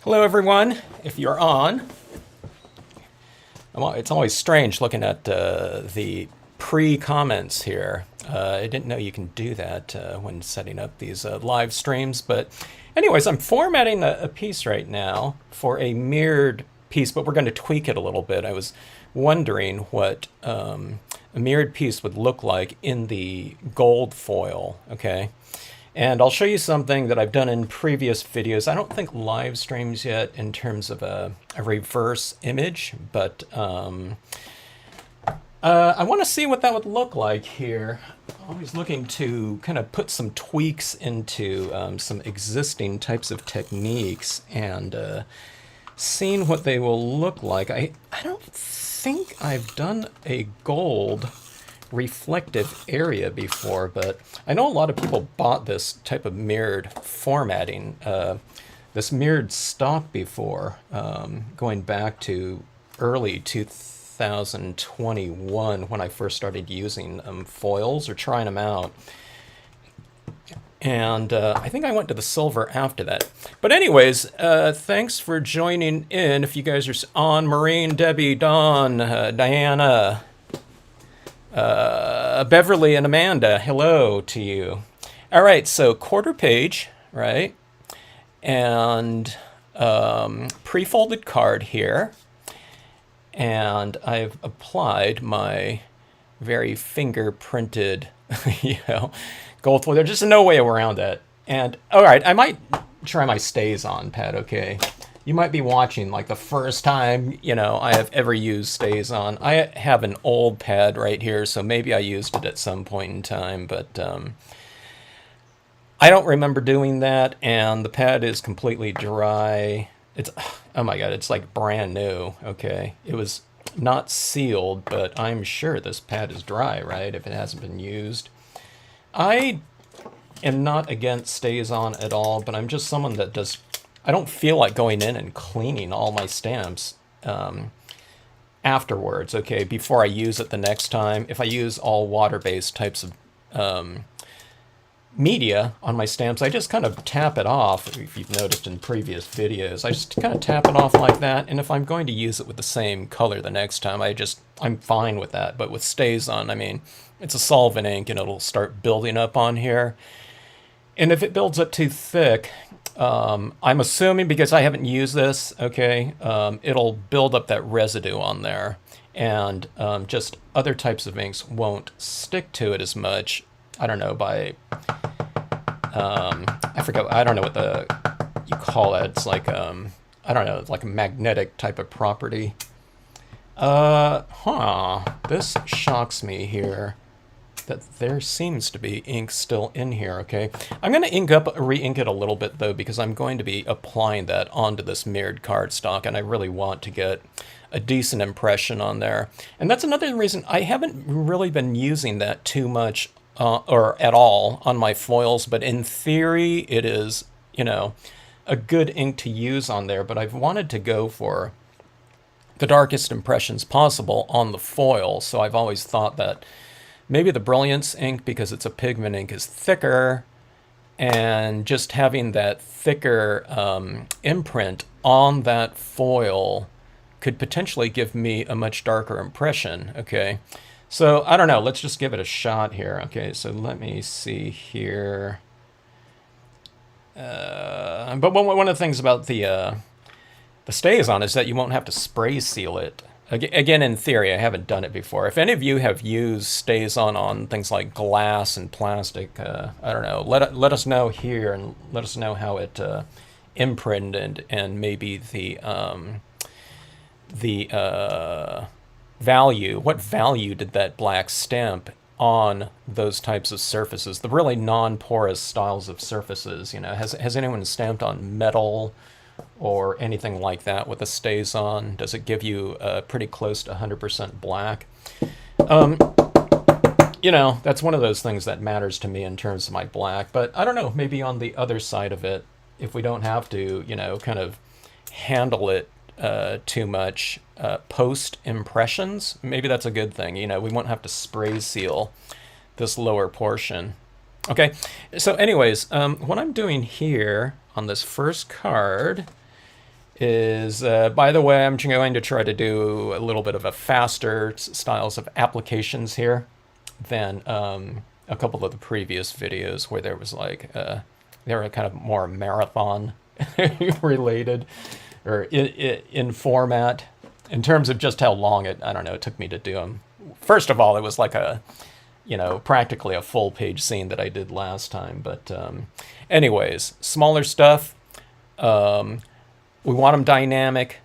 Hello everyone, if you're on. Well, it's always strange looking at the pre-comments here. I didn't know you can do that when setting up these live streams, but anyways, I'm formatting a piece right now for a mirrored piece, but we're going to tweak it a little bit. I was wondering what a mirrored piece would look like in the gold foil, okay? And I'll show you something that I've done in previous videos. I don't think live streams yet in terms of a reverse image, but I want to see what that would look like here. Always looking to kind of put some tweaks into some existing types of techniques and seeing what they will look like. I don't think I've done a gold reflective area before, but I know a lot of people bought this type of mirrored formatting, this mirrored stock before, going back to early 2021 when I first started using foils or trying them out. And I think I went to the silver after that. But anyways, thanks for joining in. If you guys are on, Maureen, Debbie, Dawn, Diana, Beverly and Amanda, hello to you. All right, so quarter page, right? And pre-folded card here. And I've applied my very finger-printed, gold foil. There's just no way around that. And, all right, I might try my StazOn pad, okay? You might be watching like the first time, I have ever used StazOn. I have an old pad right here, so maybe I used it at some point in time, but I don't remember doing that, and the pad is completely dry. It's, oh my God, it's like brand new, okay? It was not sealed, but I'm sure this pad is dry, right, if it hasn't been used. I am not against StazOn at all, but I'm just someone that does... I don't feel like going in and cleaning all my stamps afterwards, okay, before I use it the next time. If I use all water-based types of media on my stamps, I just kind of tap it off. If you've noticed in previous videos, I just kind of tap it off like that, and if I'm going to use it with the same color the next time, I'm fine with that. But with StazOn, I mean, it's a solvent ink, and it'll start building up on here. And if it builds up too thick, I'm assuming, because I haven't used this, okay, it'll build up that residue on there, and just other types of inks won't stick to it as much. I don't know, by, I forget, I don't know what you call it. It's like, I don't know, like a magnetic type of property. This shocks me here, that there seems to be ink still in here, okay? I'm going to re-ink it a little bit, though, because I'm going to be applying that onto this mirrored cardstock, and I really want to get a decent impression on there. And that's another reason I haven't really been using that too much, or at all, on my foils, but in theory, it is, a good ink to use on there, but I've wanted to go for the darkest impressions possible on the foil, so I've always thought that maybe the Brilliance ink, because it's a pigment ink, is thicker, and just having that thicker imprint on that foil could potentially give me a much darker impression, okay? So, I don't know, let's just give it a shot here, okay? So let me see here. But one of the things about the StazOn is that you won't have to spray seal it. Again, in theory, I haven't done it before. If any of you have used StazOn on things like glass and plastic, I don't know, let us know here, and let us know how it imprinted, and maybe the value. What value did that black stamp on those types of surfaces? The really non-porous styles of surfaces. Has anyone stamped on metal or anything like that with a StazOn? Does it give you pretty close to 100% black? That's one of those things that matters to me in terms of my black. But I don't know, maybe on the other side of it, if we don't have to, kind of handle it too much post impressions, maybe that's a good thing. We won't have to spray seal this lower portion. Okay, so anyways, what I'm doing here on this first card is, by the way, I'm going to try to do a little bit of a faster styles of applications here than a couple of the previous videos where there was like, they were kind of more marathon related or in format in terms of just how long it, I don't know, it took me to do them. First of all, it was like a, you know, practically a full page scene that I did last time. But anyways, smaller stuff. We want them dynamic.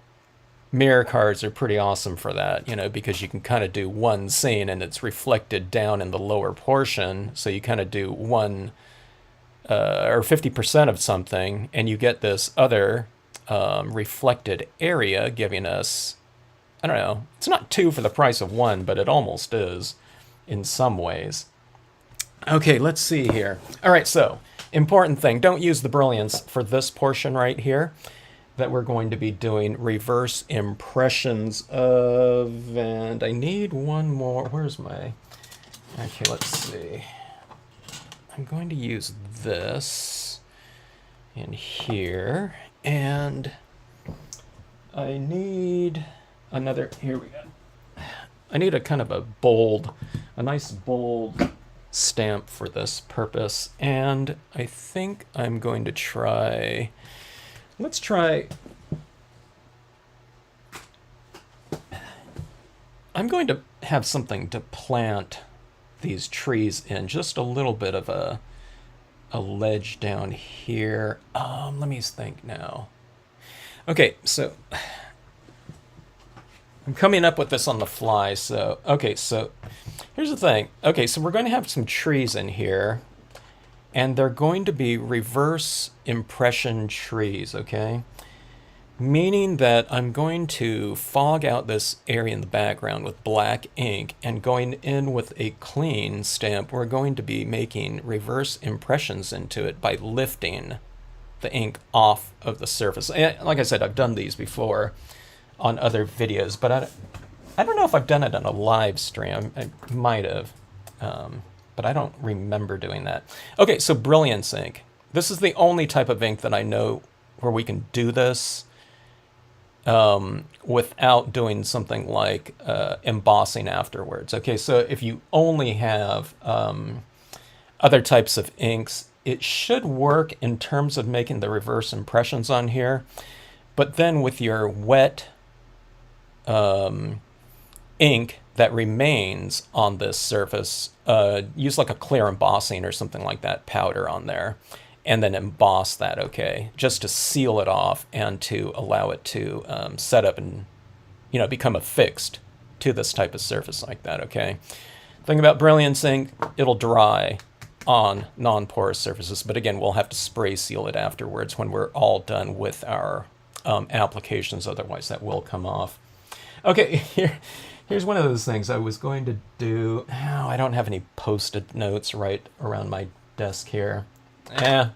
Mirror cards are pretty awesome for that, you know, because you can kind of do one scene and it's reflected down in the lower portion. So you kind of do one or 50% of something and you get this other reflected area giving us, I don't know, it's not two for the price of one, but it almost is in some ways. Okay, let's see here. All right, so important thing, don't use the Brilliance for this portion right here that we're going to be doing reverse impressions of, and I need one more. Where's my, okay, let's see. I'm going to use this in here, and I need another, here we go. I need a kind of a bold, a nice bold stamp for this purpose, and I think I'm going to try, let's try, I'm going to have something to plant these trees in, just a little bit of a ledge down here. Let me think now. Okay, so I'm coming up with this on the fly, so, okay, so here's the thing. Okay, so we're going to have some trees in here, and they're going to be reverse impression trees, okay? Meaning that I'm going to fog out this area in the background with black ink, and going in with a clean stamp, we're going to be making reverse impressions into it by lifting the ink off of the surface. And like I said, I've done these before on other videos, but I don't know if I've done it on a live stream. I might have. But I don't remember doing that. Okay, so Brilliance ink. This is the only type of ink that I know where we can do this without doing something like embossing afterwards. Okay, so if you only have other types of inks, it should work in terms of making the reverse impressions on here. But then with your wet ink that remains on this surface, use like a clear embossing or something like that, powder on there, and then emboss that, okay, just to seal it off and to allow it to set up and, you know, become affixed to this type of surface like that, okay? Thing about Brilliance ink, it'll dry on non-porous surfaces, but again, we'll have to spray seal it afterwards when we're all done with our applications, otherwise that will come off. Okay, here's one of those things I was going to do. Oh, I don't have any post-it notes right around my desk here. If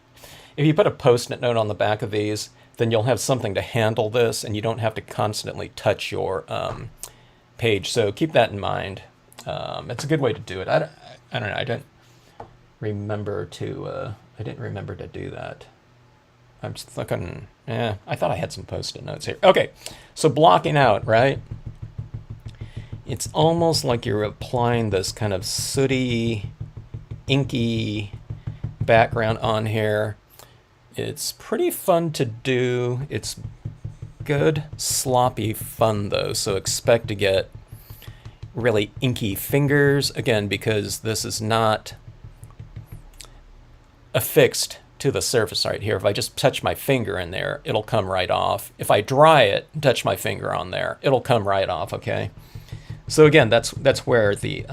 you put a post-it note on the back of these, then you'll have something to handle this, and you don't have to constantly touch your page. So keep that in mind. It's a good way to do it. I don't know. I didn't remember to do that. I'm just looking. I thought I had some post-it notes here. Okay, so blocking out, right? It's almost like you're applying this kind of sooty, inky background on here. It's pretty fun to do. It's good, sloppy fun, though, so expect to get really inky fingers, again, because this is not affixed to the surface right here. If I just touch my finger in there, it'll come right off. If I dry it, touch my finger on there, it'll come right off, okay? So again, that's where the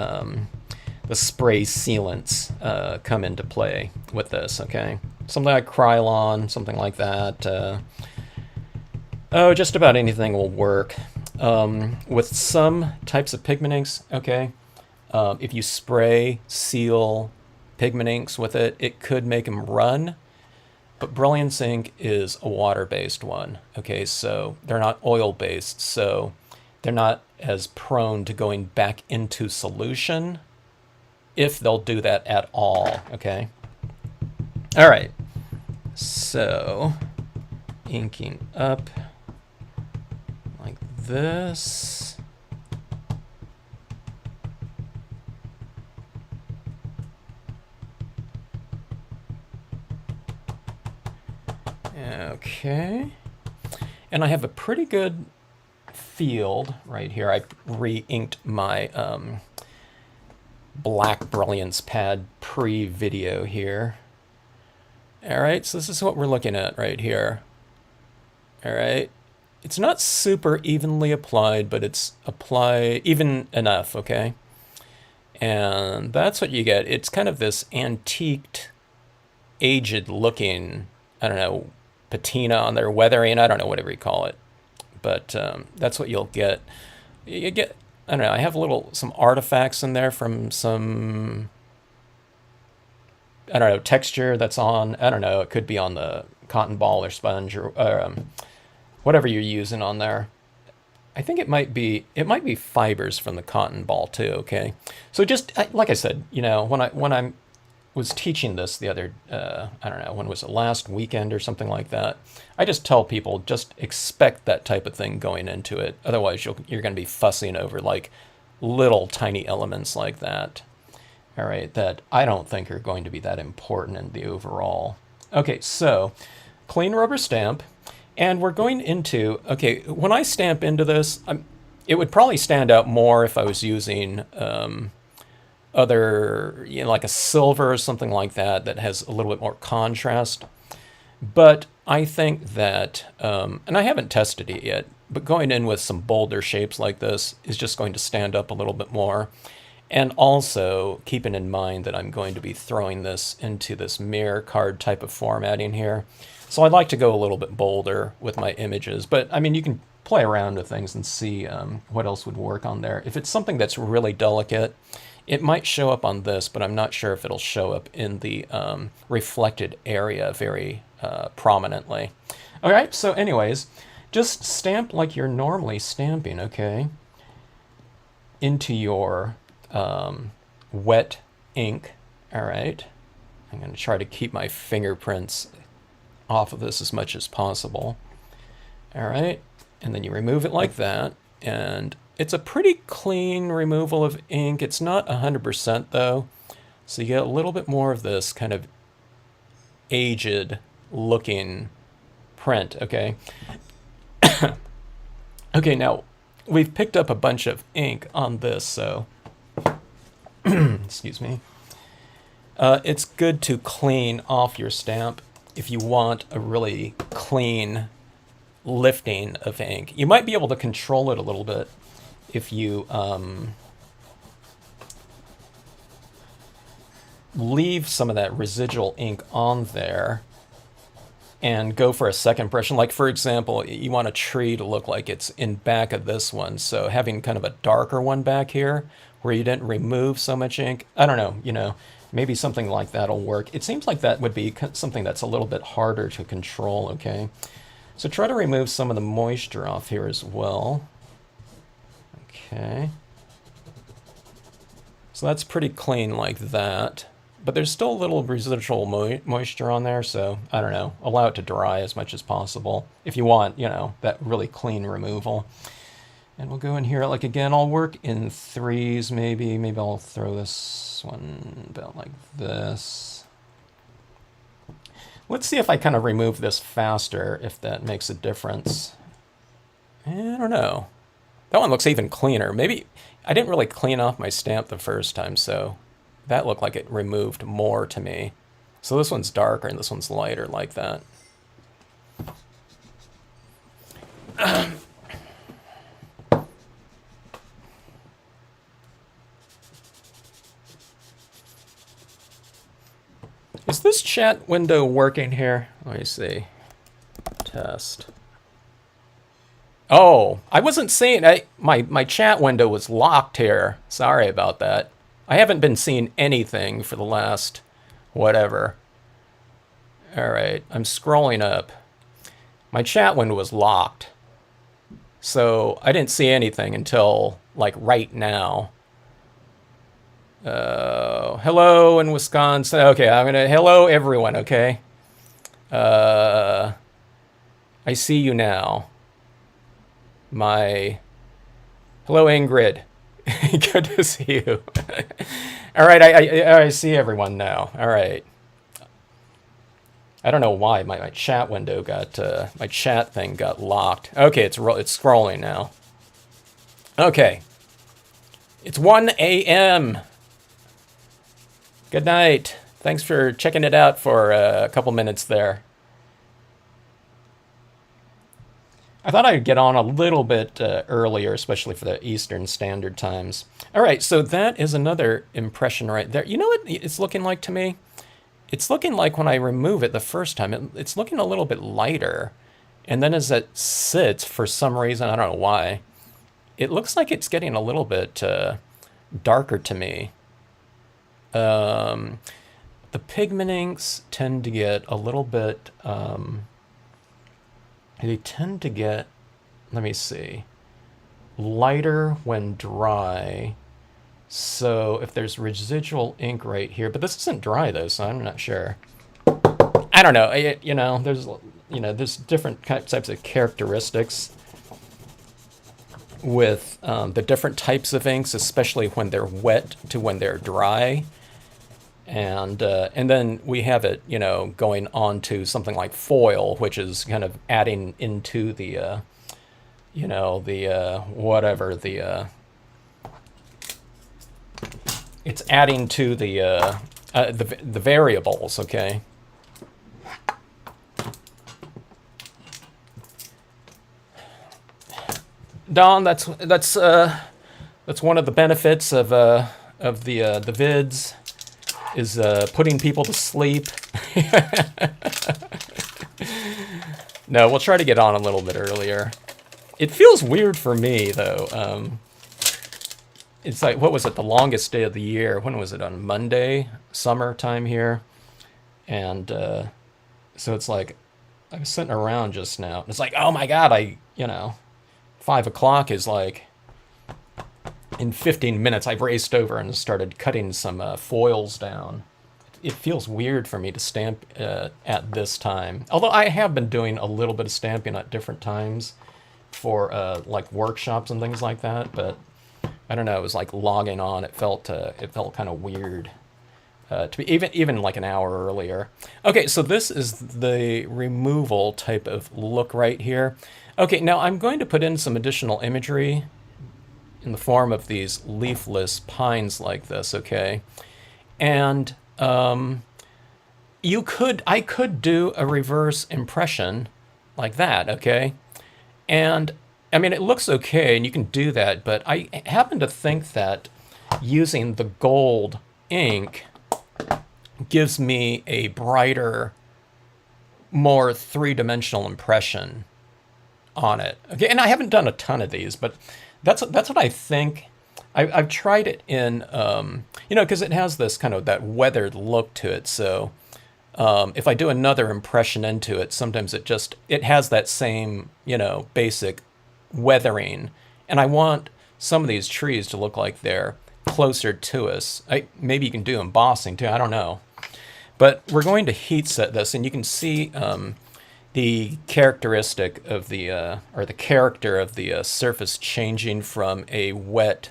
spray sealants come into play with this, okay? Something like Krylon, something like that. Just about anything will work. With some types of pigment inks, okay, if you spray seal pigment inks with it, it could make them run. But Brilliance ink is a water-based one, okay? So they're not oil-based, so they're not as prone to going back into solution, if they'll do that at all, okay? All right, so inking up this. Okay. And I have a pretty good field right here. I re-inked my black Brilliance pad pre-video here. All right, so this is what we're looking at right here. All right. It's not super evenly applied, but it's even enough, okay? And that's what you get. It's kind of this antiqued, aged looking, I don't know, patina on there, weathering, I don't know, whatever you call it. But that's what you'll get. You get, I don't know, I have some artifacts in there from some, I don't know, texture that's on, I don't know, it could be on the cotton ball or sponge or whatever you're using on there. I think it might be fibers from the cotton ball too, okay? So just, like I said, you know, when I was teaching this the other, I don't know, when was it, last weekend or something like that, I just tell people, just expect that type of thing going into it. Otherwise, you're going to be fussing over like little tiny elements like that, all right, that I don't think are going to be that important in the overall. Okay, so clean rubber stamp. And we're going into, okay, when I stamp into this, it would probably stand out more if I was using other, you know, like a silver or something like that that has a little bit more contrast. But I think that, and I haven't tested it yet, but going in with some bolder shapes like this is just going to stand up a little bit more. And also keeping in mind that I'm going to be throwing this into this mirror card type of formatting here. So I'd like to go a little bit bolder with my images, but I mean, you can play around with things and see what else would work on there. If it's something that's really delicate, it might show up on this, but I'm not sure if it'll show up in the reflected area very prominently. All right, so anyways, just stamp like you're normally stamping, okay, into your wet ink. All right, I'm going to try to keep my fingerprints off of this as much as possible. All right, and then you remove it like that, and it's a pretty clean removal of ink. It's not 100% though, so you get a little bit more of this kind of aged looking print, okay? Okay, now we've picked up a bunch of ink on this, so excuse me. It's good to clean off your stamp if you want a really clean lifting of ink. You might be able to control it a little bit if you leave some of that residual ink on there and go for a second impression. Like, for example, you want a tree to look like it's in back of this one, so having kind of a darker one back here where you didn't remove so much ink, I don't know, you know, maybe something like that'll work. It seems like that would be something that's a little bit harder to control, okay? So try to remove some of the moisture off here as well. Okay. So that's pretty clean like that. But there's still a little residual moisture on there, so I don't know. Allow it to dry as much as possible if you want, you know, that really clean removal. And we'll go in here, like, again, I'll work in threes maybe. Maybe I'll throw this one about like this. Let's see if I kind of remove this faster, if that makes a difference. I don't know. That one looks even cleaner. Maybe I didn't really clean off my stamp the first time, so that looked like it removed more to me. So this one's darker and this one's lighter like that. Is this chat window working here? Let me see. Test. Oh, I wasn't seeing, my chat window was locked here. Sorry about that. I haven't been seeing anything for the last whatever. All right, I'm scrolling up. My chat window was locked. So I didn't see anything until like right now. Hello in Wisconsin. Okay, I'm gonna, hello everyone, okay? I see you now. my... Hello, Ingrid. Good to see you. All right, I see everyone now. All right. I don't know why my chat window got my chat thing got locked. Okay, it's scrolling now. Okay, it's 1 a.m. Good night. Thanks for checking it out for a couple minutes there. I thought I'd get on a little bit earlier, especially for the Eastern Standard Times. All right, so that is another impression right there. You know what it's looking like to me? It's looking like when I remove it the first time, it's looking a little bit lighter. And then as it sits, for some reason, I don't know why, it looks like it's getting a little bit darker to me. The pigment inks tend to get a little bit, they tend to get, let me see, lighter when dry. So if there's residual ink right here, but this isn't dry though, so I'm not sure. I don't know. There's different types of characteristics with the different types of inks, especially when they're wet to when they're dry. And then we have it, going on to something like foil, which is kind of adding into the, it's adding to the variables, okay? Don, that's one of the benefits of the vids, is putting people to sleep. No, we'll try to get on a little bit earlier. It feels weird for me though. It's like, what was it, the longest day of the year? When was it? On Monday, summertime here. And so it's like, I was sitting around just now. It's like, oh my God, 5 o'clock is like, in 15 minutes, I've raced over and started cutting some foils down. It feels weird for me to stamp at this time. Although I have been doing a little bit of stamping at different times for like workshops and things like that, but I don't know, it was like logging on. It felt kind of weird to be even like an hour earlier. Okay, so this is the removal type of look right here. Okay, now I'm going to put in some additional imagery in the form of these leafless pines like this, okay? And I could do a reverse impression like that, okay? And I mean, it looks okay, and you can do that, but I happen to think that using the gold ink gives me a brighter, more three-dimensional impression on it. Okay, and I haven't done a ton of these, but that's what I think. I've tried it in, because it has this kind of that weathered look to it, so if I do another impression into it, sometimes it has that same, basic weathering, and I want some of these trees to look like they're closer to us. Maybe you can do embossing too, I don't know. But we're going to heat set this, and you can see the characteristic of the character of the surface changing from a wet,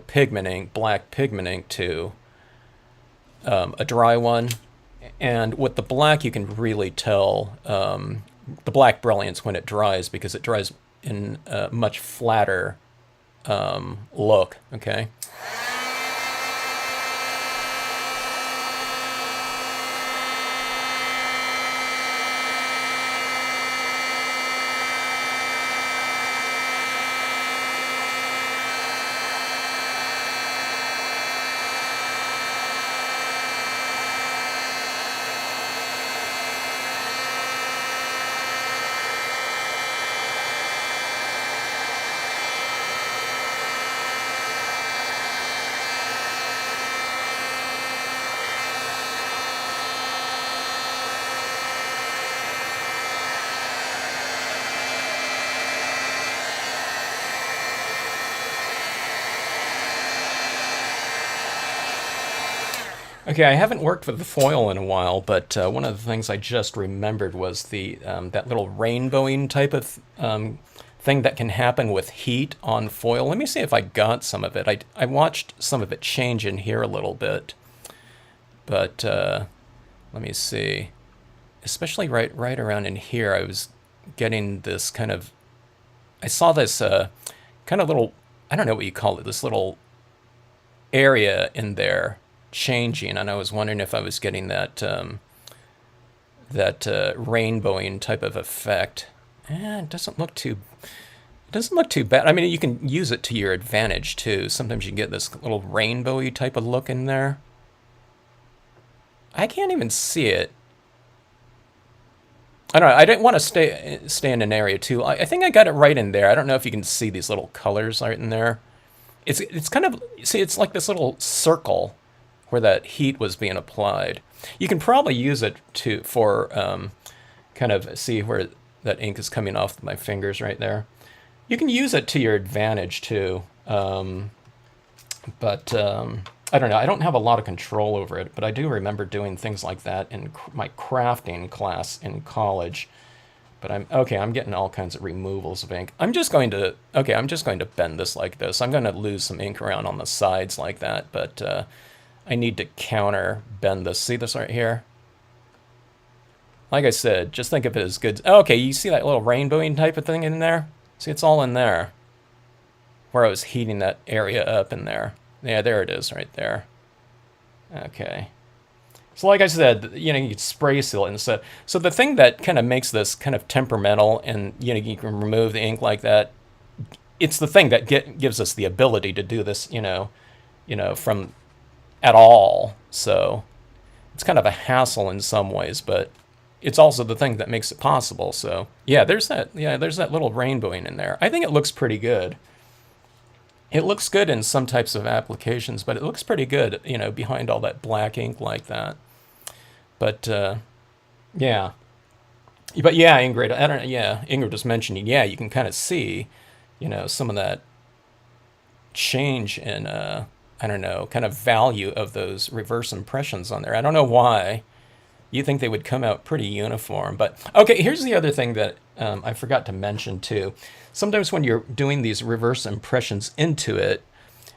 pigment ink, black pigment ink, to a dry one. And with the black, you can really tell the black brilliance when it dries, because it dries in a much flatter look, okay? Okay, I haven't worked with the foil in a while, but one of the things I just remembered was the that little rainbowing type of thing thing that can happen with heat on foil. Let me see if I got some of it. I watched some of it change in here a little bit. But let me see. Especially right around in here, I was getting this kind of... I saw this kind of little... I don't know what you call it. This little area in there changing. And I was wondering if I was getting that... that rainbowing type of effect. It doesn't look too bad. I mean, you can use it to your advantage too. Sometimes you get this little rainbowy type of look in there. I can't even see it. I don't know. I didn't want to stay in an area too. I think I got it right in there. I don't know if you can see these little colors right in there. It's kind of, see, it's like this little circle where that heat was being applied. You can probably use it for kind of see where that ink is coming off my fingers right there. You can use it to your advantage too, but I don't know. I don't have a lot of control over it, but I do remember doing things like that in my crafting class in college. But I'm getting all kinds of removals of ink. I'm just going to bend this like this. I'm going to lose some ink around on the sides like that, but I need to counter bend this. See this right here? Like I said, just think of it as good. Okay, you see that little rainbowing type of thing in there? See, it's all in there. Where I was heating that area up in there. Yeah, there it is right there. Okay. So like I said, you know, you could spray seal it instead. So the thing that kind of makes this kind of temperamental and, you know, you can remove the ink like that, it's the thing that gives us the ability to do this, you know, from at all. So it's kind of a hassle in some ways, but it's also the thing that makes it possible. So yeah, there's that little rainbowing in there. I think it looks pretty good. It looks good in some types of applications, but it looks pretty good, you know, behind all that black ink like that. But yeah. But yeah, Ingrid, I don't know. Yeah, Ingrid was mentioning. Yeah, you can kind of see, you know, some of that change in I don't know, kind of value of those reverse impressions on there. I don't know why. You think they would come out pretty uniform. But, okay, here's the other thing that I forgot to mention, too. Sometimes when you're doing these reverse impressions into it,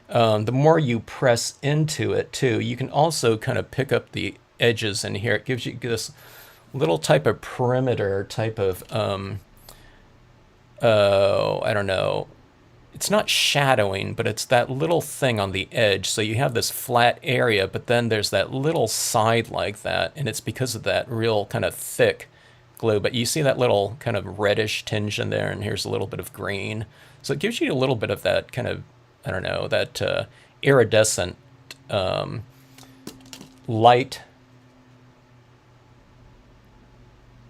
the more you press into it, too, you can also kind of pick up the edges in here. It gives you this little type of perimeter type of, I don't know. It's not shadowing, but it's that little thing on the edge. So you have this flat area, but then there's that little side like that, and it's because of that real kind of thick glue. But you see that little kind of reddish tinge in there, and here's a little bit of green. So it gives you a little bit of that kind of, I don't know, that iridescent light.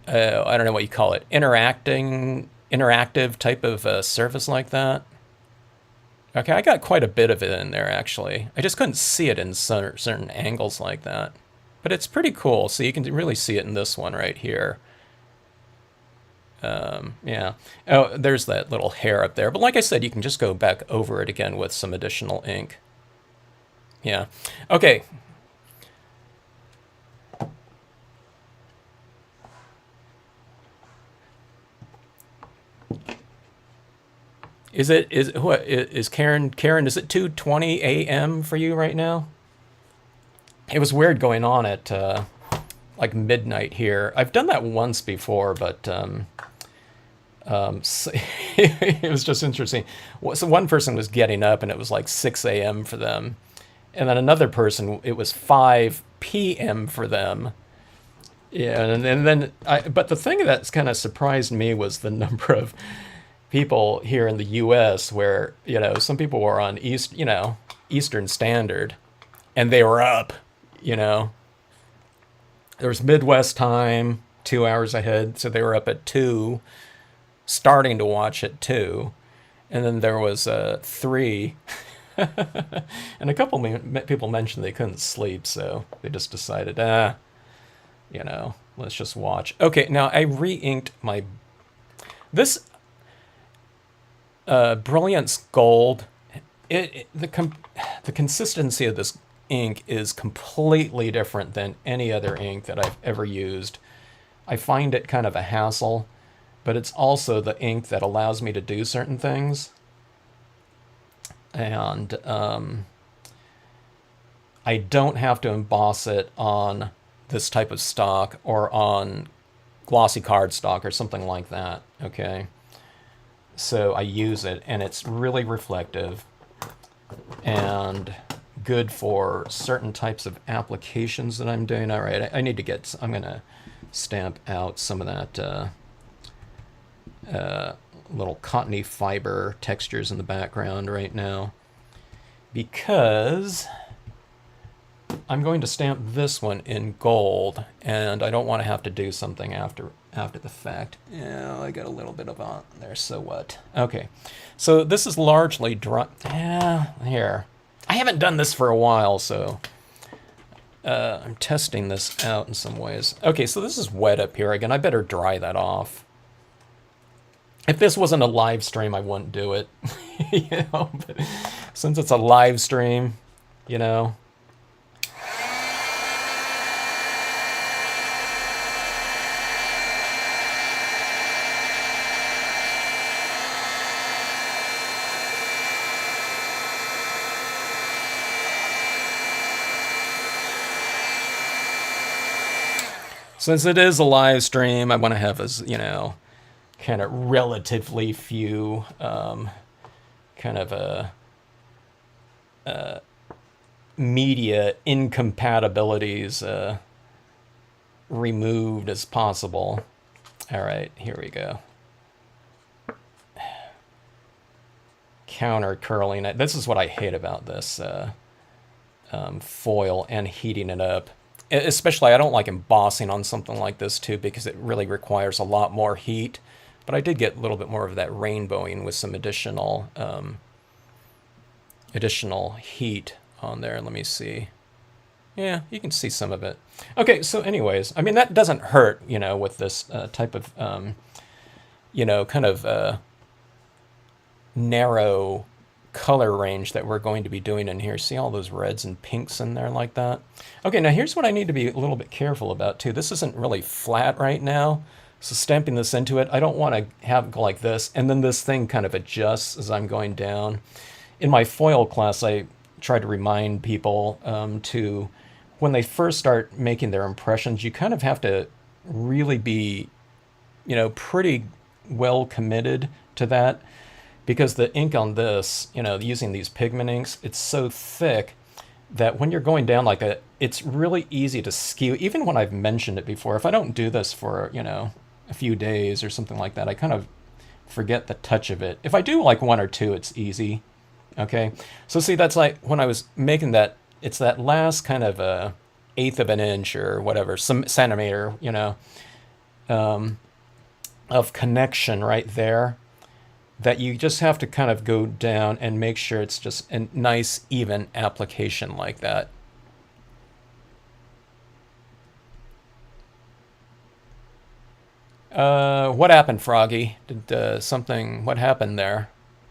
I don't know what you call it. Interactive type of surface like that. Okay, I got quite a bit of it in there, actually. I just couldn't see it in certain angles like that. But it's pretty cool, so you can really see it in this one right here. Yeah. Oh, there's that little hair up there. But like I said, you can just go back over it again with some additional ink. Yeah. Okay. Is Karen, is it 2:20 a.m. for you right now? It was weird going on at like midnight here. I've done that once before, but so it was just interesting. So one person was getting up and it was like 6 a.m. for them. And then another person, it was 5 p.m. for them. Yeah, and then but the thing that's kind of surprised me was the number of people here in the U.S. where, you know, some people were on Eastern Standard, and they were up, you know. There was Midwest time, 2 hours ahead, so they were up at 2, starting to watch at 2, and then there was 3, and a couple people mentioned they couldn't sleep, so they just decided, you know, let's just watch. Okay, now I re-inked this Brilliance Gold. The consistency of this ink is completely different than any other ink that I've ever used. I find it kind of a hassle. but it's also the ink that allows me to do certain things. And I don't have to emboss it on this type of stock or on glossy cardstock or something like that, okay? So I use it, and it's really reflective and good for certain types of applications that I'm doing. All right, I need to get, I'm going to stamp out some of that little cottony fiber textures in the background right now, because I'm going to stamp this one in gold, and I don't want to have to do something after the fact. Yeah, I got a little bit of on there, so what? Okay, so this is largely dry. Yeah, here. I haven't done this for a while, so I'm testing this out in some ways. Okay, so this is wet up here again. I better dry that off. If this wasn't a live stream, I wouldn't do it. You know, but since it's a live stream, you know. Since it is a live stream, I want to have as, you know, kind of relatively few kind of media incompatibilities removed as possible. All right, here we go. Counter curling it. This is what I hate about this foil and heating it up. Especially, I don't like embossing on something like this, too, because it really requires a lot more heat. But I did get a little bit more of that rainbowing with some additional heat on there. Let me see. Yeah, you can see some of it. Okay, so anyways, I mean, that doesn't hurt, you know, with this type of, you know, kind of narrow color range that we're going to be doing in here. See all those reds and pinks in there like that? Okay, now here's what I need to be a little bit careful about too. This isn't really flat right now, so stamping this into it, I don't want to have it go like this, and then this thing kind of adjusts as I'm going down. In my foil class, I try to remind people to, when they first start making their impressions, you kind of have to really be, you know, pretty well committed to that. Because the ink on this, you know, using these pigment inks, it's so thick that when you're going down like that, it's really easy to skew. Even when I've mentioned it before, if I don't do this for, you know, a few days or something like that, I kind of forget the touch of it. If I do like one or two, it's easy. Okay, so see, that's like when I was making that, it's that last kind of eighth of an inch or whatever, some centimeter, you know, of connection right there, that you just have to kind of go down and make sure it's just a nice, even application like that. What happened, Froggy? Did something, what happened there?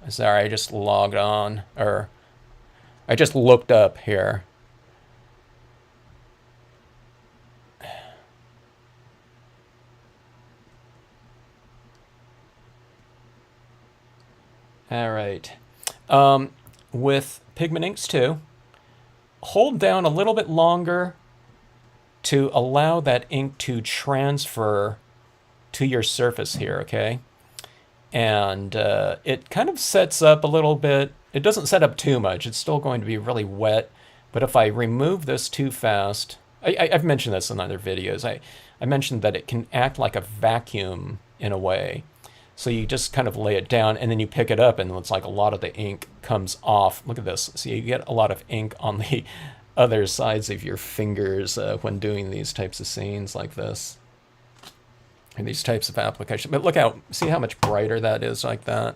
Sorry, I just logged on, or I just looked up here. All right. With pigment inks too, hold down a little bit longer to allow that ink to transfer to your surface here, okay? And it kind of sets up a little bit. It doesn't set up too much. It's still going to be really wet. But if I remove this too fast, I've mentioned this in other videos. I mentioned that it can act like a vacuum in a way. So you just kind of lay it down, and then you pick it up, and it's like a lot of the ink comes off. Look at this. See, you get a lot of ink on the other sides of your fingers when doing these types of scenes like this. And these types of applications. But look how, see how much brighter that is like that?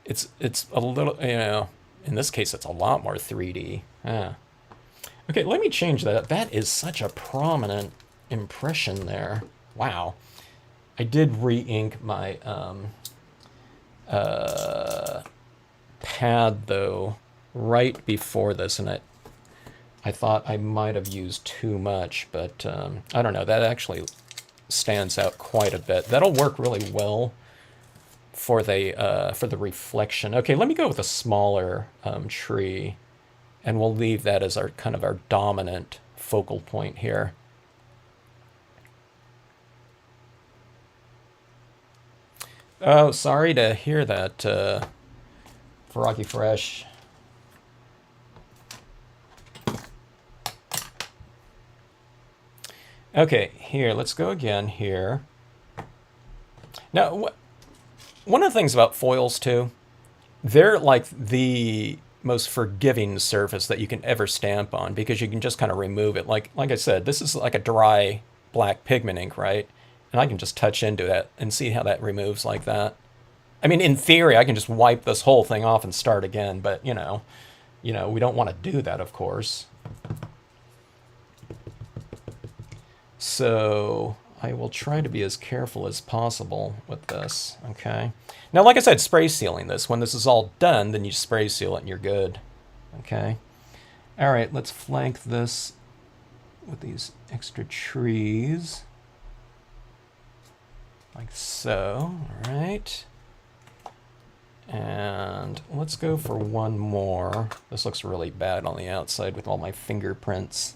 It's a little, you know, in this case, it's a lot more 3D. Ah. Okay, let me change that. That is such a prominent impression there. Wow. I did re-ink my pad, though, right before this, and I thought I might have used too much, but I don't know. That actually stands out quite a bit. That'll work really well for the reflection. Okay, let me go with a smaller tree, and we'll leave that as our kind of our dominant focal point here. Oh, sorry to hear that, Rocky Fresh. Okay, here, let's go again here. Now, one of the things about foils, too, they're like the most forgiving surface that you can ever stamp on, because you can just kind of remove it. Like I said, this is like a dry black pigment ink, right? And I can just touch into that and see how that removes like that. I mean, in theory, I can just wipe this whole thing off and start again, but, you know, we don't want to do that, of course. So I will try to be as careful as possible with this, okay? Now, like I said, spray sealing this. When this is all done, then you spray seal it and you're good, okay? All right, let's flank this with these extra trees. Like so, all right. And let's go for one more. This looks really bad on the outside with all my fingerprints.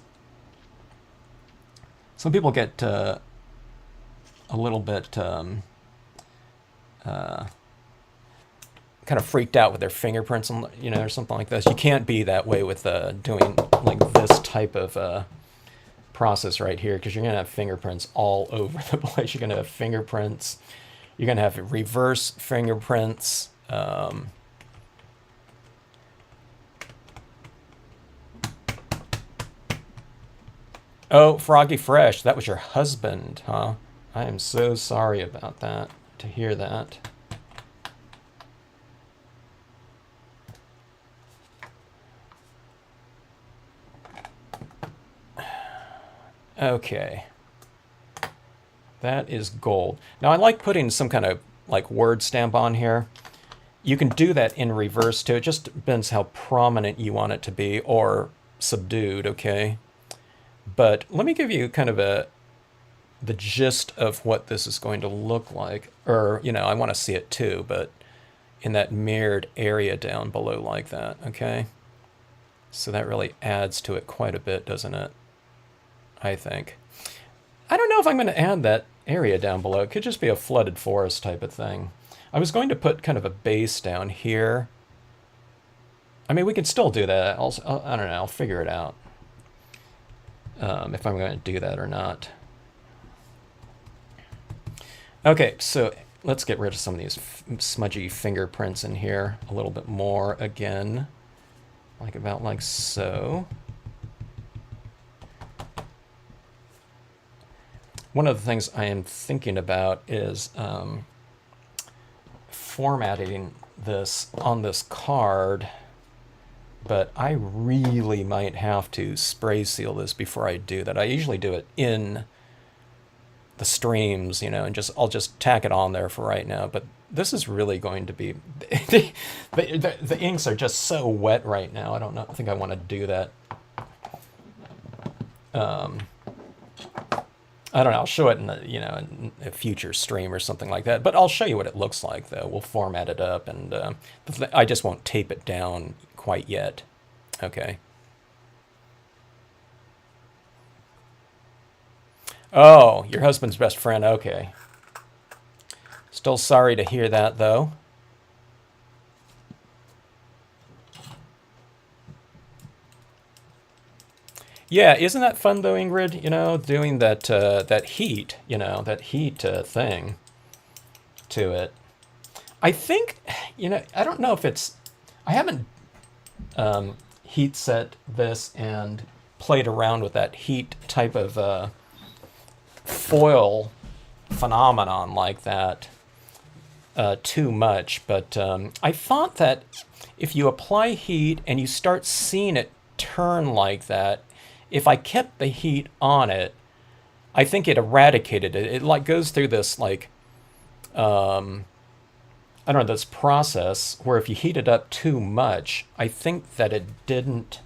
Some people get a little bit kind of freaked out with their fingerprints, and or something like this. You can't be that way with doing like this type of process right here, because you're gonna have fingerprints all over the place. You're gonna have fingerprints. You're gonna have reverse fingerprints. Oh, Froggy Fresh, that was your husband, huh? I am so sorry about that, to hear that. Okay. That is gold. Now I like putting some kind of like word stamp on here. You can do that in reverse too. It just depends how prominent you want it to be, or subdued, okay? But let me give you kind of the gist of what this is going to look like. Or, I want to see it too, but in that mirrored area down below like that, okay? So that really adds to it quite a bit, doesn't it? I think. I don't know if I'm going to add that area down below. It could just be a flooded forest type of thing. I was going to put kind of a base down here. I mean, we could still do that. I don't know. I'll figure it out. If I'm going to do that or not. Okay, so let's get rid of some of these smudgy fingerprints in here a little bit more again. About like so. One of the things I am thinking about is formatting this on this card, but I really might have to spray seal this before I do that. I usually do it in the streams, and I'll just tack it on there for right now, but this is really going to be... the inks are just so wet right now. I think I want to do that. I don't know, I'll show it in in a future stream or something like that, but I'll show you what it looks like, though. We'll format it up, and I just won't tape it down quite yet. Okay. Oh, your husband's best friend, okay. Still sorry to hear that, though. Yeah, isn't that fun though, Ingrid? Doing that that heat, that heat thing to it. I think, I don't know if it's. I haven't heat set this and played around with that heat type of foil phenomenon like that too much, but I thought that if you apply heat and you start seeing it turn like that. If I kept the heat on it, I think it eradicated it. It like goes through this like, I don't know, this process where if you heat it up too much, I think that it didn't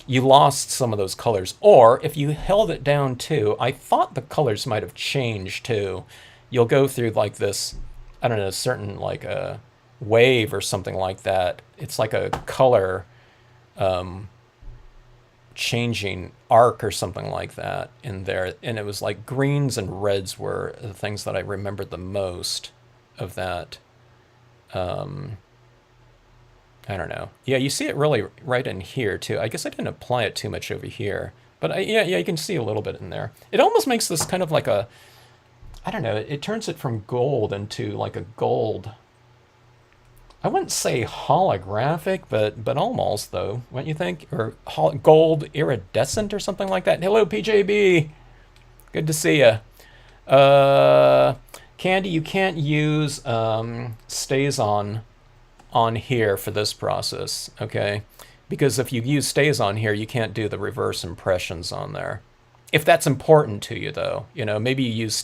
you lost some of those colors. Or if you held it down too, I thought the colors might have changed too. You'll go through like this, I don't know, certain like a wave or something like that. It's like a color changing arc or something like that in there. And it was like greens and reds were the things that I remembered the most of that. I don't know. Yeah, you see it really right in here too. I guess I didn't apply it too much over here, but yeah, you can see a little bit in there. It almost makes this kind of like a, I don't know, it turns it from gold into like a gold. I wouldn't say holographic, but almost though, wouldn't you think? Or gold iridescent or something like that. Hello, PJB. Good to see you. Candy, you can't use StazOn on here for this process, okay? Because if you use StazOn here, you can't do the reverse impressions on there. If that's important to you, though, you know, maybe you use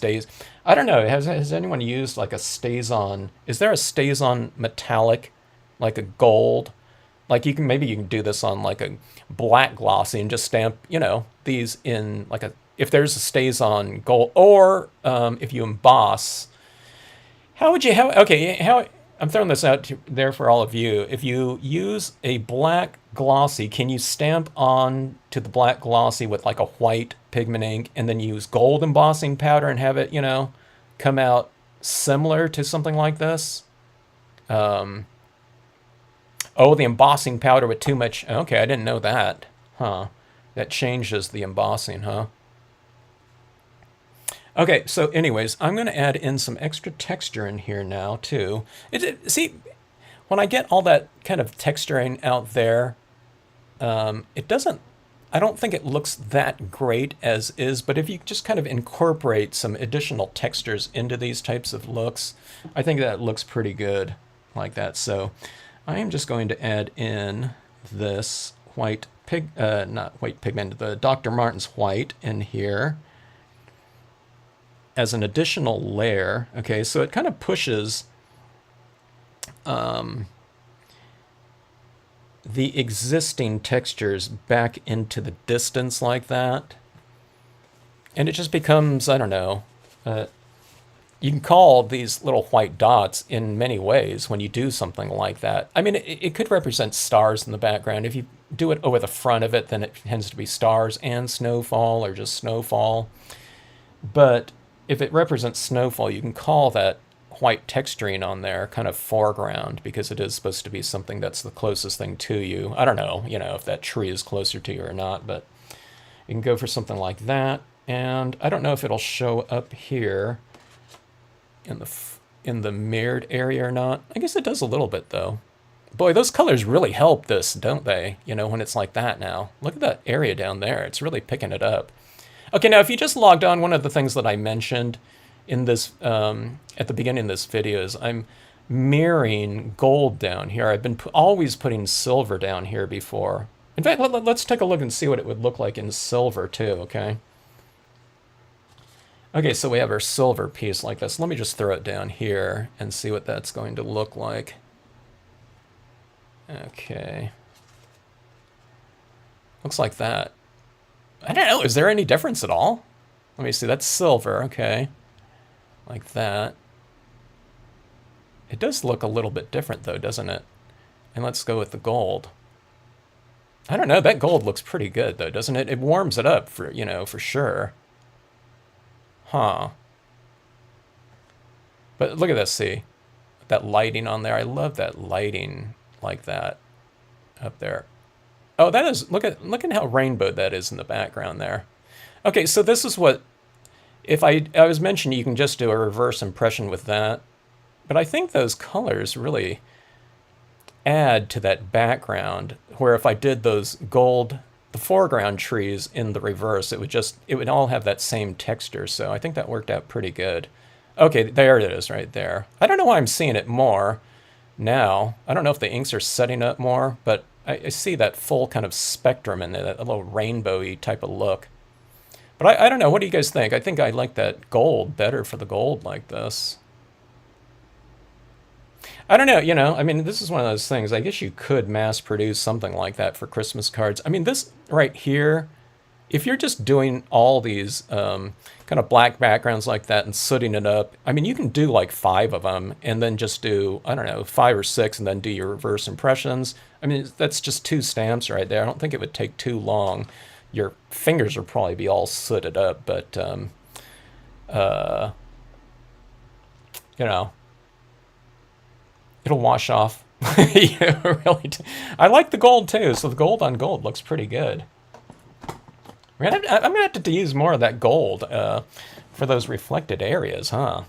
I don't know. Has anyone used like a StazOn? Is there a StazOn metallic, like a gold? Like maybe you can do this on like a black glossy and just stamp, you know, these in like a, if there's a StazOn gold, or if you emboss, how would you, I'm throwing this out there for all of you. If you use a black glossy, can you stamp on to the black glossy with like a white pigment ink and then use gold embossing powder and have it, you know, come out similar to something like this? Oh, the embossing powder with too much. Okay, I didn't know that. Huh. That changes the embossing, huh? Okay, so anyways, I'm going to add in some extra texture in here now, too. See, when I get all that kind of texturing out there, it doesn't, I don't think it looks that great as is, but if you just kind of incorporate some additional textures into these types of looks, I think that looks pretty good like that. So I am just going to add in this not white pigment, the Dr. Martin's white in here as an additional layer. Okay, so it kind of pushes the existing textures back into the distance like that. And it just becomes, I don't know, you can call these little white dots in many ways when you do something like that. I mean, it could represent stars in the background. If you do it over the front of it, then it tends to be stars and snowfall or just snowfall. But if it represents snowfall, you can call that white texturing on there kind of foreground, because it is supposed to be something that's the closest thing to you. I don't know, you know, if that tree is closer to you or not, but you can go for something like that. And I don't know if it'll show up here in the mirrored area or not. I guess it does a little bit though. Boy, those colors really help this, don't they? You know, when it's like that now. Look at that area down there. It's really picking it up. Okay, now if you just logged on, one of the things that I mentioned in this at the beginning of this video is I'm mirroring gold down here. I've been always putting silver down here before. In fact, let's take a look and see what it would look like in silver too, okay? Okay, so we have our silver piece like this. Let me just throw it down here and see what that's going to look like. Okay. Looks like that. I don't know, is there any difference at all? Let me see, that's silver, okay. Like that. It does look a little bit different though, doesn't it? And let's go with the gold. I don't know, that gold looks pretty good though, doesn't it? It warms it up for, you know, for sure. Huh. But look at this, see? That lighting on there. I love that lighting like that up there. Oh, that is, look at how rainbowed that is in the background there. Okay, so this is what, if I was mentioning you can just do a reverse impression with that, but I think those colors really add to that background, where if I did those gold, the foreground trees in the reverse, it would all have that same texture, so I think that worked out pretty good. Okay, there it is right there. I don't know why I'm seeing it more now. I don't know if the inks are setting up more, but I see that full kind of spectrum in there, that little rainbowy type of look. But I don't know, what do you guys think? I think I like that gold better for the gold like this. I don't know, you know, I mean, this is one of those things. I guess you could mass produce something like that for Christmas cards. I mean, this right here, if you're just doing all these kind of black backgrounds like that and sooting it up, I mean, you can do like 5 of them and then just do, I don't know, 5 or 6 and then do your reverse impressions. I mean, that's just 2 stamps right there. I don't think it would take too long. Your fingers would probably be all sooted up, but, you know, it'll wash off. Yeah, really. I like the gold too, so the gold on gold looks pretty good. I'm gonna have to use more of that gold for those reflected areas, huh?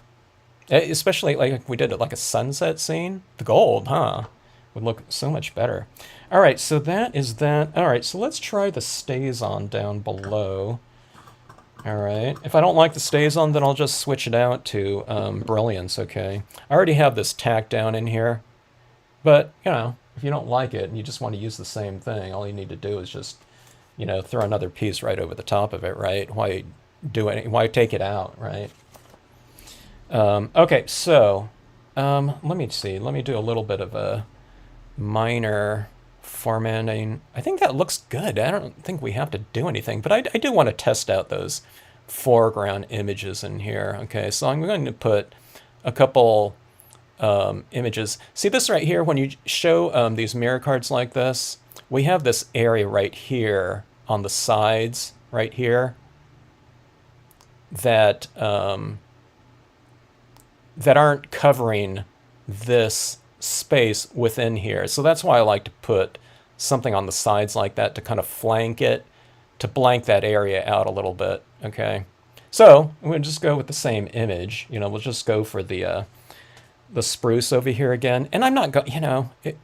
Especially like if we did it like a sunset scene. The gold, huh? Would look so much better. All right, so that is that. All right, so let's try the StazOn down below. All right, if I don't like the StazOn, then I'll just switch it out to Brilliance, okay? I already have this tack down in here, but, you know, if you don't like it and you just want to use the same thing, all you need to do is just, you know, throw another piece right over the top of it, right? Why do it? Why take it out, right? Okay, so let me see. Let me do a little bit of a minor formatting. I think that looks good. I don't think we have to do anything, but I do want to test out those foreground images in here. Okay, so I'm going to put a couple images. See this right here, when you show these mirror cards like this, we have this area right here on the sides, right here, that that aren't covering this space within here. So that's why I like to put something on the sides like that to kind of flank it, to blank that area out a little bit, okay? So we'll just go with the same image. You know, we'll just go for the spruce over here again. And I'm not going, you know, you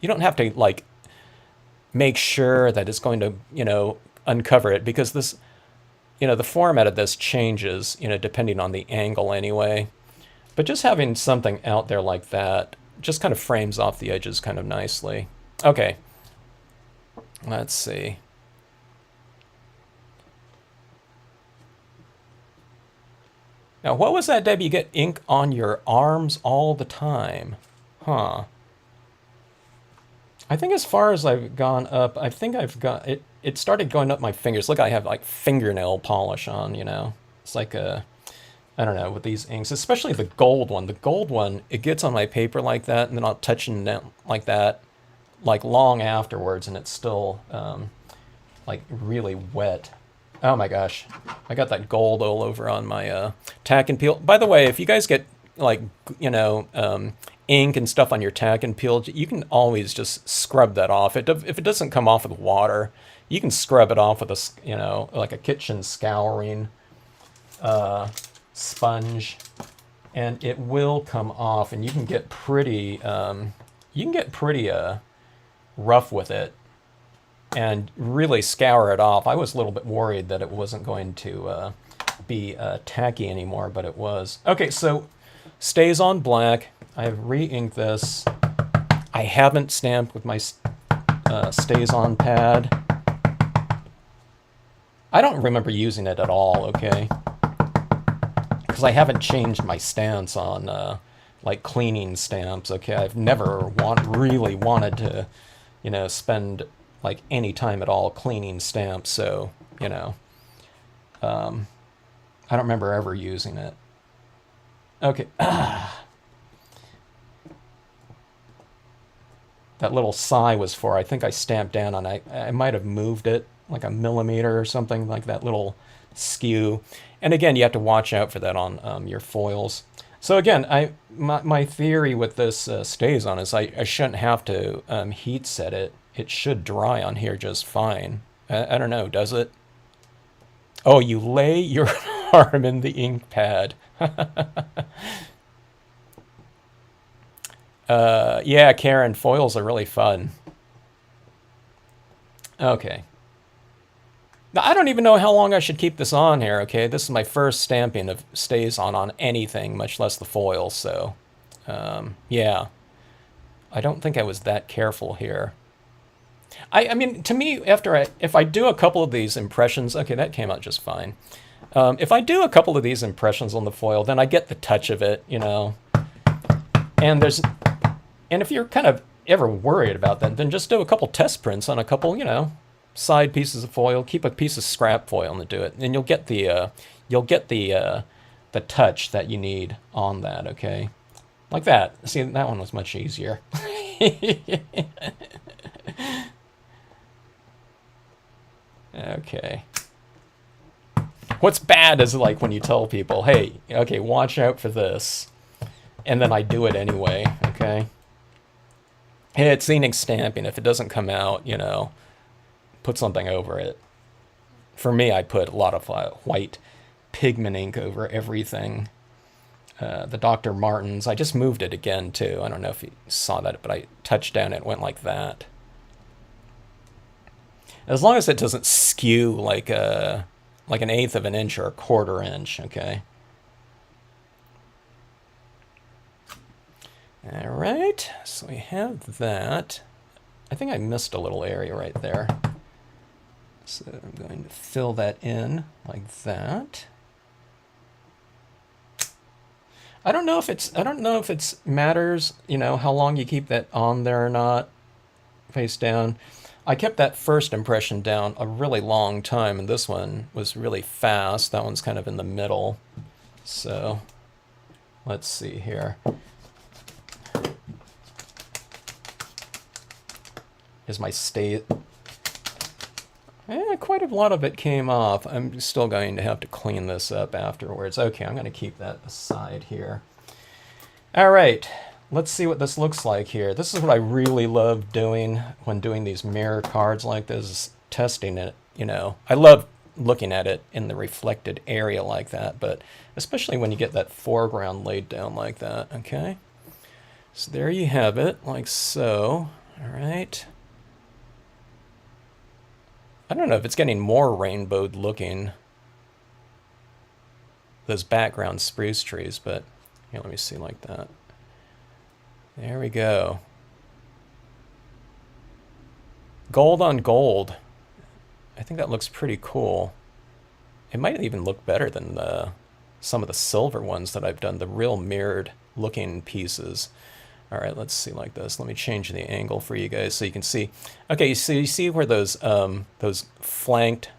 don't have to like make sure that it's going to, you know, uncover it, because this, you know, the format of this changes, you know, depending on the angle anyway. But just having something out there like that just kind of frames off the edges kind of nicely. Okay, let's see. Now, what was that, Debbie? You get ink on your arms all the time. Huh. I think as far as I've gone up, I think I've got it. It started going up my fingers. Look, I have like fingernail polish on, you know. It's like a, I don't know, with these inks, especially the gold one. The gold one, it gets on my paper like that, and then I'll touch it like that, like long afterwards, and it's still like really wet. Oh my gosh, I got that gold all over on my tack and peel. By the way, if you guys get like, you know, ink and stuff on your tack and peel, you can always just scrub that off. If it doesn't come off with water, you can scrub it off with a, you know, like a kitchen scouring sponge, and it will come off, and you can get pretty rough with it and really scour it off. I was a little bit worried that it wasn't going to be tacky anymore, but it was. Okay, so StazOn black. I've re-inked this. I haven't stamped with my StazOn pad. I don't remember using it at all, okay? Because I haven't changed my stance on like cleaning stamps, okay? I've never really wanted to, you know, spend like any time at all cleaning stamps, so, you know, I don't remember ever using it. Okay. That little sigh was for, I think I stamped down on, I might have moved it like a millimeter or something, like that little skew. And again, you have to watch out for that on your foils. So again, my theory with this StazOn is I shouldn't have to heat set it. It should dry on here just fine. I don't know, does it? Oh, you lay your arm in the ink pad. Yeah, Karen, foils are really fun. Okay. Now, I don't even know how long I should keep this on here, okay? This is my first stamping of StazOn on anything, much less the foil, so... yeah. I don't think I was that careful here. I mean, to me, if I do a couple of these impressions... Okay, that came out just fine. If I do a couple of these impressions on the foil, then I get the touch of it, you know? And there's And if you're kind of ever worried about that, then just do a couple test prints on a couple, side pieces of foil. Keep a piece of scrap foil and do it, and you'll get the touch that you need on that. Okay, like that. See, that one was much easier. Okay. What's bad is like when you tell people, hey, okay, watch out for this, and then I do it anyway. Okay. Hey, it's scenic stamping. If it doesn't come out, put something over it. For me, I put a lot of white pigment ink over everything. The Dr. Martens, I just moved it again too. I don't know if you saw that, but I touched down, it went like that. As long as it doesn't skew like an 1/8 of an inch or a 1/4 inch, okay? All right, so we have that. I think I missed a little area right there. So I'm going to fill that in like that. I don't know if it's matters, how long you keep that on there or not, face down. I kept that first impression down a really long time, and this one was really fast. That one's kind of in the middle. So let's see here. Is my state... quite a lot of it came off. I'm still going to have to clean this up afterwards. Okay, I'm going to keep that aside here. All right, let's see what this looks like here. This is what I really love doing when doing these mirror cards like this, testing it, I love looking at it in the reflected area like that, but especially when you get that foreground laid down like that, okay? So there you have it, like so. All right. I don't know if it's getting more rainbowed looking, those background spruce trees, but here, let me see like that. There we go. Gold on gold. I think that looks pretty cool. It might even look better than some of the silver ones that I've done, the real mirrored looking pieces. All right, let's see like this. Let me change the angle for you guys so you can see. Okay, so you see where those flanked,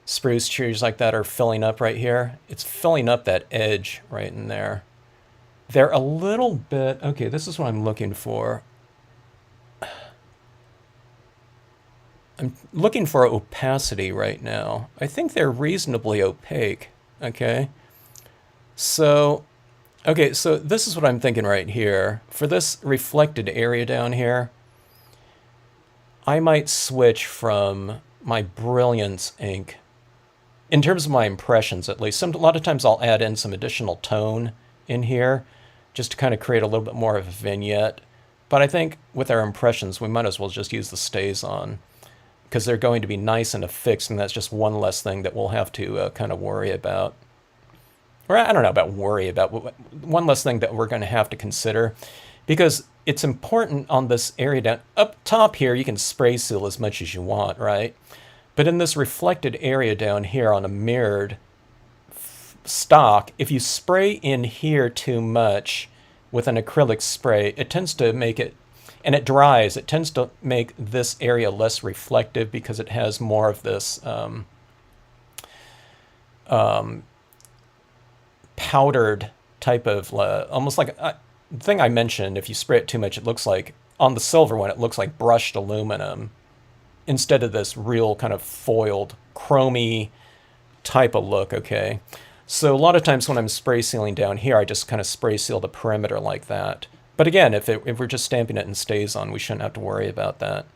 spruce trees like that are filling up right here? It's filling up that edge right in there. They're a little bit... Okay, this is what I'm looking for. I'm looking for opacity right now. I think they're reasonably opaque, okay? So... Okay, so this is what I'm thinking right here. For this reflected area down here, I might switch from my Brilliance ink, in terms of my impressions at least. A lot of times I'll add in some additional tone in here, just to kind of create a little bit more of a vignette. But I think with our impressions, we might as well just use the StazOn, because they're going to be nice and affixed, and that's just one less thing that we'll have to kind of worry about. Or I don't know about worry about, one less thing that we're going to have to consider, because it's important on this area down up top here. You can spray seal as much as you want, right? But in this reflected area down here on a mirrored stock, if you spray in here too much with an acrylic spray, it tends to make it, and it dries, it tends to make this area less reflective because it has more of this powdered type of, almost like the thing I mentioned, if you spray it too much, it looks like, on the silver one, it looks like brushed aluminum instead of this real kind of foiled, chromy type of look, okay? So a lot of times when I'm spray sealing down here, I just kind of spray seal the perimeter like that. But again, if we're just stamping it in StazOn, we shouldn't have to worry about that.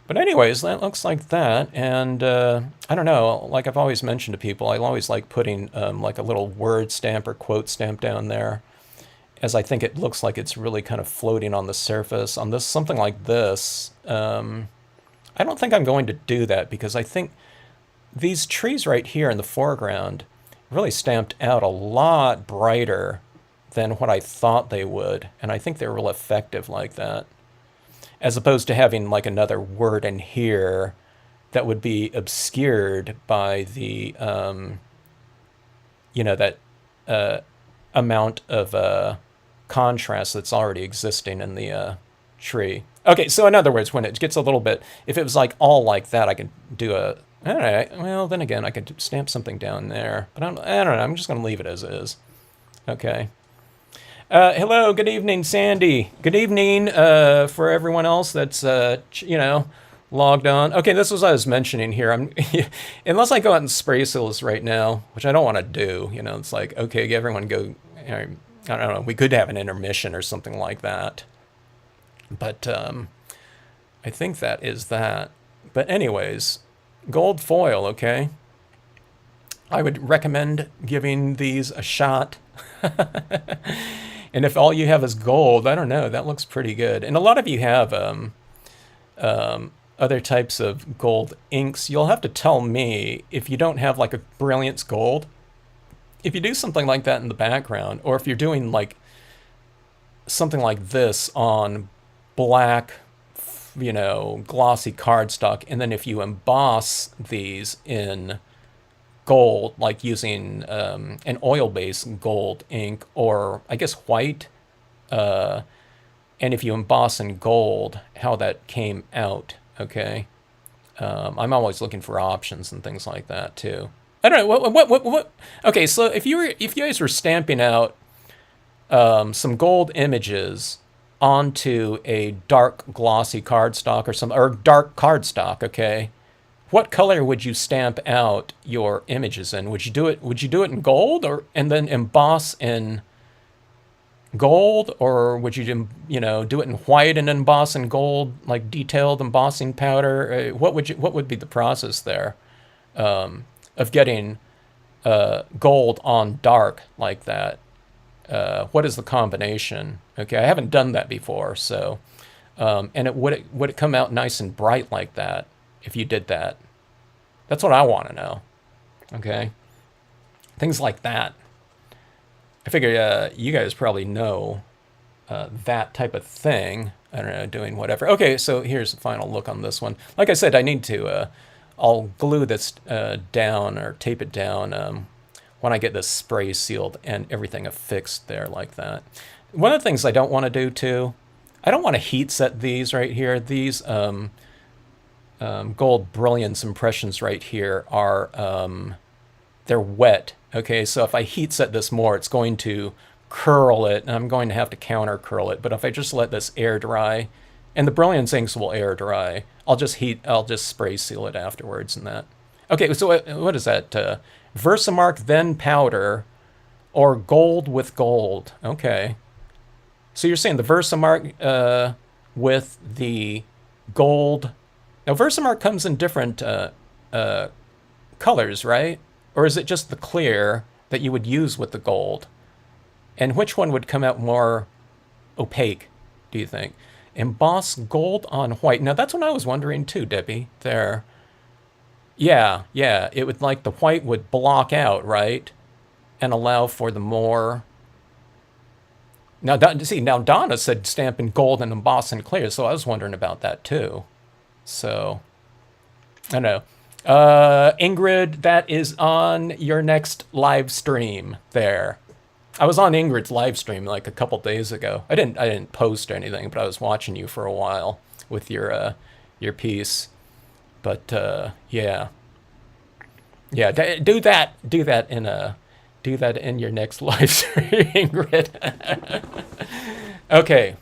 But anyways, that looks like that, and I don't know, like I've always mentioned to people, I always like putting like a little word stamp or quote stamp down there, as I think it looks like it's really kind of floating on the surface. On this, something like this, I don't think I'm going to do that, because I think these trees right here in the foreground really stamped out a lot brighter than what I thought they would, and I think they're real effective like that, as opposed to having like another word in here that would be obscured by the, that amount of contrast that's already existing in the tree. Okay, so in other words, when it gets a little bit, if it was like all like that, I could do a, all right, well, then again, I could stamp something down there. But I don't know, I'm just going to leave it as is. Okay. Hello, good evening, Sandy. Good evening for everyone else that's, you know, logged on. Okay, this was what I was mentioning here. I'm unless I go out and spray seal this right now, which I don't want to do. You know, it's like, okay, everyone go. You know, I don't know. We could have an intermission or something like that. But I think that is that. But anyways, gold foil, okay? I would recommend giving these a shot. And if all you have is gold, I don't know, that looks pretty good. And a lot of you have other types of gold inks. You'll have to tell me if you don't have like a Brilliance gold. If you do something like that in the background, or if you're doing like something like this on black, you know, glossy cardstock, and then if you emboss these in gold, like using an oil-based gold ink, or I guess white, and if you emboss in gold, how that came out, okay? I'm always looking for options and things like that too. I don't know, what? Okay, so if you guys were stamping out some gold images onto a dark glossy cardstock or dark cardstock, okay? What color would you stamp out your images in? Would you do it in gold, and then emboss in gold, or would you do it in white and emboss in gold, like detailed embossing powder? What would be the process there of getting gold on dark like that? What is the combination? Okay, I haven't done that before, so and would it come out nice and bright like that if you did that? That's what I want to know. Okay, things like that. I figure you guys probably know that type of thing. I don't know, doing whatever. Okay, so here's the final look on this one. Like I said, I need to. I'll glue this down or tape it down when I get this spray sealed and everything affixed there like that. One of the things I don't want to do too, I don't want to heat set these right here. These gold Brilliance impressions right here are they're wet. Okay, so if I heat set this more, it's going to curl it, and I'm going to have to counter curl it. But if I just let this air dry, and the Brilliance inks will air dry, I'll just spray seal it afterwards and that. Okay, so what is that? Versamark then powder, or gold with gold. Okay. So you're saying the Versamark with the gold. Now Versamark comes in different colors, right? Or is it just the clear that you would use with the gold? And which one would come out more opaque, do you think? Emboss gold on white. Now that's what I was wondering too, Debbie. There. Yeah, it would, like, the white would block out, right? And allow for the more... Now Donna said stamp in gold and emboss in clear, so I was wondering about that too. So, I don't know. Ingrid, that is on your next live stream there. I was on Ingrid's live stream like a couple days ago. I didn't post or anything, but I was watching you for a while with your piece. But yeah, do that in your next live stream, Ingrid. Okay.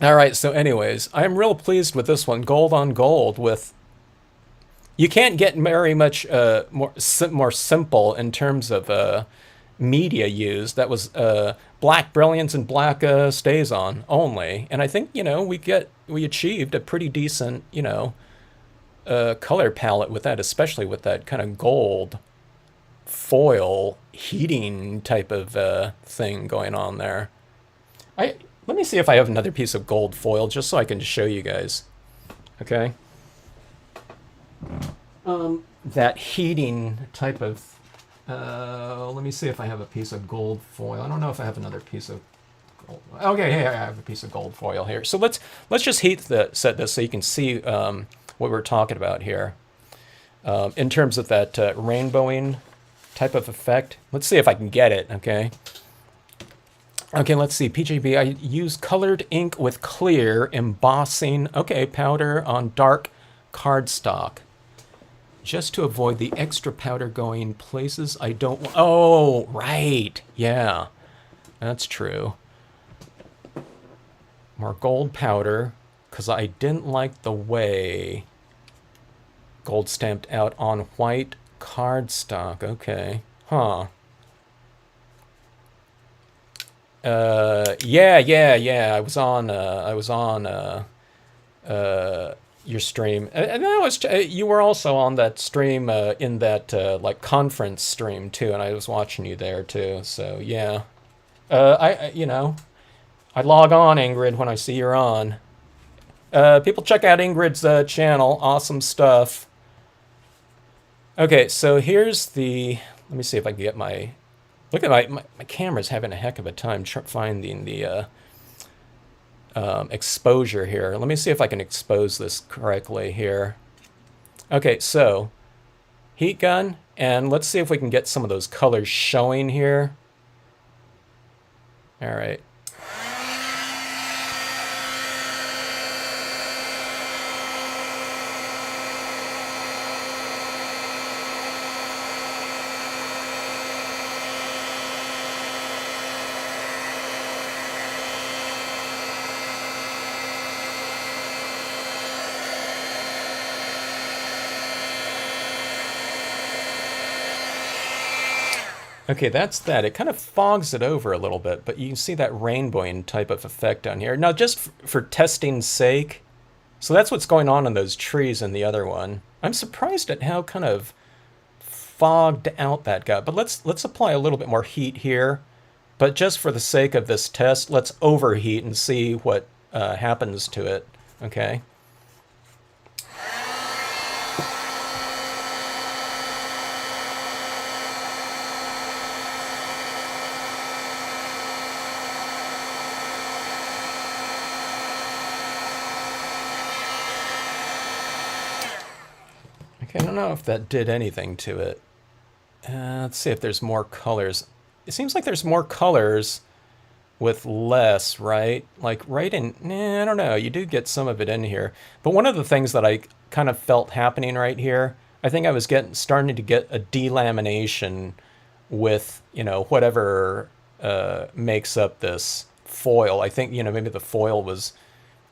All right. So, anyways, I'm real pleased with this one. Gold on gold with. You can't get very much more simple in terms of media used. That was black Brilliance and black StazOn only, and I think we achieved a pretty decent color palette with that, especially with that kind of gold foil heating type of thing going on there. Let me see if I have another piece of gold foil just so I can show you guys. Okay. That heating type of. Let me see if I have a piece of gold foil. I don't know if I have another piece of. Okay, hey, I have a piece of gold foil here. So let's just set this so you can see what we're talking about here in terms of that rainbowing type of effect. Let's see if I can get it. Okay. Okay, let's see. PJB, I use colored ink with clear embossing. Okay, powder on dark cardstock. Just to avoid the extra powder going places I don't want. Oh, right. Yeah, that's true. More gold powder, because I didn't like the way gold stamped out on white cardstock. Okay. Huh. Yeah. I was on your stream, and that was you were also on that stream in that like conference stream too, and I was watching you there too. So yeah, you know, I log on, Ingrid, when I see you're on. People check out Ingrid's channel. Awesome stuff. Okay, so here's the. Let me see if I can get my. Look at my camera's having a heck of a time finding the exposure here. Let me see if I can expose this correctly here. Okay, so heat gun, and let's see if we can get some of those colors showing here. All right. Okay, that's that. It kind of fogs it over a little bit, but you can see that rainbowing type of effect down here. Now, just for testing's sake, so that's what's going on in those trees in the other one. I'm surprised at how kind of fogged out that got, but let's apply a little bit more heat here. But just for the sake of this test, let's overheat and see what happens to it, okay? I don't know if that did anything to it. Let's see if there's more colors. It seems like there's more colors with less, right? Like right in, I don't know. You do get some of it in here. But one of the things that I kind of felt happening right here, I think I was starting to get a delamination with, you know, whatever makes up this foil. I think, you know, maybe the foil was,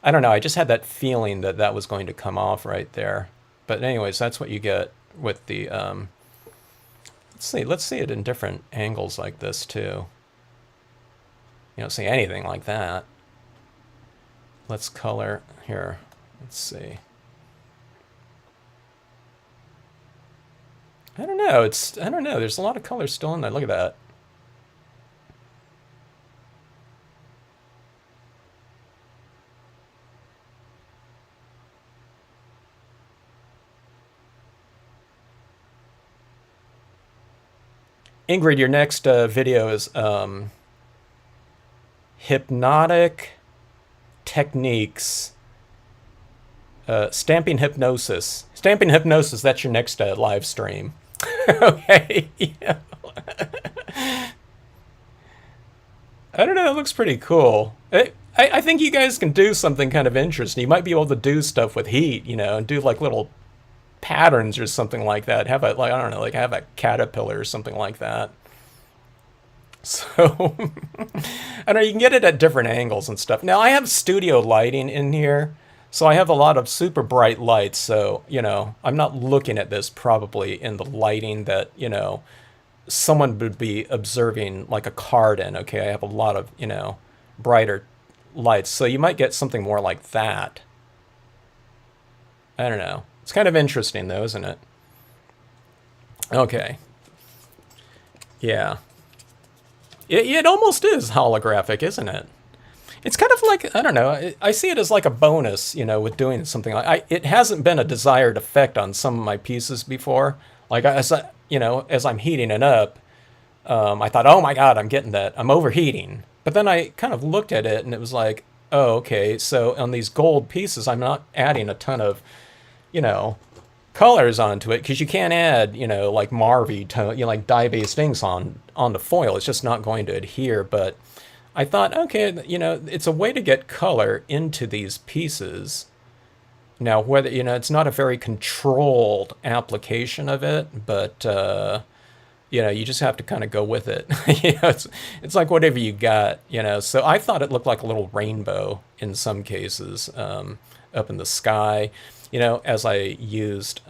I don't know. I just had that feeling that that was going to come off right there. But anyways, that's what you get with the, let's see it in different angles like this too. You don't see anything like that. Let's color here. Let's see. I don't know. I don't know. There's a lot of color still in there. Look at that. Ingrid, your next video is hypnotic techniques, stamping hypnosis. Stamping hypnosis, that's your next live stream. Okay. Yeah. I don't know, it looks pretty cool. I think you guys can do something kind of interesting. You might be able to do stuff with heat, you know, and do like little patterns or something like that. Have a, like, I don't know, like have a caterpillar or something like that. So, I know you can get it at different angles and stuff. Now, I have studio lighting in here, so I have a lot of super bright lights. So, you know, I'm not looking at this probably in the lighting that, you know, someone would be observing like a card in. Okay, I have a lot of, you know, brighter lights. So you might get something more like that. I don't know. It's kind of interesting, though, isn't it? Okay. Yeah. It almost is holographic, isn't it? It's kind of like, I don't know, I see it as like a bonus, you know, with doing something like, it hasn't been a desired effect on some of my pieces before. Like, you know, as I'm heating it up, I thought, oh my God, I'm getting that, I'm overheating. But then I kind of looked at it and it was like, oh, okay, so on these gold pieces, I'm not adding a ton of, you know, colors onto it, because you can't add, you know, like Marvy tone, you know, like dye-based things on the foil. It's just not going to adhere. But I thought, okay, you know, it's a way to get color into these pieces. Now, whether, you know, it's not a very controlled application of it, but, you know, you just have to kind of go with it. You know, it's like whatever you got, you know. So I thought it looked like a little rainbow in some cases, up in the sky, you know, as I used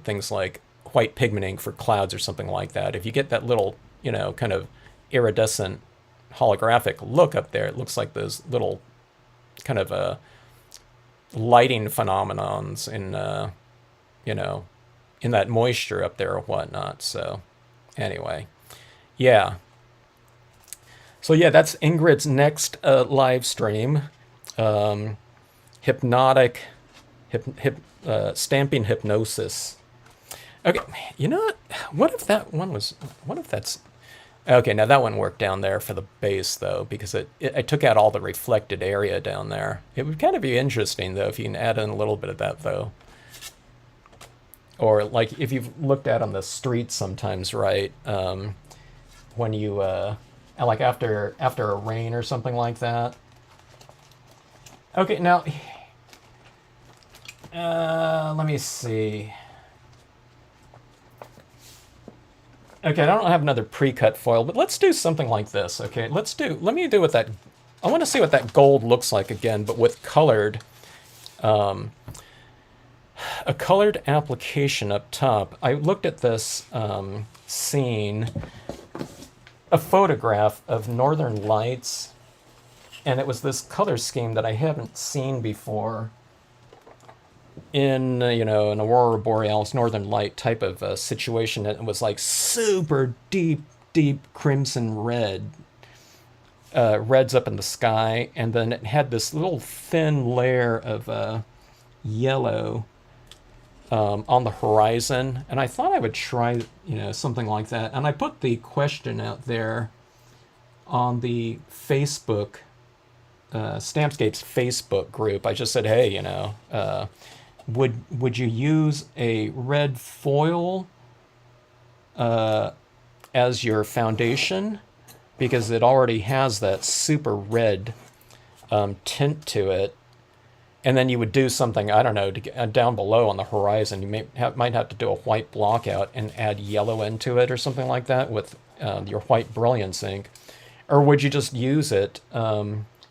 things like white pigment ink for clouds or something like that. If you get that little, you know, kind of iridescent holographic look up there, it looks like those little kind of lighting phenomenons in, you know, in that moisture up there or whatnot. So anyway, yeah. So yeah, that's Ingrid's next live stream. Hypnotic, stamping hypnosis. Okay, you know what? What if that one was? What if that's? Okay, now that one worked down there for the base though, because I took out all the reflected area down there. It would kind of be interesting though if you can add in a little bit of that though. Or like if you've looked at on the street sometimes, right? When you like after a rain or something like that. Okay, now let me see. Okay, I don't have another pre-cut foil, but let's do something like this. Okay, let me do what that. I want to see what that gold looks like again, but with colored. A colored application up top. I looked at this scene, a photograph of Northern Lights, and it was this color scheme that I haven't seen before in, you know, an Aurora Borealis Northern Light type of situation. It was like super deep crimson red, reds up in the sky, and then it had this little thin layer of yellow on the horizon, and I thought I would try, you know, something like that. And I put the question out there on the Facebook, Stampscapes Facebook group. I just said, hey, you know, would you use a red foil as your foundation, because it already has that super red tint to it? And then you would do something, I don't know, to get, down below on the horizon. You might have to do a white block out and add yellow into it or something like that with your white Brilliance ink. Or would you just use it,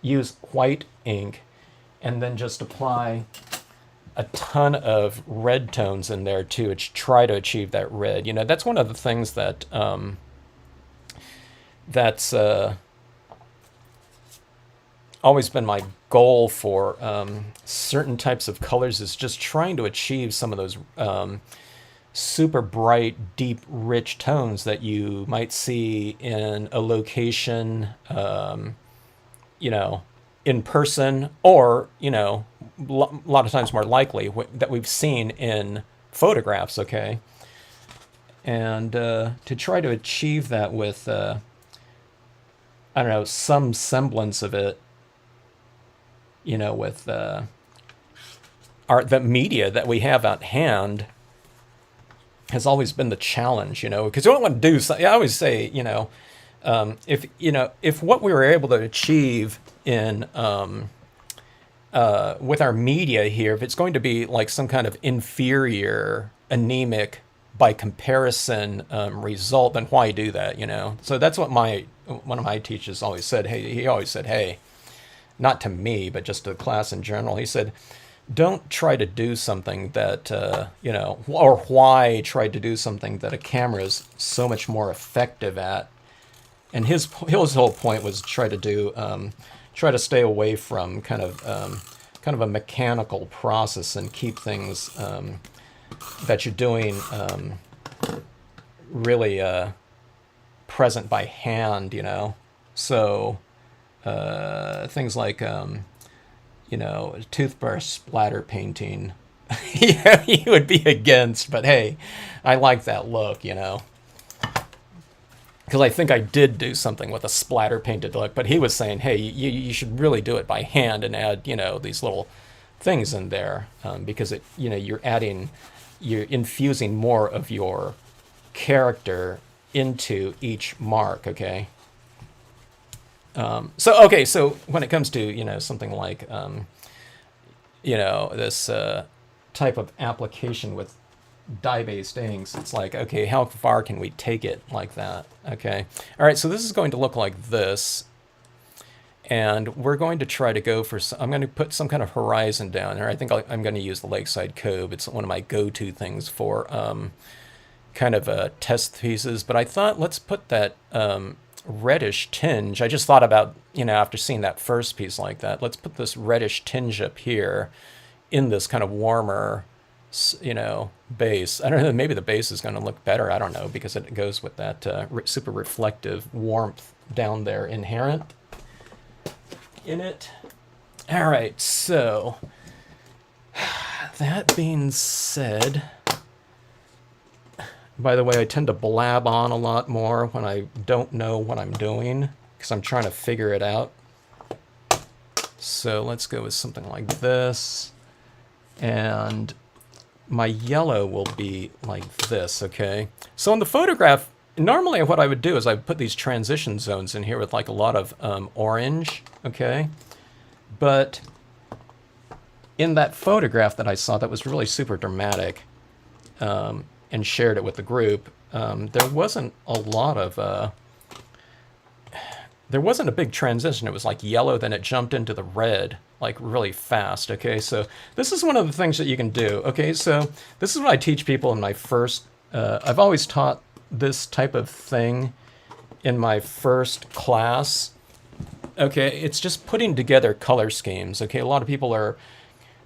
use white ink, and then just apply a ton of red tones in there to try to achieve that red? You know, that's one of the things that that's always been my goal for certain types of colors, is just trying to achieve some of those super bright, deep, rich tones that you might see in a location, you know, in person, or, you know, a lot of times more likely that we've seen in photographs, okay? And to try to achieve that with, I don't know, some semblance of it, you know, with the media that we have at hand, has always been the challenge, you know, because you don't want to do something. I always say, you know, if what we were able to achieve in with our media here, if it's going to be like some kind of inferior, anemic, by comparison result, then why do that, you know? So that's what one of my teachers always said. He always said, hey, not to me, but just to the class in general. He said, don't try to do something that, you know, or why try to do something that a camera is so much more effective at. And his whole point was try to stay away from kind of a mechanical process and keep things that you're doing really present by hand, you know. So things like, you know, toothbrush splatter painting, yeah, you would be against, but hey, I like that look, you know. Because I think I did do something with a splatter painted look, but he was saying, hey, you should really do it by hand and add, you know, these little things in there, because it, you know, you're infusing more of your character into each mark, okay? Okay, so when it comes to, something like, this type of application with dye-based inks, it's like, okay, how far can we take it like that? Okay. All right, so this is going to look like this. And we're going to try to go for, I'm going to put some kind of horizon down there. I think I'm going to use the Lakeside Cove. It's one of my go-to things for kind of test pieces. But I thought, let's put that reddish tinge. I just thought about, after seeing that first piece like that, let's put this reddish tinge up here in this kind of warmer, base. I don't know, maybe the base is going to look better. I don't know, because it goes with that super reflective warmth down there inherent in it. All right, so that being said, by the way, I tend to blab on a lot more when I don't know what I'm doing because I'm trying to figure it out. So let's go with something like this, and my yellow will be like this, okay? So in the photograph, normally what I would do is I would put these transition zones in here with like a lot of orange, okay? But in that photograph that I saw that was really super dramatic and shared it with the group, there wasn't a lot of, there wasn't a big transition. It was like yellow, then it jumped into the red like really fast, okay? So this is one of the things that you can do, okay? So this is what I teach people in my first, I've always taught this type of thing in my first class. Okay, it's just putting together color schemes. Okay, a lot of people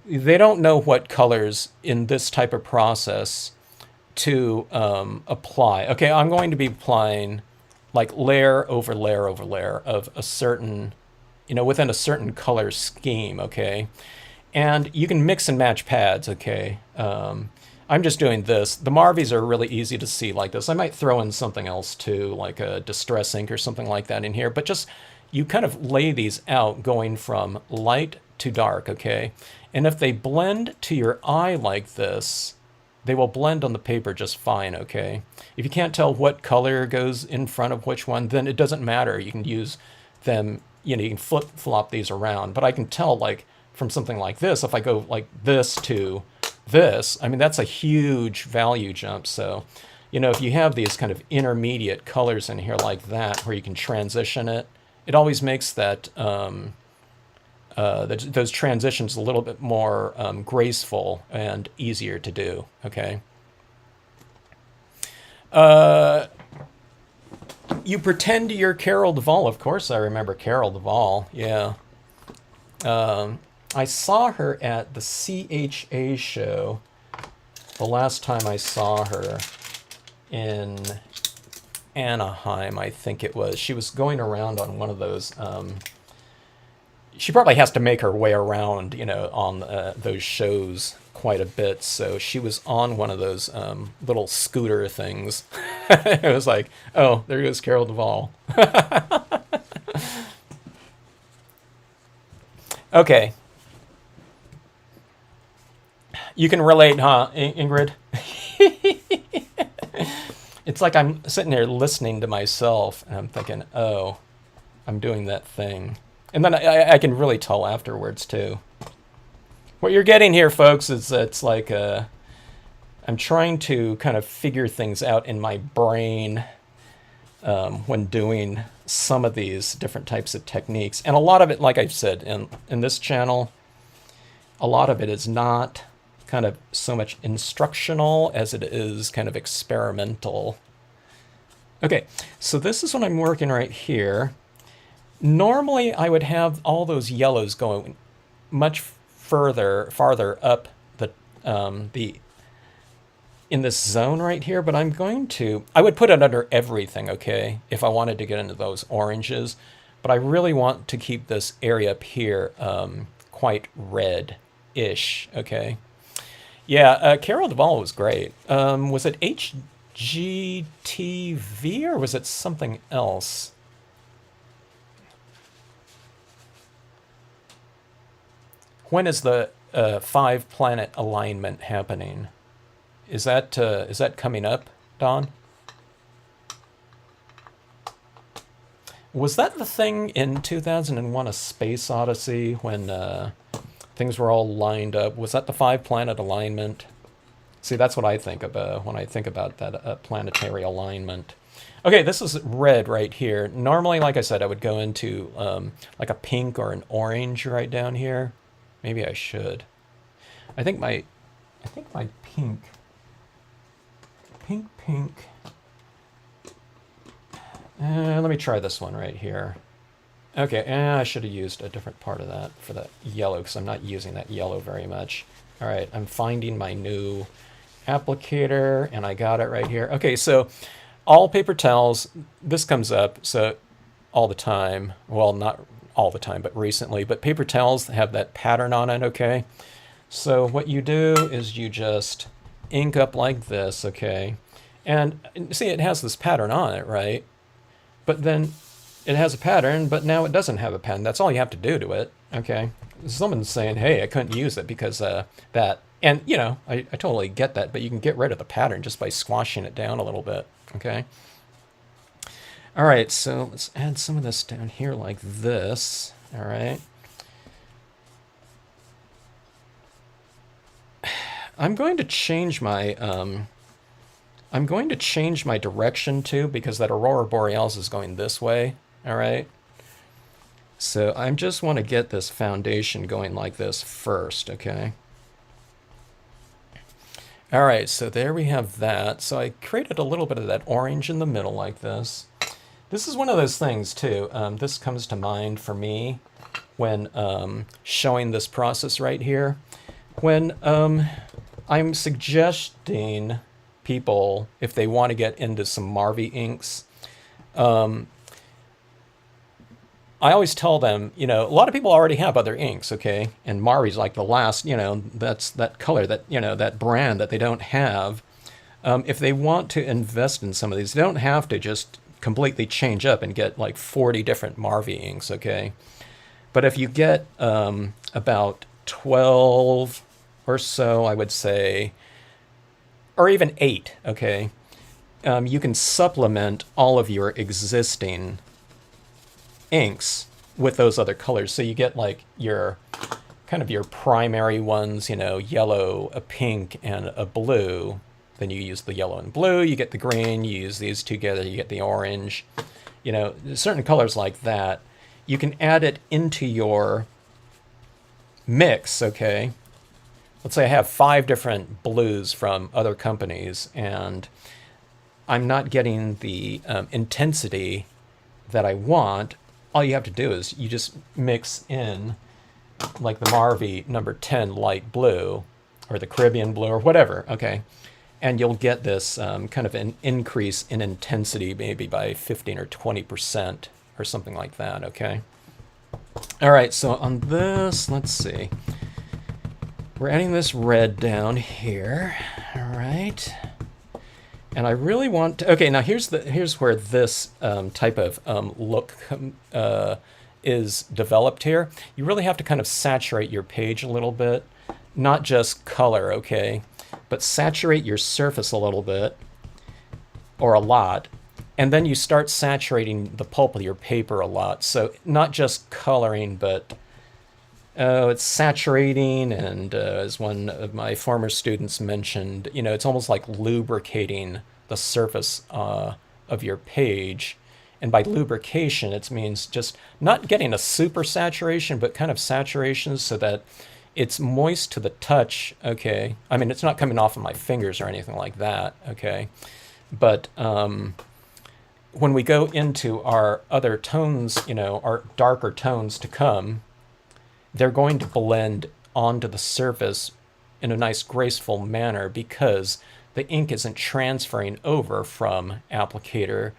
they don't know what colors in this type of process to apply. Okay, I'm going to be applying like layer over layer over layer of a certain, within a certain color scheme, okay? And you can mix and match pads, okay? I'm just doing this. The Marvies are really easy to see like this. I might throw in something else too, like a distress ink or something like that in here, but just you kind of lay these out going from light to dark, okay? And if they blend to your eye like this, they will blend on the paper just fine, okay? If you can't tell what color goes in front of which one, then it doesn't matter. You can use them, you can flip-flop these around, but I can tell like from something like this, if I go like this to this, I mean, that's a huge value jump. So, if you have these kind of intermediate colors in here like that, where you can transition it, it always makes that those transitions a little bit more graceful and easier to do, okay? You pretend you're Carol Duvall. Of course I remember Carol Duvall, yeah. I saw her at the CHA show the last time I saw her in Anaheim, I think it was. She was going around on one of those, she probably has to make her way around, on those shows quite a bit. So she was on one of those little scooter things. It was like, oh, there goes Carol Duvall. Okay. You can relate, huh, Ingrid? It's like I'm sitting there listening to myself, and I'm thinking, oh, I'm doing that thing. And then I can really tell afterwards, too. What you're getting here, folks, is it's like I'm trying to kind of figure things out in my brain when doing some of these different types of techniques. And a lot of it, like I've said, in this channel, a lot of it is not kind of so much instructional as it is kind of experimental. Okay, so this is what I'm working right here. Normally I would have all those yellows going much farther up the in this zone right here, but I would put it under everything, okay, if I wanted to get into those oranges, but I really want to keep this area up here quite red-ish, okay. Yeah, Carol Duvall was great. Was it HGTV or was it something else? When is the 5-planet alignment happening? Is that coming up, Don? Was that the thing in 2001: A Space Odyssey when things were all lined up? Was that the 5-planet alignment? See, that's what I think of when I think about that planetary alignment. Okay, this is red right here. Normally, like I said, I would go into like a pink or an orange right down here. Maybe I should. I think my pink. Let me try this one right here. Okay, I should have used a different part of that for the yellow because I'm not using that yellow very much. All right, I'm finding my new applicator and I got it right here. Okay, so all paper towels, this comes up so all the time. Well, not all the time, but recently. But paper towels have that pattern on it, okay? So what you do is you just ink up like this, okay? And see, it has this pattern on it, right? But then it has a pattern, but now it doesn't have a pattern. That's all you have to do to it, okay? Someone's saying, hey, I couldn't use it because that. And, you know, I totally get that, but you can get rid of the pattern just by squashing it down a little bit, okay? All right, so let's add some of this down here like this, all right? I'm going to change my direction too because that Aurora Borealis is going this way, all right? So I just want to get this foundation going like this first, okay? All right, so there we have that. So I created a little bit of that orange in the middle like this. This is one of those things too. This comes to mind for me when showing this process right here. When I'm suggesting people, if they want to get into some Marvy inks, I always tell them, you know, a lot of people already have other inks, okay? And Marvy's like the last, you know, that's that color, that, you know, that brand that they don't have. If they want to invest in some of these, they don't have to just completely change up and get like 40 different Marvy inks, okay? But if you get about 12 or so, I would say, or even 8, okay? You can supplement all of your existing inks with those other colors. So you get like your kind of your primary ones, you know, yellow, a pink, and a blue. Then you use the yellow and blue, you get the green, you use these together, you get the orange. You know, certain colors like that. You can add it into your mix, okay? Let's say I have 5 different blues from other companies, and I'm not getting the intensity that I want. All you have to do is you just mix in like the Marvy number 10 light blue or the Caribbean blue or whatever, okay? And you'll get this kind of an increase in intensity, maybe by 15 or 20% or something like that, okay? All right, so on this, let's see. We're adding this red down here, all right? And I really want to, okay, now here's where this type of look is developed here. You really have to kind of saturate your page a little bit, not just color, okay? But saturate your surface a little bit, or a lot, and then you start saturating the pulp of your paper a lot. So not just coloring, but it's saturating, and as one of my former students mentioned, you know, it's almost like lubricating the surface of your page. And by lubrication, it means just not getting a super saturation, but kind of saturation so that it's moist to the touch, okay? I mean, it's not coming off of my fingers or anything like that, okay? But when we go into our other tones, you know, our darker tones to come, they're going to blend onto the surface in a nice graceful manner because the ink isn't transferring over from applicator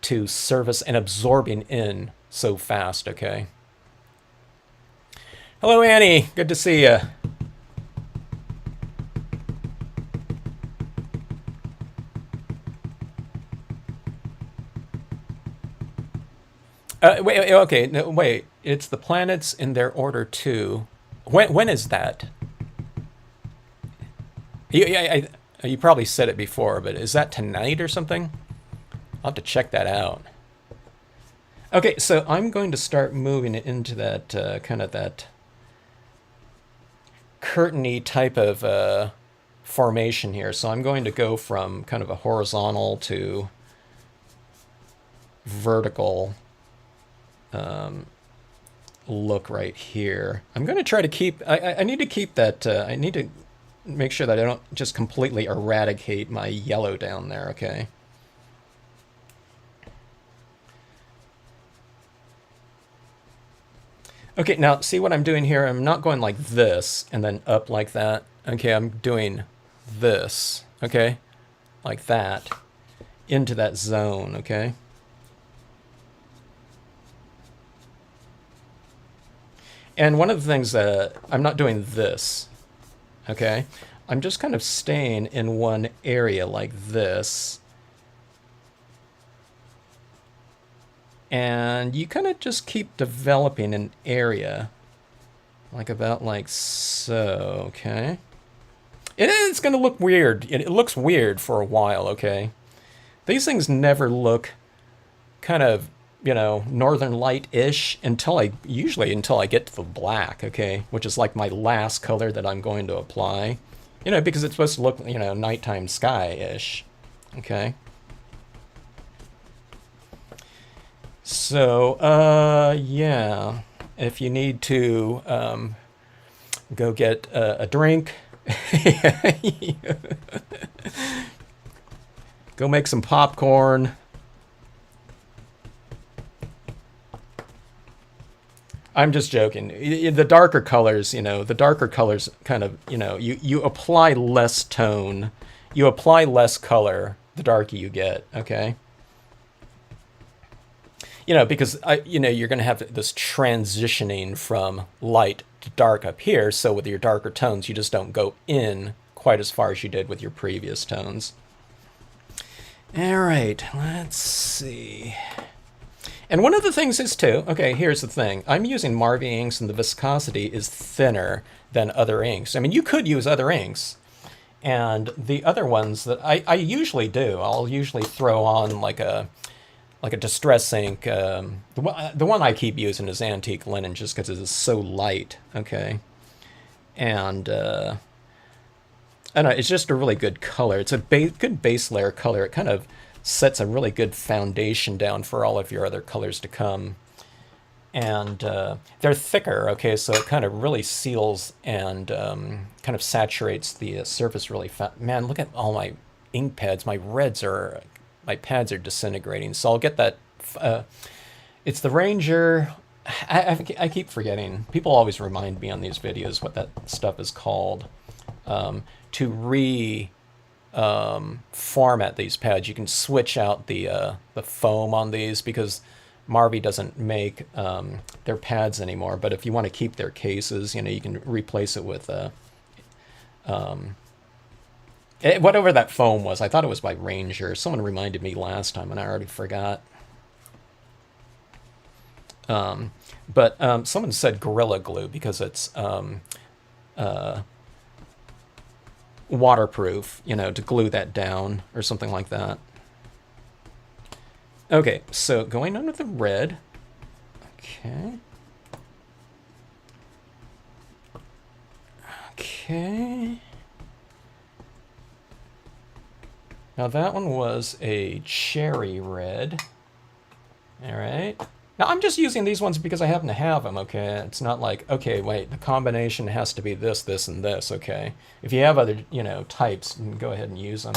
to surface and absorbing in so fast, okay? Hello, Annie. Good to see you. Wait, okay, no, wait. It's the planets in their order too. When is that? You probably said it before, but is that tonight or something? I'll have to check that out. Okay, so I'm going to start moving it into that kind of that curtainy type of formation here. So I'm going to go from kind of a horizontal to vertical look right here. I'm going to try to keep, I need to keep that, I need to make sure that I don't just completely eradicate my yellow down there, okay? Okay, now see what I'm doing here? I'm not going like this and then up like that. Okay, I'm doing this, okay? Like that, into that zone, okay? And one of the things that I'm not doing this, okay? I'm just kind of staying in one area like this. And you kind of just keep developing an area like about like so, okay? It's going to look weird. It looks weird for a while, okay? These things never look kind of, you know, northern light-ish until usually until I get to the black, okay? Which is like my last color that I'm going to apply. You know, because it's supposed to look, you know, nighttime sky-ish, okay? So, yeah, if you need to go get a drink, go make some popcorn. I'm just joking. The darker colors, you know, the darker colors kind of, you know, you apply less tone, you apply less color, the darker you get, okay? You know, because you know, you're going to have this transitioning from light to dark up here. So with your darker tones, you just don't go in quite as far as you did with your previous tones. All right, let's see. And one of the things is too, okay, here's the thing. I'm using Marvy inks and the viscosity is thinner than other inks. I mean, you could use other inks. And the other ones that I usually do, I'll usually throw on like a distress ink. The one I keep using is antique linen just because it is so light, okay? And I don't know, it's just a really good color. It's a good base layer color. It kind of sets a really good foundation down for all of your other colors to come. And they're thicker, okay, so it kind of really seals and kind of saturates the surface really fast. Man, look at all my ink pads. My pads are disintegrating, so I'll get that. It's the Ranger. I keep forgetting. People always remind me on these videos what that stuff is called. To format these pads, you can switch out the foam on these because Marvy doesn't make their pads anymore. But if you want to keep their cases, you know, you can replace it with whatever that foam was. I thought it was by Ranger. Someone reminded me last time, and I already forgot. But someone said Gorilla Glue because it's waterproof, you know, to glue that down or something like that. Okay, so going under the red. Okay. Okay. Now that one was a cherry red. All right. Now I'm just using these ones because I happen to have them, okay? It's not like, okay, wait, the combination has to be this, this, and this, okay? If you have other, you know, types, you can go ahead and use them.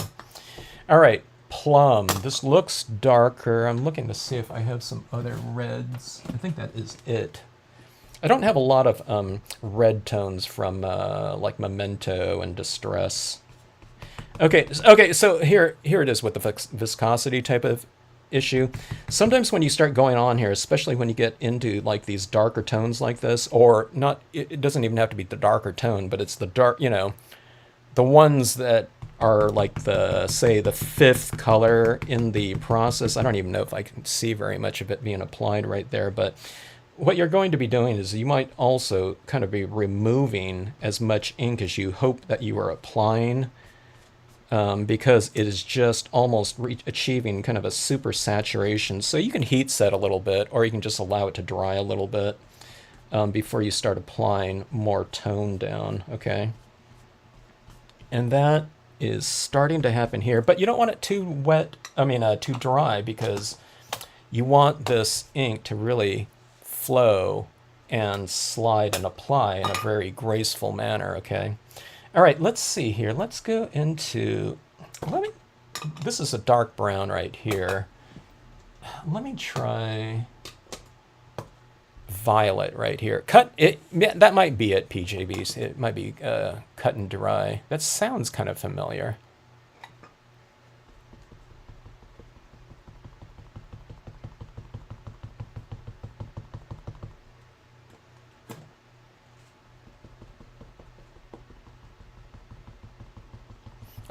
All right, plum. This looks darker. I'm looking to see if I have some other reds. I think that is it. I don't have a lot of red tones from like Memento and Distress. Okay, so here it is with the viscosity type of issue. Sometimes when you start going on here, especially when you get into like these darker tones like this, or not, it doesn't even have to be the darker tone, but it's the dark, you know, the ones that are like the, say, the fifth color in the process. I don't even know if I can see very much of it being applied right there, but what you're going to be doing is you might also kind of be removing as much ink as you hope that you are applying. because it is just almost achieving kind of a super saturation. So you can heat set a little bit, or you can just allow it to dry a little bit before you start applying more tone down, okay? And that is starting to happen here, but you don't want it too wet, too dry, because you want this ink to really flow and slide and apply in a very graceful manner, okay? All right, let's see here. Let's go into, this is a dark brown right here. Let me try violet right here. Cut it, that might be it, PJBs. It might be cut and dry. That sounds kind of familiar.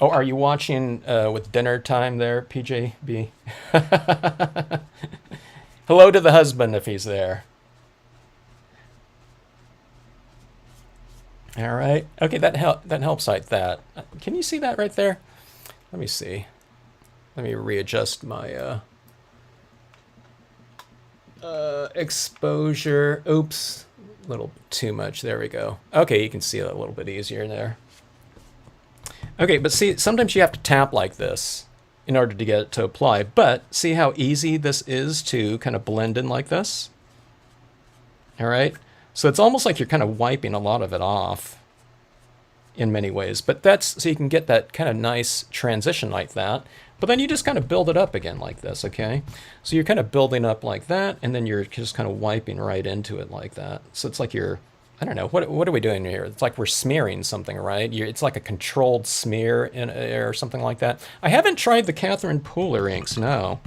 Oh, are you watching with dinner time there, PJB? Hello to the husband if he's there. All right. Okay, that helps like that. Can you see that right there? Let me see. Let me readjust my exposure. Oops, a little too much. There we go. Okay, you can see it a little bit easier there. Okay, but see, sometimes you have to tap like this in order to get it to apply. But see how easy this is to kind of blend in like this? All right. So it's almost like you're kind of wiping a lot of it off in many ways. But that's so you can get that kind of nice transition like that. But then you just kind of build it up again like this, okay? So you're kind of building up like that, and then you're just kind of wiping right into it like that. So it's like you're, I don't know, what are we doing here? It's like we're smearing something, right? It's like a controlled smear in or something like that. I haven't tried the Catherine Pooler inks, no.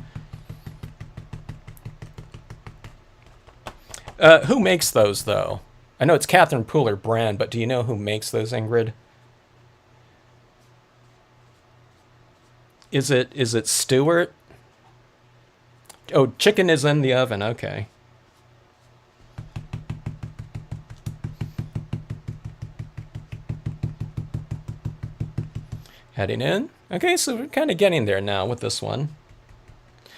Who makes those, though? I know it's Catherine Pooler brand, but do you know who makes those, Ingrid? Is it Stewart? Oh, chicken is in the oven, okay. Heading in. Okay, so we're kind of getting there now with this one.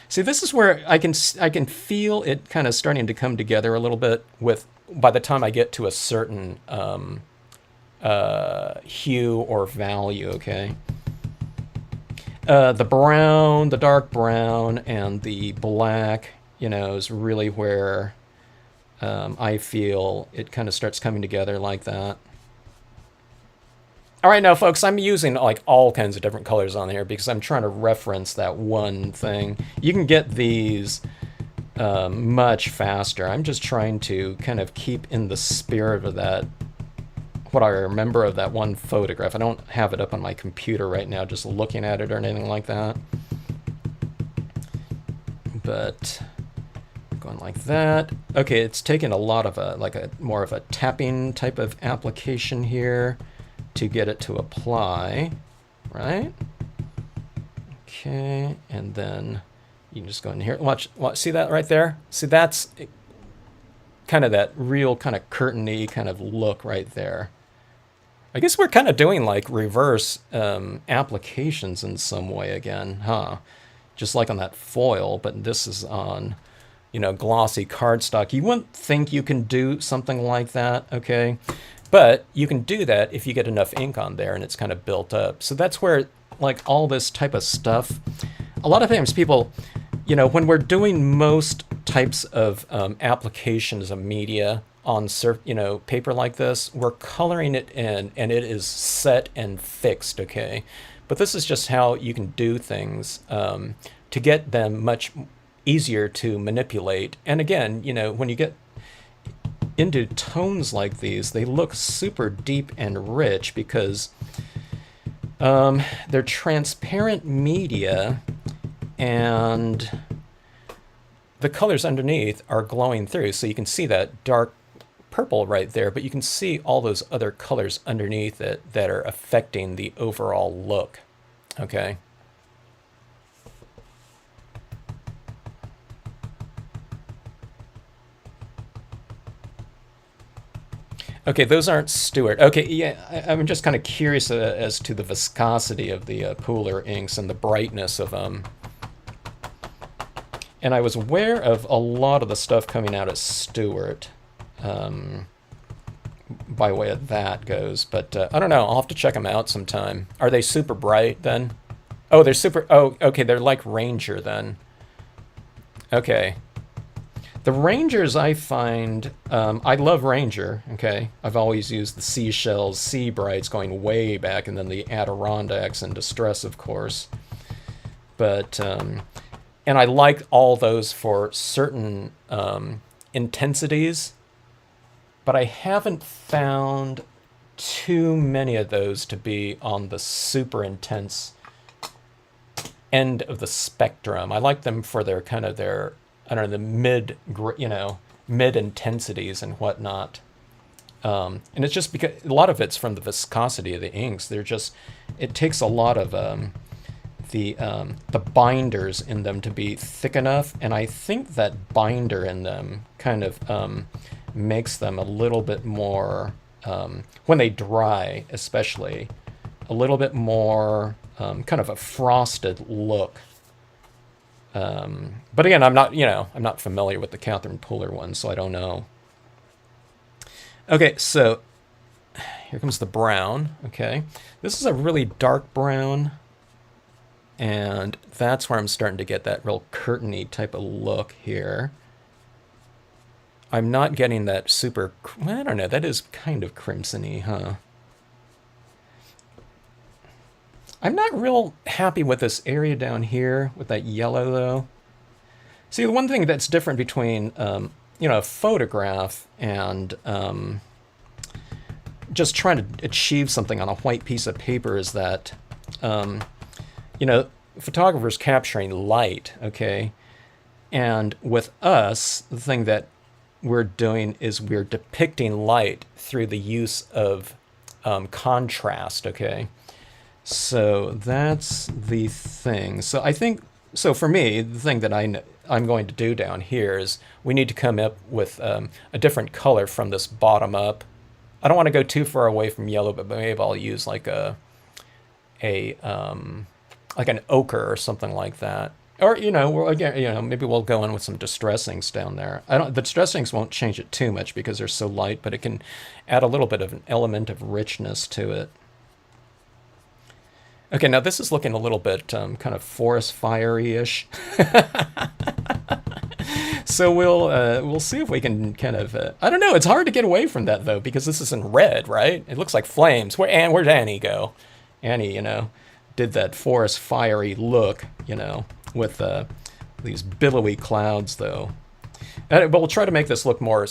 See, this is where I can feel it kind of starting to come together a little bit with by the time I get to a certain hue or value, okay? The brown, the dark brown, and the black, you know, is really where I feel it kind of starts coming together like that. All right, now, folks, I'm using like all kinds of different colors on here because I'm trying to reference that one thing. You can get these much faster. I'm just trying to kind of keep in the spirit of that, what I remember of that one photograph. I don't have it up on my computer right now, just looking at it or anything like that. But going like that. Okay, it's taking a lot of more of a tapping type of application here to get it to apply, right? Okay, and then you can just go in here. Watch, see that right there? See, that's kind of that real kind of curtain-y kind of look right there. I guess we're kind of doing like reverse applications in some way again, huh? Just like on that foil, but this is on, you know, glossy cardstock. You wouldn't think you can do something like that, okay? But you can do that if you get enough ink on there and it's kind of built up. So that's where like all this type of stuff, a lot of times people, you know, when we're doing most types of applications of media on paper like this, we're coloring it in and it is set and fixed, okay? But this is just how you can do things to get them much easier to manipulate. And again, you know, when you get into tones like these, they look super deep and rich because they're transparent media and the colors underneath are glowing through. So you can see that dark purple right there, but you can see all those other colors underneath it that are affecting the overall look, okay? Okay, those aren't Stewart. Okay, yeah, I'm just kind of curious as to the viscosity of the Pooler inks and the brightness of them. And I was aware of a lot of the stuff coming out of Stewart, by way of that goes. But I don't know. I'll have to check them out sometime. Are they super bright then? Oh, they're super. Oh, okay. They're like Ranger then. Okay. The Rangers I find, I love Ranger, okay? I've always used the Seashells, Sea Brights going way back, and then the Adirondacks and Distress, of course. But, and I like all those for certain intensities, but I haven't found too many of those to be on the super intense end of the spectrum. I like them for their kind of their, I don't know, the mid intensities and whatnot. And it's just because a lot of it's from the viscosity of the inks. They're just, it takes a lot of the binders in them to be thick enough, and I think that binder in them kind of makes them a little bit more, when they dry especially, a little bit more kind of a frosted look. But again, I'm not familiar with the Catherine Pooler one, so I don't know. Okay, so here comes the brown. Okay, this is a really dark brown, and that's where I'm starting to get that real curtainy type of look here. I'm not getting that super, I don't know, that is kind of crimson-y, huh? I'm not real happy with this area down here with that yellow, though. See, the one thing that's different between, a photograph and just trying to achieve something on a white piece of paper is that, photographers capturing light, okay? And with us, the thing that we're doing is we're depicting light through the use of contrast, okay? So that's the thing. So I think, so for me, the thing that I'm going to do down here is we need to come up with a different color from this bottom up. I don't want to go too far away from yellow, but maybe I'll use like like an ochre or something like that. Or, maybe we'll go in with some distress inks down there. The distress inks won't change it too much because they're so light, but it can add a little bit of an element of richness to it. Okay, now this is looking a little bit kind of forest fiery-ish. So we'll see if we can kind of, I don't know, it's hard to get away from that though, because this is in red, right? It looks like flames. Where'd Annie go? Annie, did that forest fiery look, with these billowy clouds though. But we'll try to make this look more,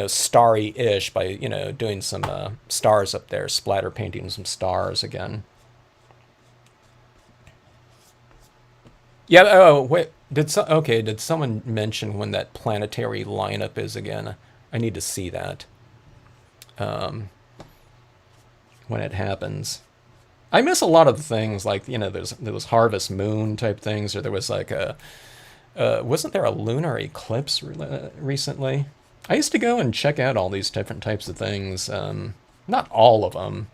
starry-ish by, doing some stars up there, splatter painting some stars again. Yeah, oh, wait, did someone mention when that planetary lineup is again? I need to see that. When it happens. I miss a lot of the things, like, there was Harvest Moon type things, or there was like wasn't there a lunar eclipse recently? I used to go and check out all these different types of things, not all of them.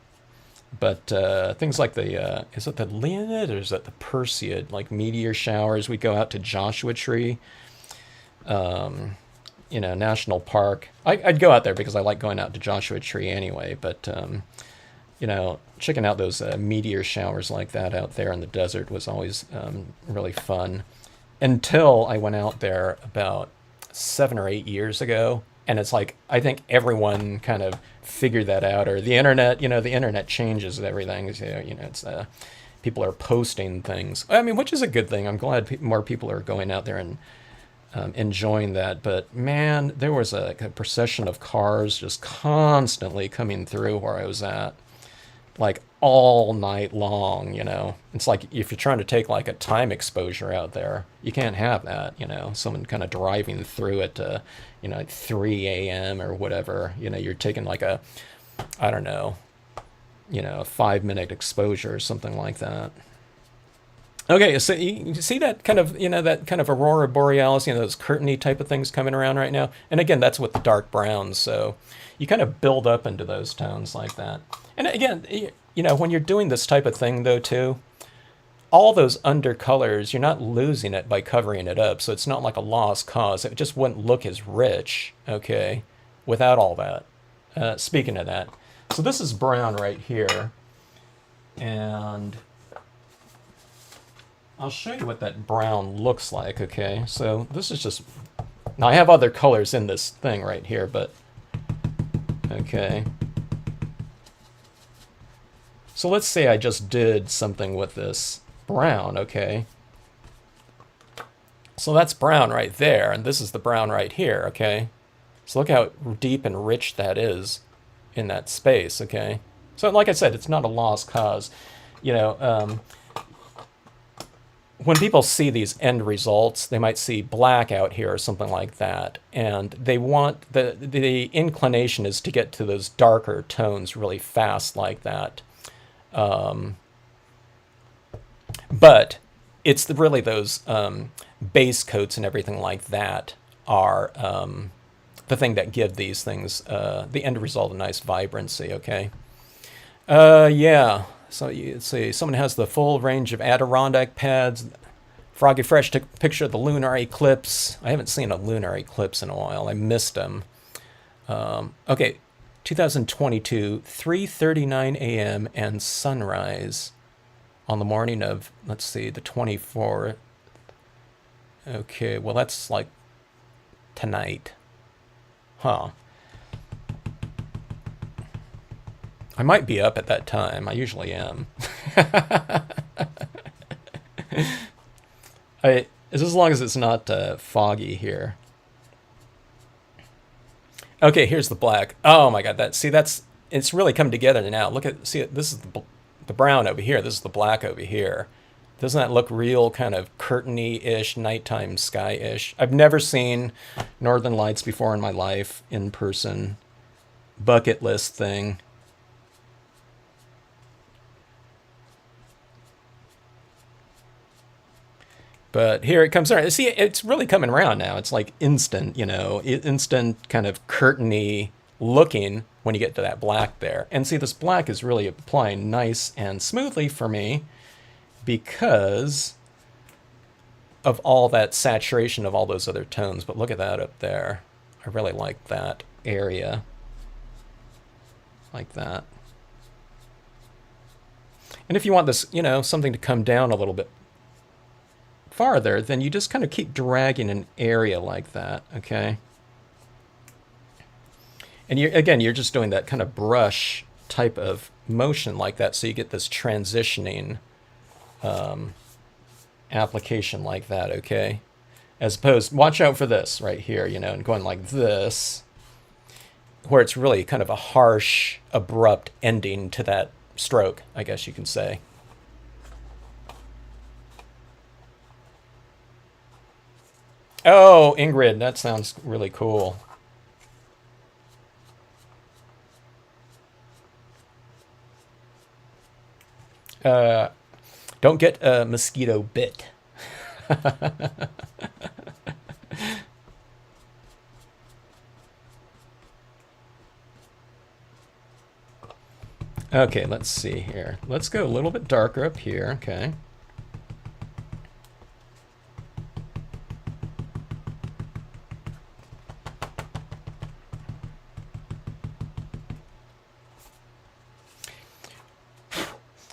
But things like is it the Leonid or is it the Perseid, like meteor showers? We go out to Joshua Tree, National Park. I'd go out there because I like going out to Joshua Tree anyway. But, checking out those meteor showers like that out there in the desert was always really fun. Until I went out there about 7 or 8 years ago. And it's like, I think everyone kind of figured that out, or the internet, the internet changes everything. It's people are posting things. I mean, which is a good thing. I'm glad more people are going out there and enjoying that. But man, there was a procession of cars just constantly coming through where I was at, like all night long. It's like if you're trying to take like a time exposure out there, you can't have that. Someone kind of driving through it to, 3 a.m. or whatever. You're taking like a 5-minute exposure or something like that. Okay, so you see that kind of, that kind of Aurora Borealis, those curtainy type of things coming around right now? And again, that's with the dark browns, so you kind of build up into those tones like that. And again, when you're doing this type of thing, though, too, all those undercolors, you're not losing it by covering it up, so it's not like a lost cause. It just wouldn't look as rich, okay, without all that. Speaking of that, so this is brown right here, and I'll show you what that brown looks like, okay? So this is just... Now, I have other colors in this thing right here, but... Okay. So let's say I just did something with this brown, okay? So that's brown right there, and this is the brown right here, okay? So look how deep and rich that is in that space, okay? So like I said, it's not a lost cause. When people see these end results, they might see black out here or something like that, and they want the inclination is to get to those darker tones really fast like that. But it's really those base coats and everything like that are the thing that give these things the end result a nice vibrancy. Okay. Yeah. So let's see, someone has the full range of Adirondack pads. Froggy Fresh took a picture of the lunar eclipse. I haven't seen a lunar eclipse in a while. I missed them. Okay, 2022, 3:39 a.m. and sunrise on the morning of, let's see, the 24th. Okay, well, that's like tonight. Huh. I might be up at that time. I usually am. As long as it's not foggy here. Okay, here's the black. Oh my God, it's really come together now. See it. This is the brown over here. This is the black over here. Doesn't that look real kind of curtainy-ish, nighttime sky-ish? I've never seen Northern Lights before in my life in person. Bucket list thing. But here it comes around. See, it's really coming around now. It's like instant, instant kind of curtainy looking when you get to that black there. And see, this black is really applying nice and smoothly for me because of all that saturation of all those other tones. But look at that up there. I really like that area. Like that. And if you want this, something to come down a little bit farther, then you just kind of keep dragging an area like that, okay? And you're just doing that kind of brush type of motion like that, so you get this transitioning application like that, okay? As opposed, watch out for this right here, and going like this, where it's really kind of a harsh, abrupt ending to that stroke, I guess you can say. Oh, Ingrid, that sounds really cool. Don't get a mosquito bit. Okay, let's see here. Let's go a little bit darker up here, okay.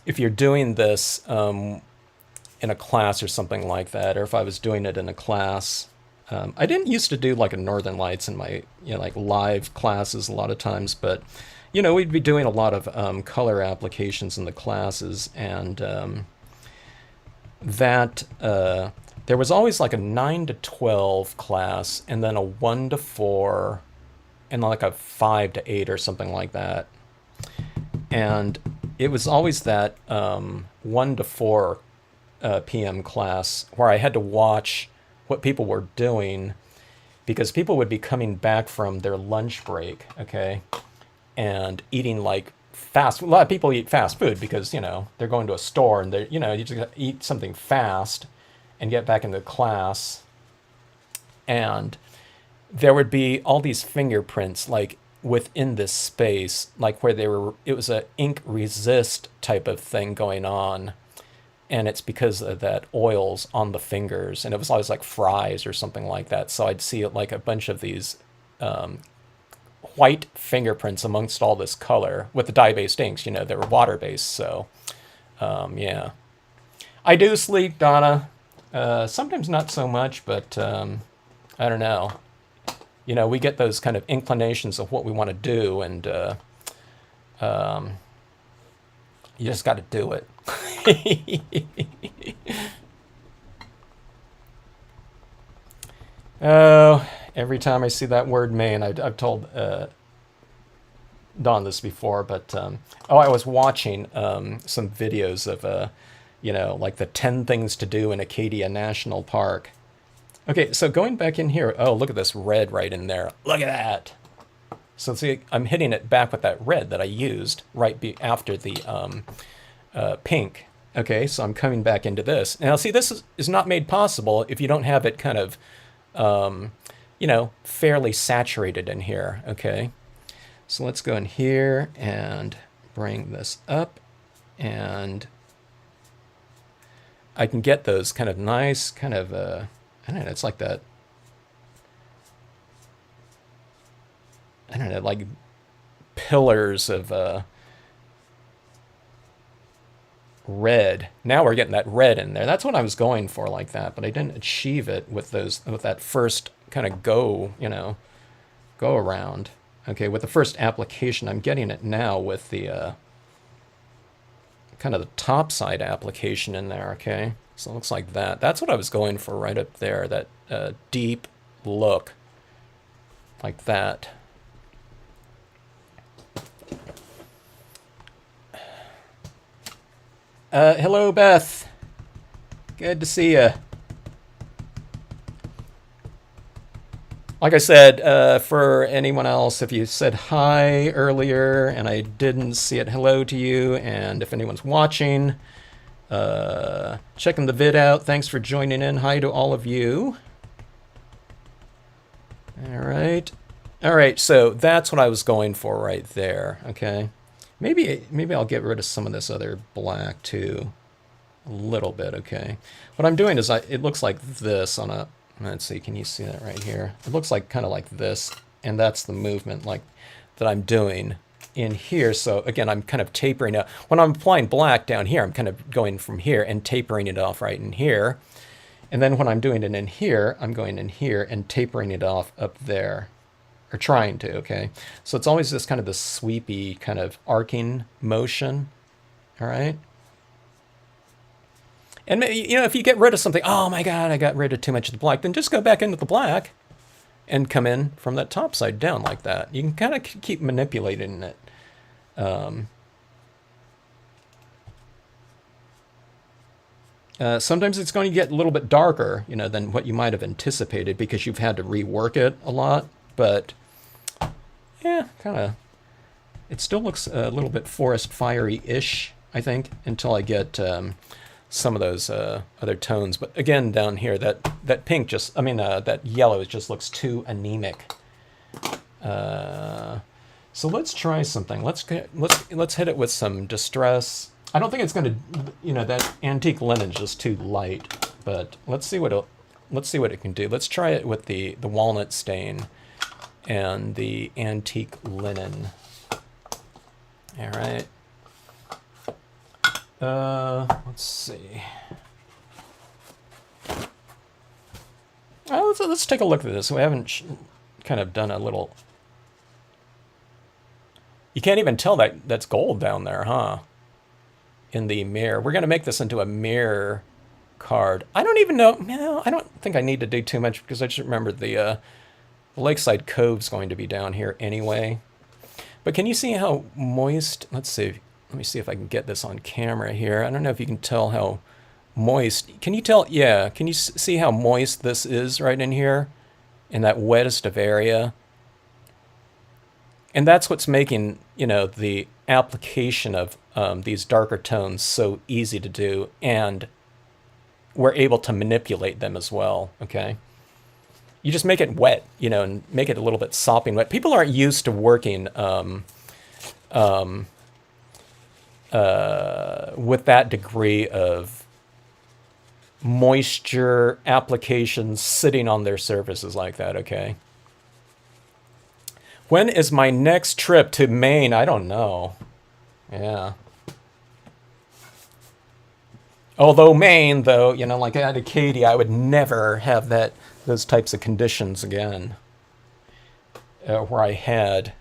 If you're doing this in a class or something like that, or if I was doing it in a class, I didn't used to do like a Northern Lights in my like live classes a lot of times, but we'd be doing a lot of color applications in the classes, and there was always like a 9 to 12 class, and then a 1 to 4, and like a 5 to 8 or something like that, and it was always that 1 to 4 p.m. class where I had to watch what people were doing, because people would be coming back from their lunch break, okay, and eating like a lot of people eat fast food because, you know, they're going to a store and they're, you know, you just gotta eat something fast and get back into class. And there would be all these fingerprints like within this space, like where they were, it was a ink resist type of thing going on. And it's because of that oils on the fingers. And it was always like fries or something like that. So I'd see like a bunch of these white fingerprints amongst all this color with the dye-based inks. You know, they were water-based. So, yeah. I do sleep, Donna. Sometimes not so much, but I don't know. You know, we get those kind of inclinations of what we want to do, and you just got to do it. Oh, every time I see that word main, I've told Dawn this before, but oh, I was watching some videos of, you know, like the 10 things to do in Acadia National Park. Okay, so going back in here, oh, look at this red right in there. Look at that. So see, I'm hitting it back with that red that I used right after the pink. Okay, so I'm coming back into this. Now, see, this is not made possible if you don't have it kind of, you know, fairly saturated in here. Okay, so let's go in here and bring this up, and I can get those kind of nice, kind of, I don't know, it's like that, I don't know, like pillars of red. Now we're getting that red in there. That's what I was going for like that, but I didn't achieve it with that first kind of go around. Okay, with the first application. I'm getting it now with the kind of the top side application in there. Okay, so it looks like that. That's what I was going for right up there, that deep look like that. Hello, Beth. Good to see you. Like I said, for anyone else, if you said hi earlier and I didn't see it, hello to you. And if anyone's watching, checking the vid out, thanks for joining in. Hi to all of you. All right. All right, so that's what I was going for right there, okay? Maybe I'll get rid of some of this other black too, a little bit, okay? What I'm doing is it looks like this on a, let's see, can you see that right here? It looks like kind of like this, and that's the movement like that I'm doing in here. So again, I'm kind of tapering up. When I'm applying black down here, I'm kind of going from here and tapering it off right in here. And then when I'm doing it in here, I'm going in here and tapering it off up there. Or trying to, okay? So it's always this kind of the sweepy kind of arcing motion, all right? And, you know, if you get rid of something, oh my God, I got rid of too much of the black, then just go back into the black and come in from that top side down like that. You can kind of keep manipulating it. Sometimes it's going to get a little bit darker, you know, than what you might have anticipated because you've had to rework it a lot, but yeah, kind of, it still looks a little bit forest fiery-ish, I think, until I get some of those other tones. But again, down here, that pink just, I mean, that yellow just looks too anemic. So let's try something. Let's hit it with some distress. I don't think it's going to, you know, that antique linen is just too light. But let's see what it can do. Let's try it with the walnut stain and the antique linen. All right. Let's see. Let's take a look at this. We haven't kind of done a little. You can't even tell that that's gold down there, huh? In the mirror. We're going to make this into a mirror card. I don't even know. No, I don't think I need to do too much because I just remember the Lakeside Cove's going to be down here anyway. But can you see how moist? Let's see. Let me see if I can get this on camera here. I don't know if you can tell how moist. Can you tell? Yeah. Can you see how moist this is right in here? In that wettest of area? And that's what's making, the application of these darker tones so easy to do, and we're able to manipulate them as well, okay? You just make it wet, and make it a little bit sopping wet. People aren't used to working with that degree of moisture applications sitting on their surfaces like that, okay? When is my next trip to Maine? I don't know. Yeah. Although Maine, though, like at Acadia, I would never have those types of conditions again. Where I had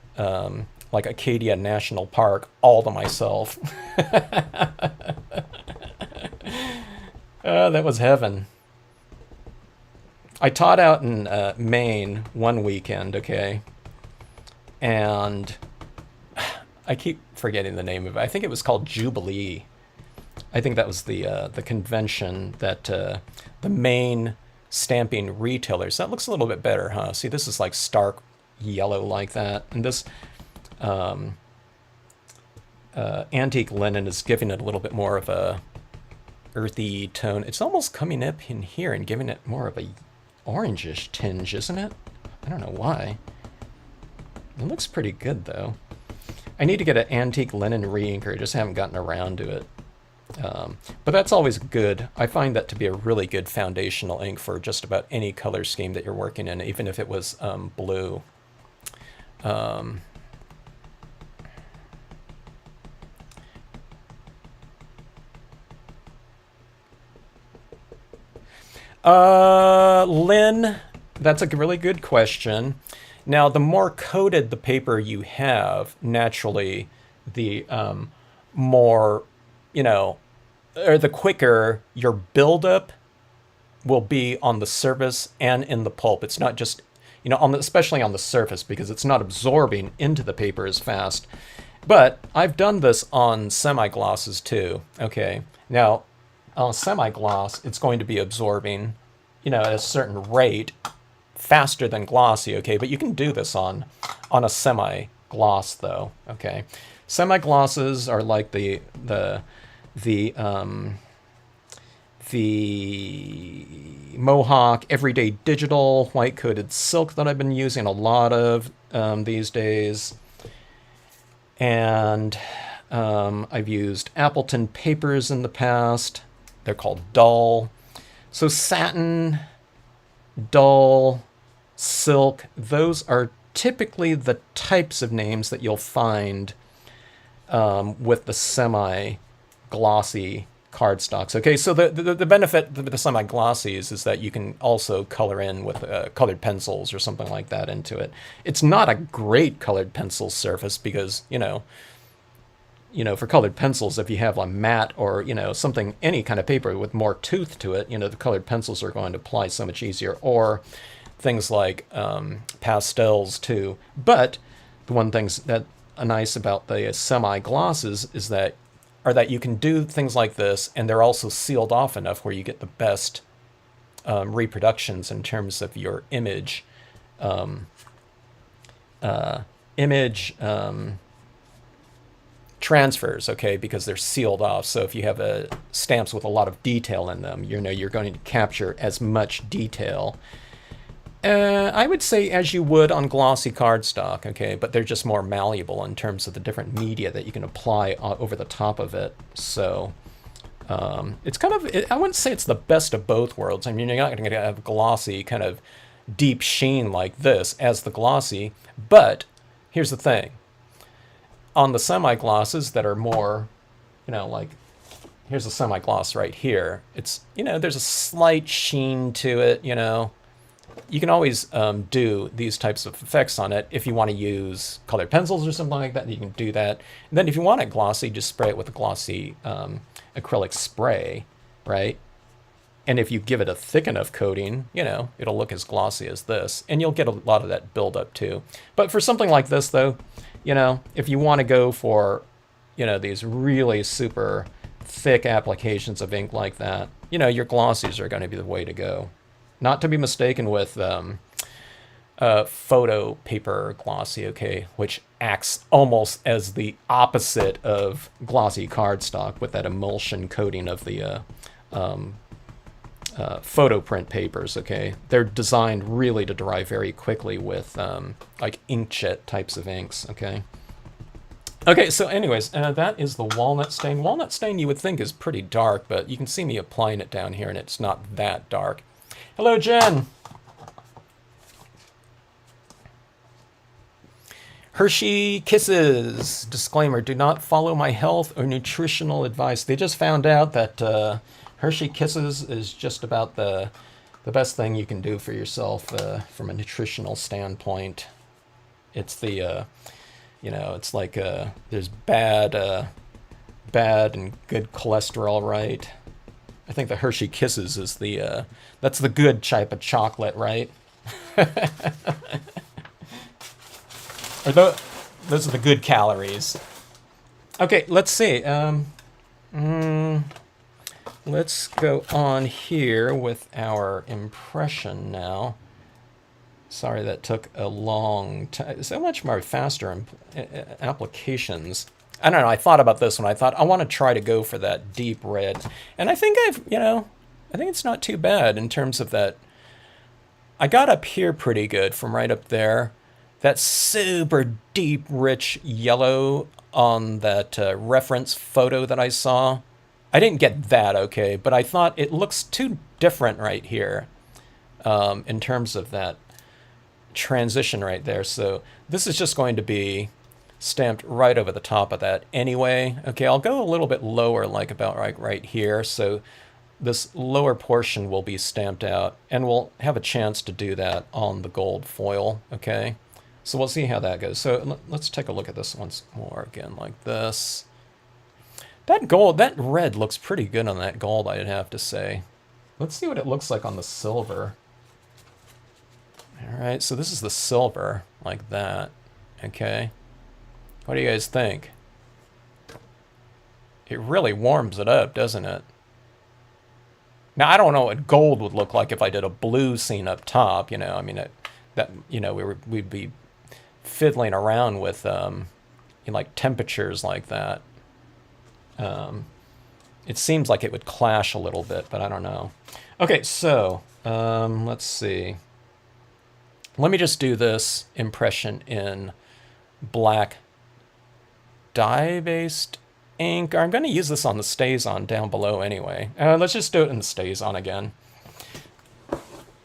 like Acadia National Park all to myself. That was heaven. I taught out in Maine one weekend, okay? And I keep forgetting the name of it. I think it was called Jubilee. I think that was the convention that the Maine stamping retailers. That looks a little bit better, huh? See, this is like stark yellow like that. And this antique linen is giving it a little bit more of a earthy tone. It's almost coming up in here and giving it more of a orangish tinge, isn't it? I don't know why. It looks pretty good, though. I need to get an antique linen re-inker. I just haven't gotten around to it. But that's always good. I find that to be a really good foundational ink for just about any color scheme that you're working in, even if it was blue. Lynn, that's a really good question. Now, the more coated the paper you have, naturally, the more, or the quicker your buildup will be on the surface and in the pulp. It's not just, especially on the surface, because it's not absorbing into the paper as fast. But I've done this on semi-glosses too, okay? Now, on semi-gloss, it's going to be absorbing, at a certain rate, faster than glossy, okay? But you can do this on a semi-gloss, though, okay? Semi-glosses are like the Mohawk Everyday Digital white coated silk that I've been using a lot of these days. And I've used Appleton papers in the past. They're called dull. So satin, dull, silk, those are typically the types of names that you'll find with the semi-glossy cardstocks. Okay, so the benefit of the semi-glossies is that you can also color in with colored pencils or something like that into it. It's not a great colored pencil surface because, for colored pencils, if you have a matte or, something, any kind of paper with more tooth to it, the colored pencils are going to apply so much easier, or things like pastels too. But the one things that are nice about the semi-glosses is that you can do things like this, and they're also sealed off enough where you get the best reproductions in terms of your image transfers, okay, because they're sealed off. So if you have stamps with a lot of detail in them, you're going to capture as much detail, I would say, as you would on glossy cardstock, okay, but they're just more malleable in terms of the different media that you can apply over the top of it. So it's kind of, I wouldn't say it's the best of both worlds. I mean, you're not going to have glossy kind of deep sheen like this as the glossy, but here's the thing. On the semi-glosses that are more, like, here's a semi-gloss right here. It's, there's a slight sheen to it, You can always do these types of effects on it. If you want to use colored pencils or something like that, you can do that. And then if you want it glossy, just spray it with a glossy acrylic spray, right? And if you give it a thick enough coating, it'll look as glossy as this. And you'll get a lot of that buildup too. But for something like this, though, if you want to go for, these really super thick applications of ink like that, your glossies are going to be the way to go. Not to be mistaken with photo paper glossy, okay, which acts almost as the opposite of glossy cardstock with that emulsion coating of the photo print papers, okay? They're designed really to dry very quickly with like inkjet types of inks, okay? Okay, so anyways, that is the walnut stain. Walnut stain you would think is pretty dark, but you can see me applying it down here and it's not that dark. Hello, Jen! Hershey Kisses. Disclaimer, do not follow my health or nutritional advice. They just found out that Hershey Kisses is just about the best thing you can do for yourself from a nutritional standpoint. It's the, you know, it's like there's bad and good cholesterol, right? I think the Hershey Kisses is the, that's the good type of chocolate, right? Or those are the good calories. Okay, let's see. Let's go on here with our impression now. Sorry that took a long time. So much more faster applications. I don't know, I thought about this one. I thought I want to try to go for that deep red. And I think I think it's not too bad in terms of that. I got up here pretty good from right up there. That super deep, rich yellow on that reference photo that I saw. I didn't get that okay, but I thought it looks too different right here in terms of that transition right there. So this is just going to be stamped right over the top of that anyway. Okay, I'll go a little bit lower, like about right here. So this lower portion will be stamped out, and we'll have a chance to do that on the gold foil, okay? So we'll see how that goes. So let's take a look at this once more again, like this. That gold, that red looks pretty good on that gold, I'd have to say. Let's see what it looks like on the silver. All right, so this is the silver, like that, okay? What do you guys think? It really warms it up, doesn't it? Now, I don't know what gold would look like if I did a blue scene up top, you know, I mean, we'd be fiddling around with like temperatures like that. It seems like it would clash a little bit, but I don't know. Okay, so let's see. Let me just do this impression in black dye-based ink. I'm going to use this on the StazOn down below anyway. Let's just do it in the StazOn again.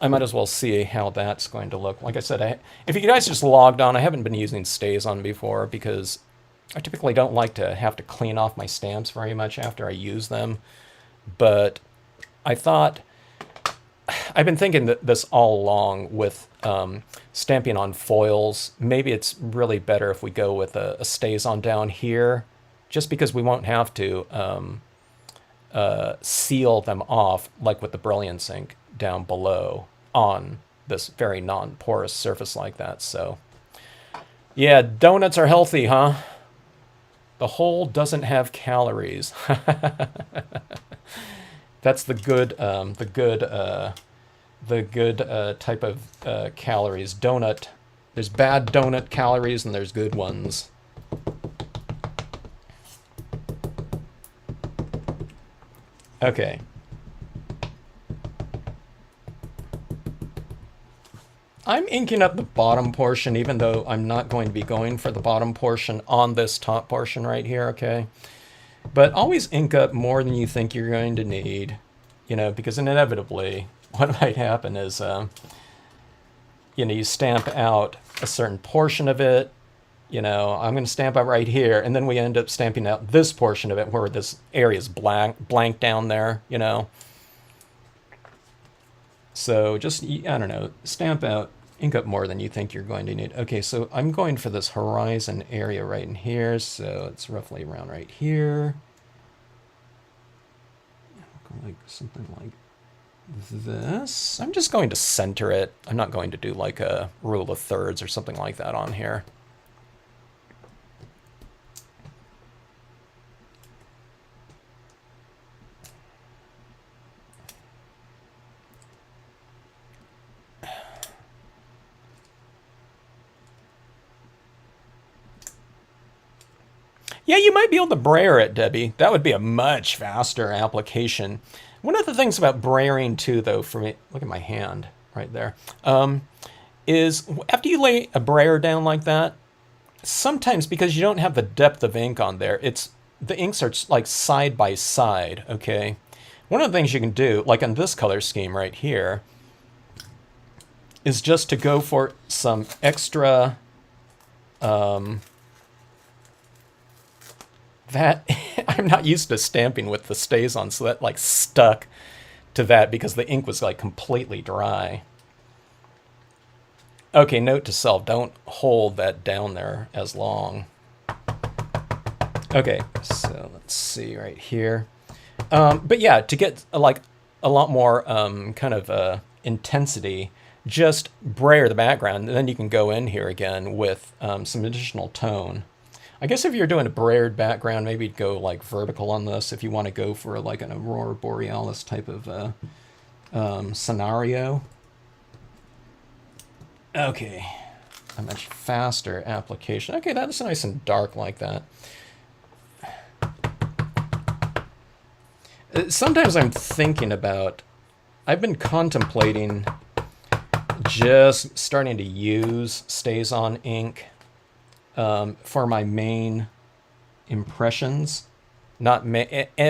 I might as well see how that's going to look. Like I said, if you guys just logged on, I haven't been using StazOn before because I typically don't like to have to clean off my stamps very much after I use them. But I thought, I've been thinking that this all along with stamping on foils. Maybe it's really better if we go with a StazOn down here, just because we won't have to seal them off like with the Brilliance ink down below on this very non-porous surface like that. So yeah, donuts are healthy, huh? The whole doesn't have calories. That's the good type of calories. Donut. There's bad donut calories and there's good ones. Okay. I'm inking up the bottom portion, even though I'm not going to be going for the bottom portion on this top portion right here, okay? But always ink up more than you think you're going to need, you know, because inevitably what might happen is, you know, you stamp out a certain portion of it, you know, I'm going to stamp out right here, and then we end up stamping out this portion of it where this area is blank down there, you know. So just, I don't know, stamp out, ink up more than you think you're going to need. Okay, so I'm going for this horizon area right in here, so it's roughly around right here. Like something like this. I'm just going to center it. I'm not going to do like a rule of thirds or something like that on here. Yeah, you might be able to brayer it, Debbie. That would be a much faster application. One of the things about brayering too, though, for me, look at my hand right there, is after you lay a brayer down like that, sometimes because you don't have the depth of ink on there, the inks are like side by side, okay? One of the things you can do, like on this color scheme right here, is just to go for some extra, that I'm not used to stamping with the StazOn, so that like stuck to that because the ink was like completely dry. Okay, note to self, don't hold that down there as long. Okay, so let's see right here. But yeah, to get like a lot more kind of intensity, just brayer the background, and then you can go in here again with some additional tone. I guess if you're doing a brayered background, maybe go like vertical on this if you want to go for like an Aurora Borealis type of scenario. Okay, a much faster application. Okay, that's nice and dark like that. Sometimes I'm thinking about, I've been contemplating just starting to use StazOn ink for my main impressions, not M-A-I-N,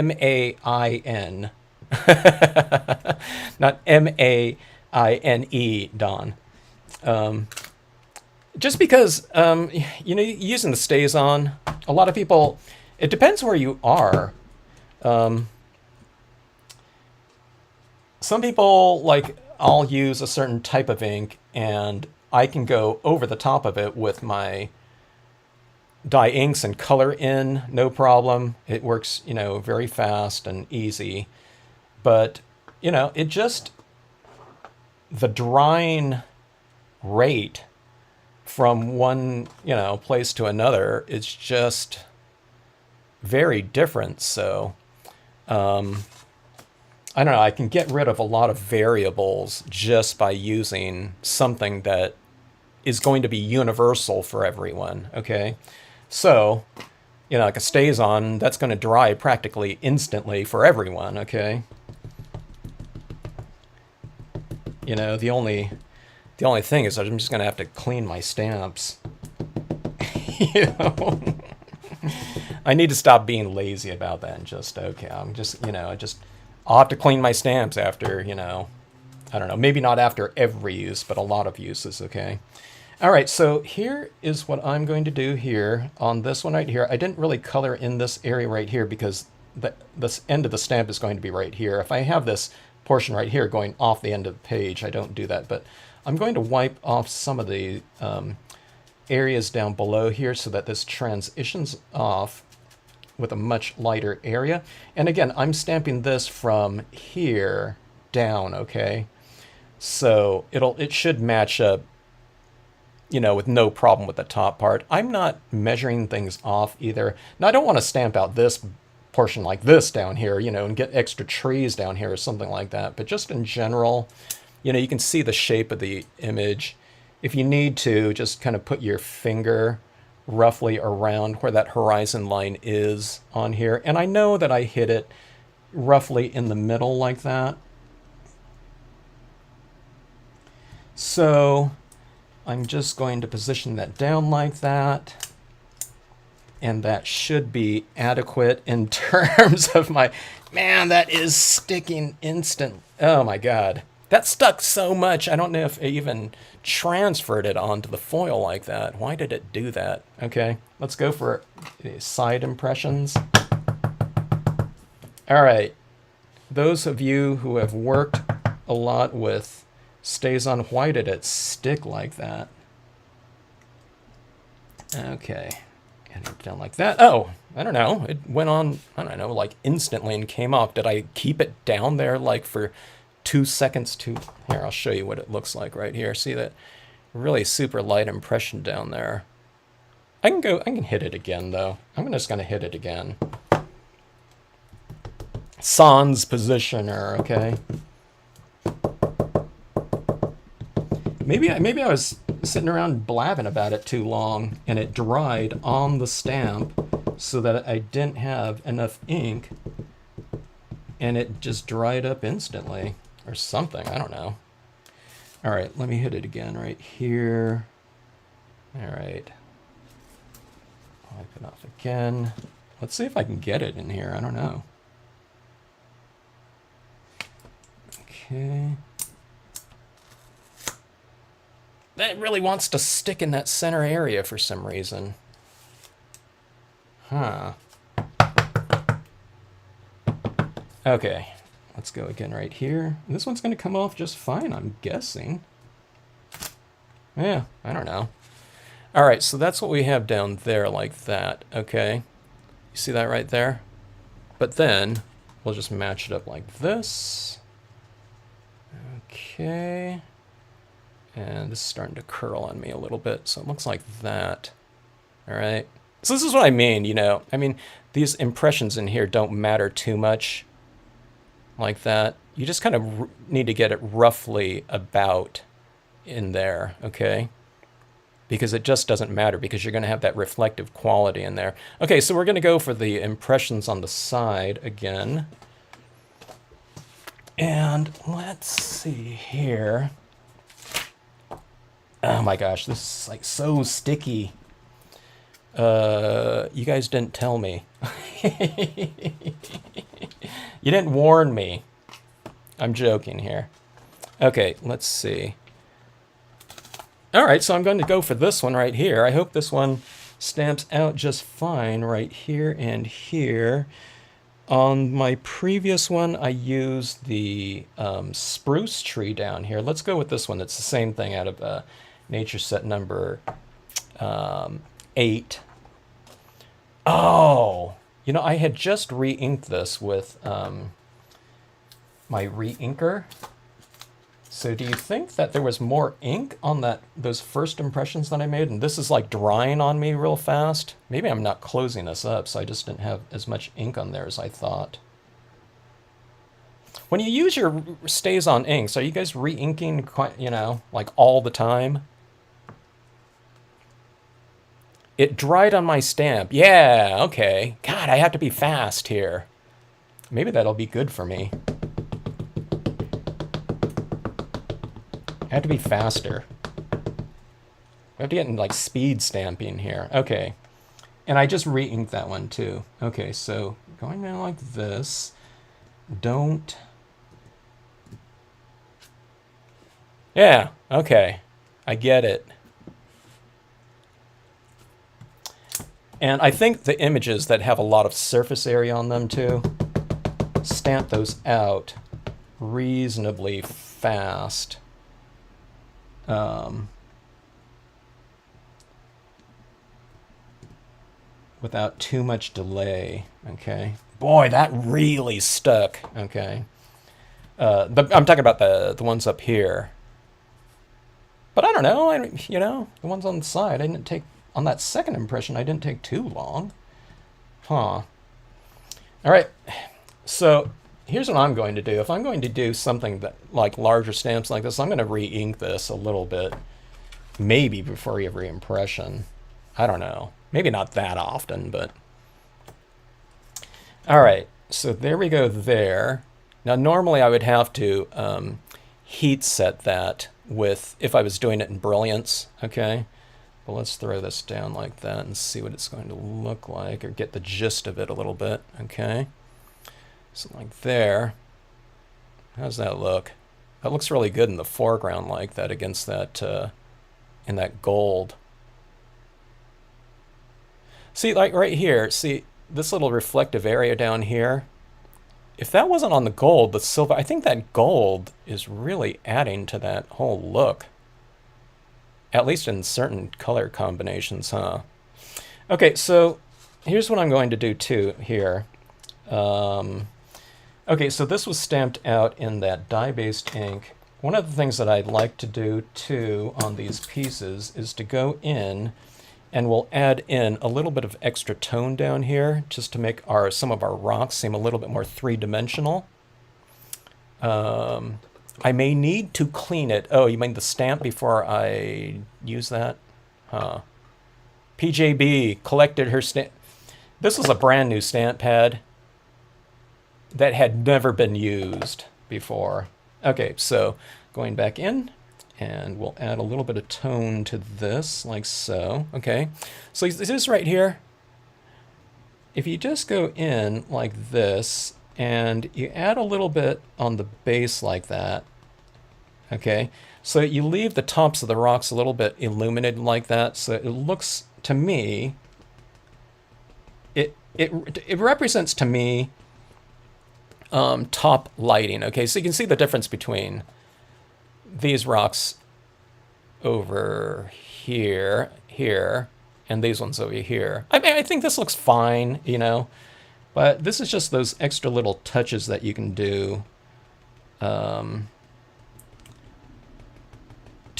not M-A-I-N-E, Don. Just because, you know, using the StazOn, a lot of people, it depends where you are. Some people, like, I'll use a certain type of ink and I can go over the top of it with my dye inks and color in, no problem. It works, you know, very fast and easy. But, you know, it just, the drying rate from one, you know, place to another is just very different. So, I don't know, I can get rid of a lot of variables just by using something that is going to be universal for everyone, okay? So, you know, like a StazOn, that's going to dry practically instantly for everyone, okay? You know, the only thing is I'm just going to have to clean my stamps. You know? I need to stop being lazy about that and just, okay, I'm just, you know, I'll have to clean my stamps after, you know, I don't know, maybe not after every use, but a lot of uses, okay? All right, so here is what I'm going to do here on this one right here. I didn't really color in this area right here because this end of the stamp is going to be right here. If I have this portion right here going off the end of the page, I don't do that, but I'm going to wipe off some of the areas down below here so that this transitions off with a much lighter area. And again, I'm stamping this from here down, okay? So it should match up, you know, with no problem with the top part. I'm not measuring things off either. Now, I don't want to stamp out this portion like this down here, you know, and get extra trees down here or something like that. But just in general, you know, you can see the shape of the image. If you need to, just kind of put your finger roughly around where that horizon line is on here. And I know that I hit it roughly in the middle like that. So I'm just going to position that down like that. And that should be adequate in terms of my, man, that is sticking instant. Oh my God. That stuck so much. I don't know if it even transferred it onto the foil like that. Why did it do that? Okay, let's go for side impressions. All right. Those of you who have worked a lot with StazOn, why did it stick like that? Okay. And it down like that. Oh, I don't know. It went on, I don't know, like instantly and came off. Did I keep it down there like for 2 seconds to, here, I'll show you what it looks like right here. See that really super light impression down there. I can hit it again though. I'm just gonna hit it again. Sans positioner, okay? Maybe I was sitting around blabbing about it too long and it dried on the stamp so that I didn't have enough ink and it just dried up instantly or something. I don't know. All right, let me hit it again right here. All right. Wipe it off again. Let's see if I can get it in here. I don't know. Okay. That really wants to stick in that center area for some reason. Huh. Okay, let's go again right here. This one's going to come off just fine, I'm guessing. Yeah, I don't know. All right, so that's what we have down there like that, okay? You see that right there? But then we'll just match it up like this. Okay. And this is starting to curl on me a little bit, so it looks like that. All right. So this is what I mean, you know. I mean, these impressions in here don't matter too much like that. You just kind of need to get it roughly about in there, okay? Because it just doesn't matter because you're going to have that reflective quality in there. Okay, so we're going to go for the impressions on the side again. And let's see here. Oh my gosh, this is like so sticky. You guys didn't tell me. You didn't warn me. I'm joking here. Okay, let's see. All right, so I'm going to go for this one right here. I hope this one stamps out just fine right here and here. On my previous one, I used the spruce tree down here. Let's go with this one. It's the same thing out of nature set number 8. Oh, you know, I had just re-inked this with my re-inker. So do you think that there was more ink on those first impressions that I made? And this is like drying on me real fast. Maybe I'm not closing this up, so I just didn't have as much ink on there as I thought. When you use your StazOn inks, are you guys re-inking quite, you know, like all the time? It dried on my stamp. Yeah, okay. God, I have to be fast here. Maybe that'll be good for me. I have to be faster. I have to get in like speed stamping here. Okay. And I just re-inked that one too. Okay, so going down like this. Don't. Yeah, okay. I get it. And I think the images that have a lot of surface area on them too, stamp those out reasonably fast. Without too much delay, okay? Boy, that really stuck, okay? I'm talking about the ones up here. But I don't know, you know, the ones on the side, I didn't take, on that second impression, I didn't take too long. Huh. All right, so here's what I'm going to do. If I'm going to do something that, like larger stamps like this, I'm going to re-ink this a little bit, maybe before every impression. I don't know. Maybe not that often, but... All right, so there we go there. Now, normally I would have to heat set that with, if I was doing it in Brilliance, okay? But let's throw this down like that and see what it's going to look like, or get the gist of it a little bit, okay? So like there. How's that look? That looks really good in the foreground like that against that, in that gold. See, like right here, see this little reflective area down here? If that wasn't on the gold, the silver, I think that gold is really adding to that whole look. At least in certain color combinations, huh? Okay, so here's what I'm going to do too here. Okay, so this was stamped out in that dye-based ink. One of the things that I'd like to do too on these pieces is to go in and we'll add in a little bit of extra tone down here just to make some of our rocks seem a little bit more three-dimensional. I may need to clean it. Oh, you mean the stamp before I use that? Huh. PJB collected her stamp. This is a brand new stamp pad that had never been used before. Okay, so going back in, and we'll add a little bit of tone to this, like so. Okay, so this right here, if you just go in like this, and you add a little bit on the base like that, okay, so you leave the tops of the rocks a little bit illuminated like that, so it looks, to me, it represents to me top lighting. Okay, so you can see the difference between these rocks over here, and these ones over here. I mean, I think this looks fine, you know, but this is just those extra little touches that you can do to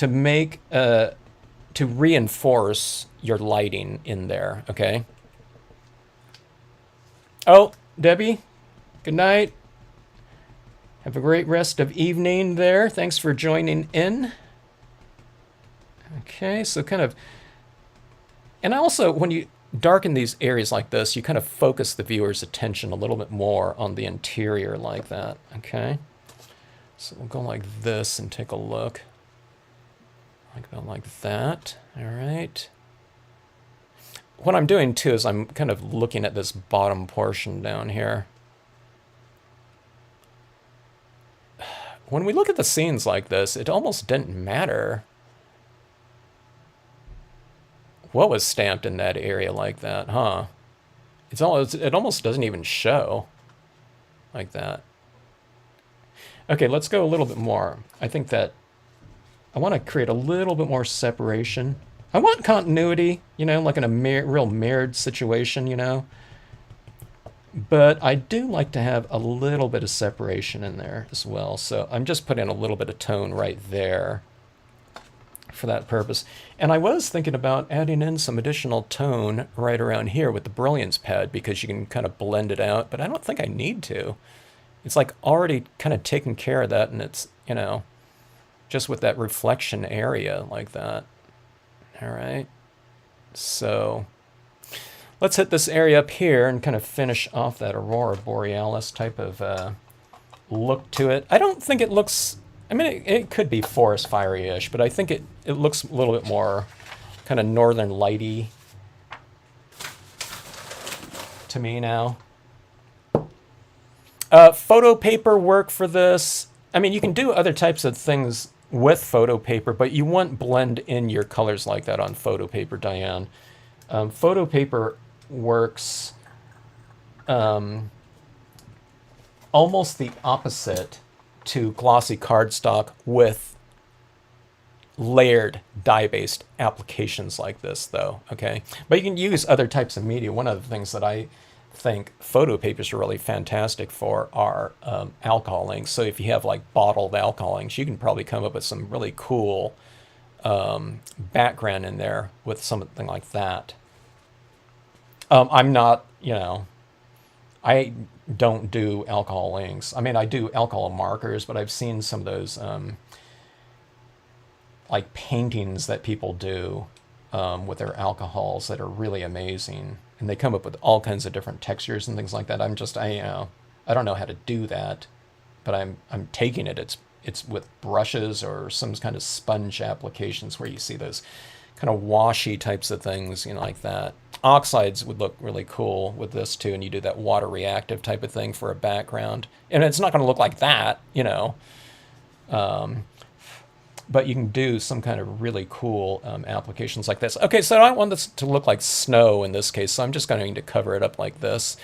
make, to reinforce your lighting in there, okay? Oh, Debbie, good night. Have a great rest of evening there. Thanks for joining in. Okay, so kind of, and also when you darken these areas like this, you kind of focus the viewer's attention a little bit more on the interior like that, okay? So we'll go like this and take a look. Like that, all right. What I'm doing too is I'm kind of looking at this bottom portion down here. When we look at the scenes like this, it almost didn't matter what was stamped in that area like that, huh? It almost doesn't even show like that. Okay, let's go a little bit more. I think that I want to create a little bit more separation. I want continuity, you know, like in a real mirrored situation, you know. But I do like to have a little bit of separation in there as well. So I'm just putting a little bit of tone right there for that purpose. And I was thinking about adding in some additional tone right around here with the Brilliance pad, because you can kind of blend it out, but I don't think I need to. It's like already kind of taking care of that, and it's, you know, just with that reflection area like that. All right. So let's hit this area up here and kind of finish off that Aurora Borealis type of look to it. I don't think it looks, I mean, it could be forest fiery-ish, but I think it looks a little bit more kind of northern lighty to me now. Photo paper work for this. I mean, you can do other types of things with photo paper, but you won't blend in your colors like that on photo paper, Diane. Photo paper works almost the opposite to glossy cardstock with layered dye-based applications like this, though, okay? But you can use other types of media. One of the things that I think photo papers are really fantastic for are alcohol inks. So if you have like bottled alcohol inks, you can probably come up with some really cool background in there with something like that. I'm not, you know, I don't do alcohol inks. I mean, I do alcohol markers, but I've seen some of those like paintings that people do with their alcohols that are really amazing. And they come up with all kinds of different textures and things like that. I don't know how to do that, but I'm taking it. It's with brushes or some kind of sponge applications where you see those kind of washy types of things, you know, like that. Oxides would look really cool with this too, and you do that water reactive type of thing for a background. And it's not going to look like that, you know. But you can do some kind of really cool applications like this. Okay, so I don't want this to look like snow in this case, so I'm just going to cover it up like this.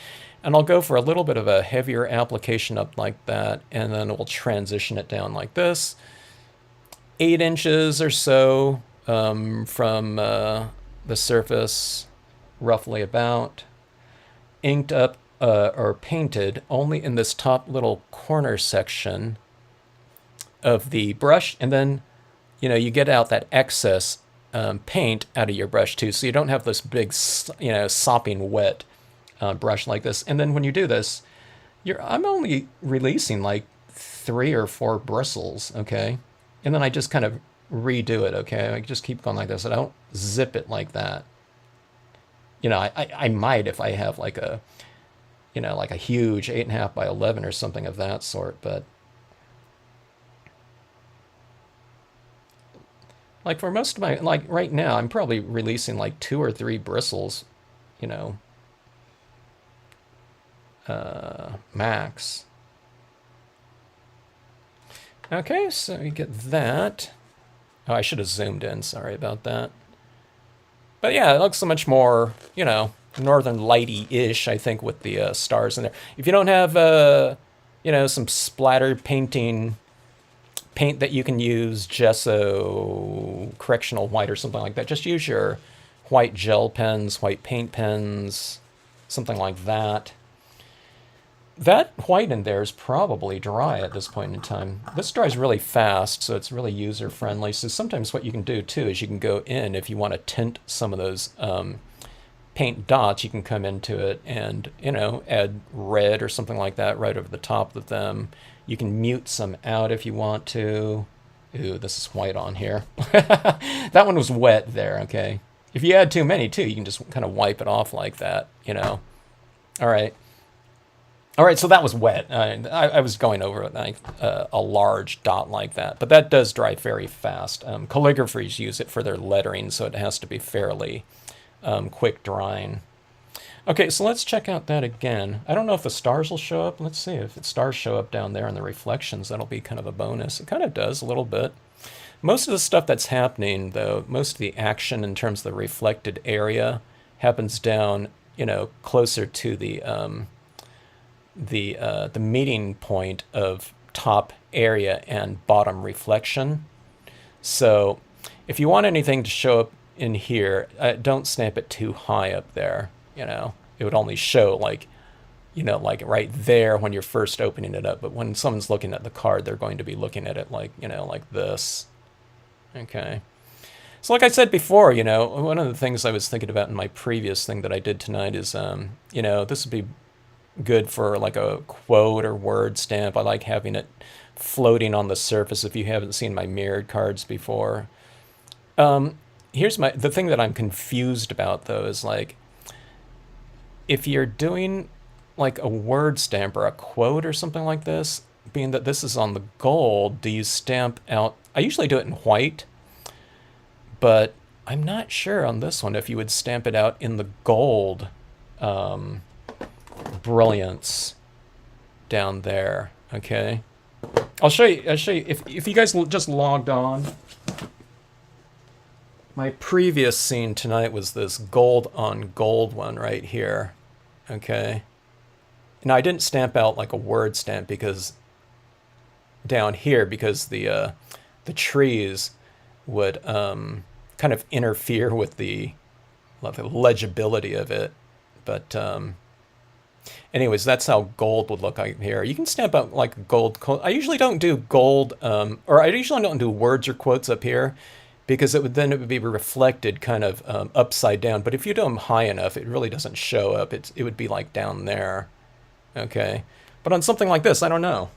And I'll go for a little bit of a heavier application up like that, and then we'll transition it down like this. 8 inches or so from the surface, roughly about. Inked up or painted only in this top little corner section of the brush, and then you know, you get out that excess paint out of your brush too, so you don't have this big, you know, sopping wet brush like this. And then when you do this, I'm only releasing like 3 or 4 bristles, okay? And then I just kind of redo it, okay? I just keep going like this. I don't zip it like that. You know, I might if I have like a, you know, like a huge 8.5 by 11 or something of that sort, but like for most of my, like right now, I'm probably releasing like 2 or 3 bristles, you know, max. Okay, so you get that. Oh, I should have zoomed in. Sorry about that. But yeah, it looks so much more, you know, northern lighty-ish, I think, with the stars in there. If you don't have, you know, some splatter painting paint that you can use, gesso, correctional white or something like that, just use your white gel pens, white paint pens, something like that. That white in there is probably dry at this point in time. This dries really fast, so it's really user-friendly. So sometimes what you can do, too, is you can go in, if you want to tint some of those paint dots, you can come into it and, you know, add red or something like that right over the top of them. You can mute some out if you want to. Ooh, this is white on here. That one was wet there, okay. If you add too many, too, you can just kind of wipe it off like that, you know. All right. All right, so that was wet. I was going over like a large dot like that, but that does dry very fast. Calligraphers use it for their lettering, so it has to be fairly quick drying. Okay, so let's check out that again. I don't know if the stars will show up. Let's see if the stars show up down there in the reflections. That'll be kind of a bonus. It kind of does a little bit. Most of the stuff that's happening, though, most of the action in terms of the reflected area happens down, you know, closer to the meeting point of top area and bottom reflection. So if you want anything to show up in here, don't stamp it too high up there, you know. It would only show like, you know, like right there when you're first opening it up. But when someone's looking at the card, they're going to be looking at it like, you know, like this. Okay. So like I said before, you know, one of the things I was thinking about in my previous thing that I did tonight is, you know, this would be good for like a quote or word stamp. I like having it floating on the surface if you haven't seen my mirrored cards before. Here's the thing that I'm confused about though is like, if you're doing like a word stamp or a quote or something like this, being that this is on the gold, do you stamp out? I usually do it in white, but I'm not sure on this one if you would stamp it out in the gold Brilliance down there. Okay, I'll show you if you guys just logged on. My previous scene tonight was this gold on gold one right here. Okay, now I didn't stamp out like a word stamp because down here, because the trees would kind of interfere with the legibility of it. But anyways, that's how gold would look like here. You can stamp out like gold. I usually don't do gold, or I usually don't do words or quotes up here, because it would be reflected kind of upside down. But if you do them high enough, it really doesn't show up. It would be like down there. Okay, but on something like this, I don't know.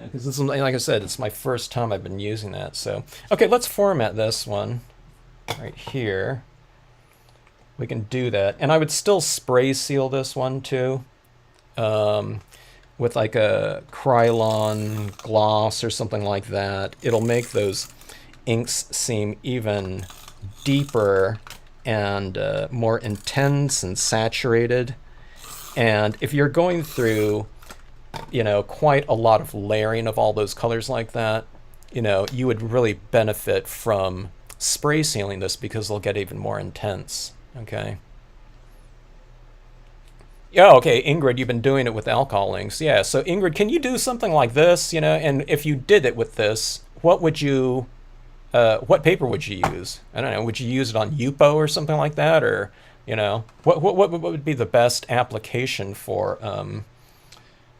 Because this is, like I said, it's my first time I've been using that. So okay, let's format this one right here. We can do that, and I would still spray seal this one too, with like a Krylon gloss or something like that. It'll make those inks seem even deeper and more intense and saturated. And if you're going through, you know, quite a lot of layering of all those colors like that, you know, you would really benefit from spray sealing this because they'll get even more intense. Okay. Yeah, okay, Ingrid, you've been doing it with alcohol inks. Yeah, so Ingrid, can you do something like this, you know, and if you did it with this, what would you, what paper would you use? I don't know, would you use it on Yupo or something like that? Or, you know, what would be the best application for,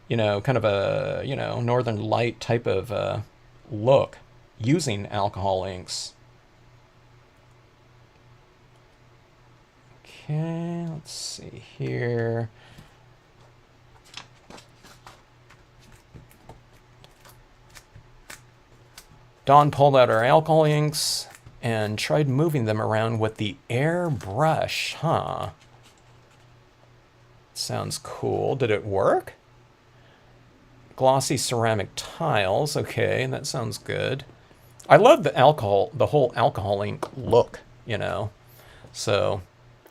you know, kind of a, you know, Northern Light type of look using alcohol inks? Okay, let's see here. Dawn pulled out our alcohol inks, and tried moving them around with the airbrush, huh? Sounds cool. Did it work? Glossy ceramic tiles. Okay, that sounds good. I love the alcohol, the whole alcohol ink look, you know. So,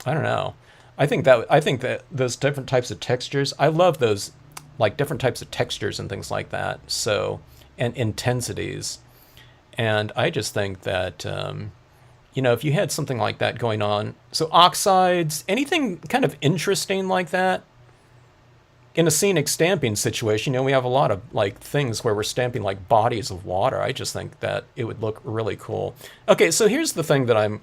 I don't know. I think that those different types of textures, I love those like different types of textures and things like that. So, and intensities. And I just think that you know, if you had something like that going on, so oxides, anything kind of interesting like that, in a scenic stamping situation, you know, we have a lot of like things where we're stamping like bodies of water. I just think that it would look really cool. Okay, so here's the thing that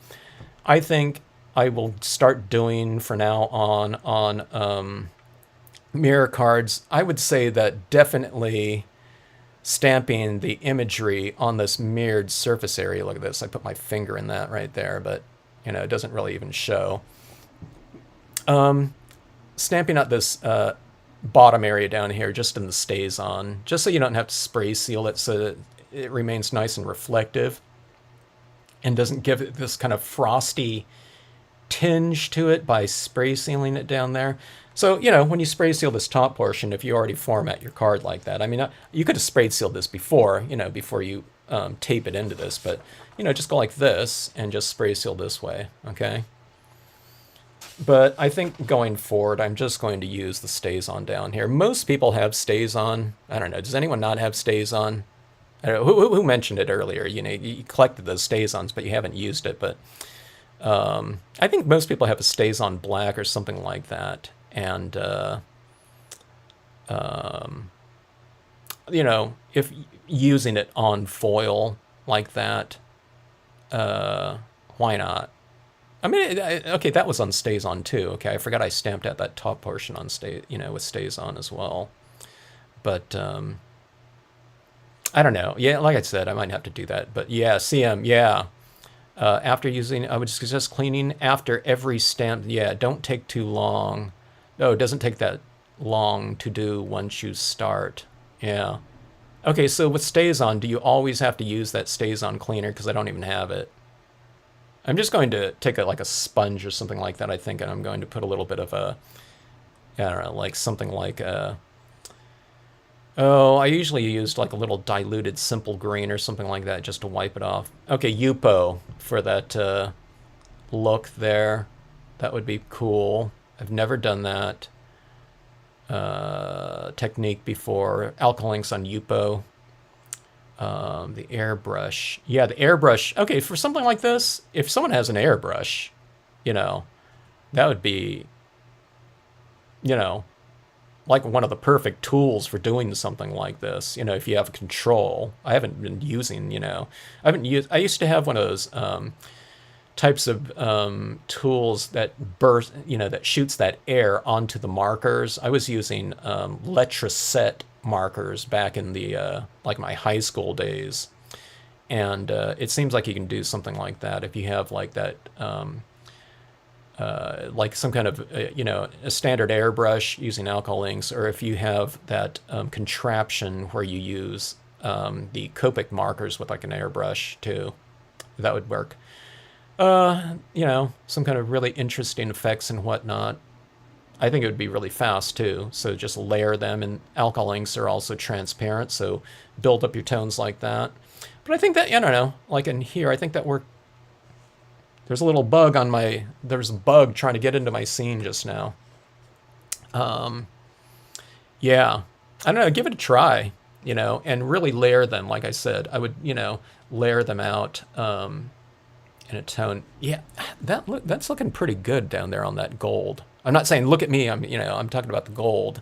I think I will start doing for now on mirror cards. I would say that definitely stamping the imagery on this mirrored surface area. Look at this. I put my finger in that right there, but you know, it doesn't really even show. Stamping out this bottom area down here just in the StazOn, just so you don't have to spray seal it, so that it remains nice and reflective and doesn't give it this kind of frosty tinge to it by spray sealing it down there. So, you know, when you spray seal this top portion, if you already format your card like that, I mean, you could have sprayed sealed this before, you know, before you tape it into this, but, you know, just go like this and just spray seal this way, okay? But I think going forward, I'm just going to use the StazOn down here. Most people have StazOn. I don't know. Does anyone not have StazOn? I don't know. Who mentioned it earlier? You know, you collected those StazOns, but you haven't used it. But I think most people have a StazOn Black or something like that. And, you know, if using it on foil like that, why not? I mean, okay, that was on StazOn too. Okay, I forgot I stamped out that top portion on you know, with StazOn as well. But I don't know. Yeah, like I said, I might have to do that. But yeah, CM, yeah. After using, I would suggest cleaning after every stamp. Yeah, don't take too long. No, it doesn't take that long to do once you start. Yeah. Okay, so with StazOn, do you always have to use that StazOn cleaner? Because I don't even have it. I'm just going to take like a sponge or something like that, I think, and I'm going to put a little bit of a, I don't know, like something like oh, I usually used like a little diluted simple green or something like that just to wipe it off. Okay, Yupo for that look there. That would be cool. I've never done that technique before. Alcohol inks on Yupo. The airbrush. Yeah, the airbrush. Okay, for something like this, if someone has an airbrush, you know, that would be, you know, like one of the perfect tools for doing something like this. You know, if you have control. I haven't been using, you know, I used to have one of those types of tools that burst, you know, that shoots that air onto the markers. I was using Letraset markers back in the like my high school days, and it seems like you can do something like that if you have like that like some kind of you know, a standard airbrush using alcohol inks, or if you have that contraption where you use the Copic markers with like an airbrush too, that would work. You know, some kind of really interesting effects and whatnot. I think it would be really fast too. So just layer them, and alcohol inks are also transparent, so build up your tones like that. But I think that, I don't know, like in here, I think that there's a little bug on my, there's a bug trying to get into my scene just now. Yeah, I don't know, give it a try, you know, and really layer them. Like I said, I would, you know, layer them out in a tone. Yeah, that's looking pretty good down there on that gold. I'm not saying look at me. I'm, you know, I'm talking about the gold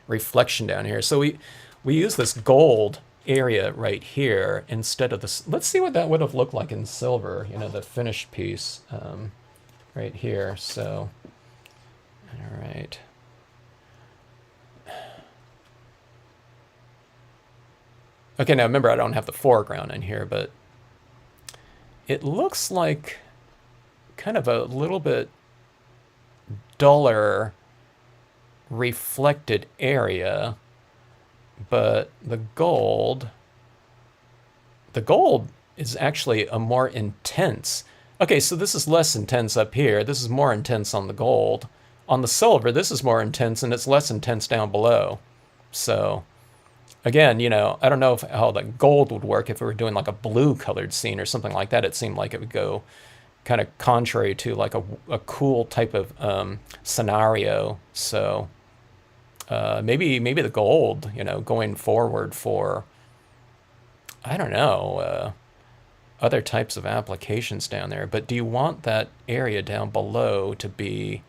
reflection down here. So we use this gold area right here instead of this. Let's see what that would have looked like in silver. You know, the finished piece right here. So, all right. Okay, now remember I don't have the foreground in here, but it looks like kind of a little bit duller reflected area, but the gold is actually a more intense. Okay, so this is less intense up here. This is more intense on the gold. On the silver, this is more intense, and it's less intense down below. So, again, you know, I don't know how the gold would work if we were doing like a blue-colored scene or something like that. It seemed like it would go kind of contrary to like a cool type of scenario. So, maybe the gold, you know, going forward for, I don't know, other types of applications down there. But do you want that area down below to be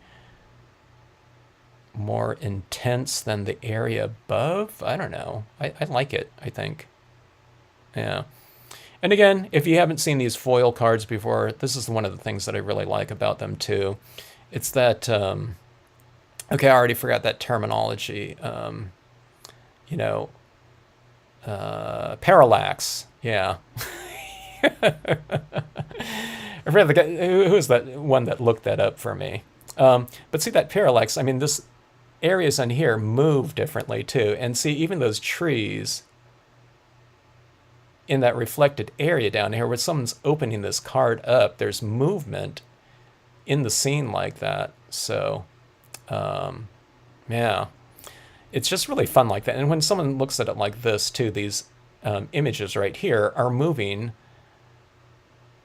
more intense than the area above? I don't know. I like it, I think. Yeah. And again, if you haven't seen these foil cards before, this is one of the things that I really like about them too. It's that, okay, I already forgot that terminology. You know, parallax. Yeah. I forgot the guy, who was that one that looked that up for me. But see that parallax, I mean, this areas on here move differently too. And see, even those trees in that reflected area down here where someone's opening this card up, there's movement in the scene like that. So, yeah, it's just really fun like that. And when someone looks at it like this too, these images right here are moving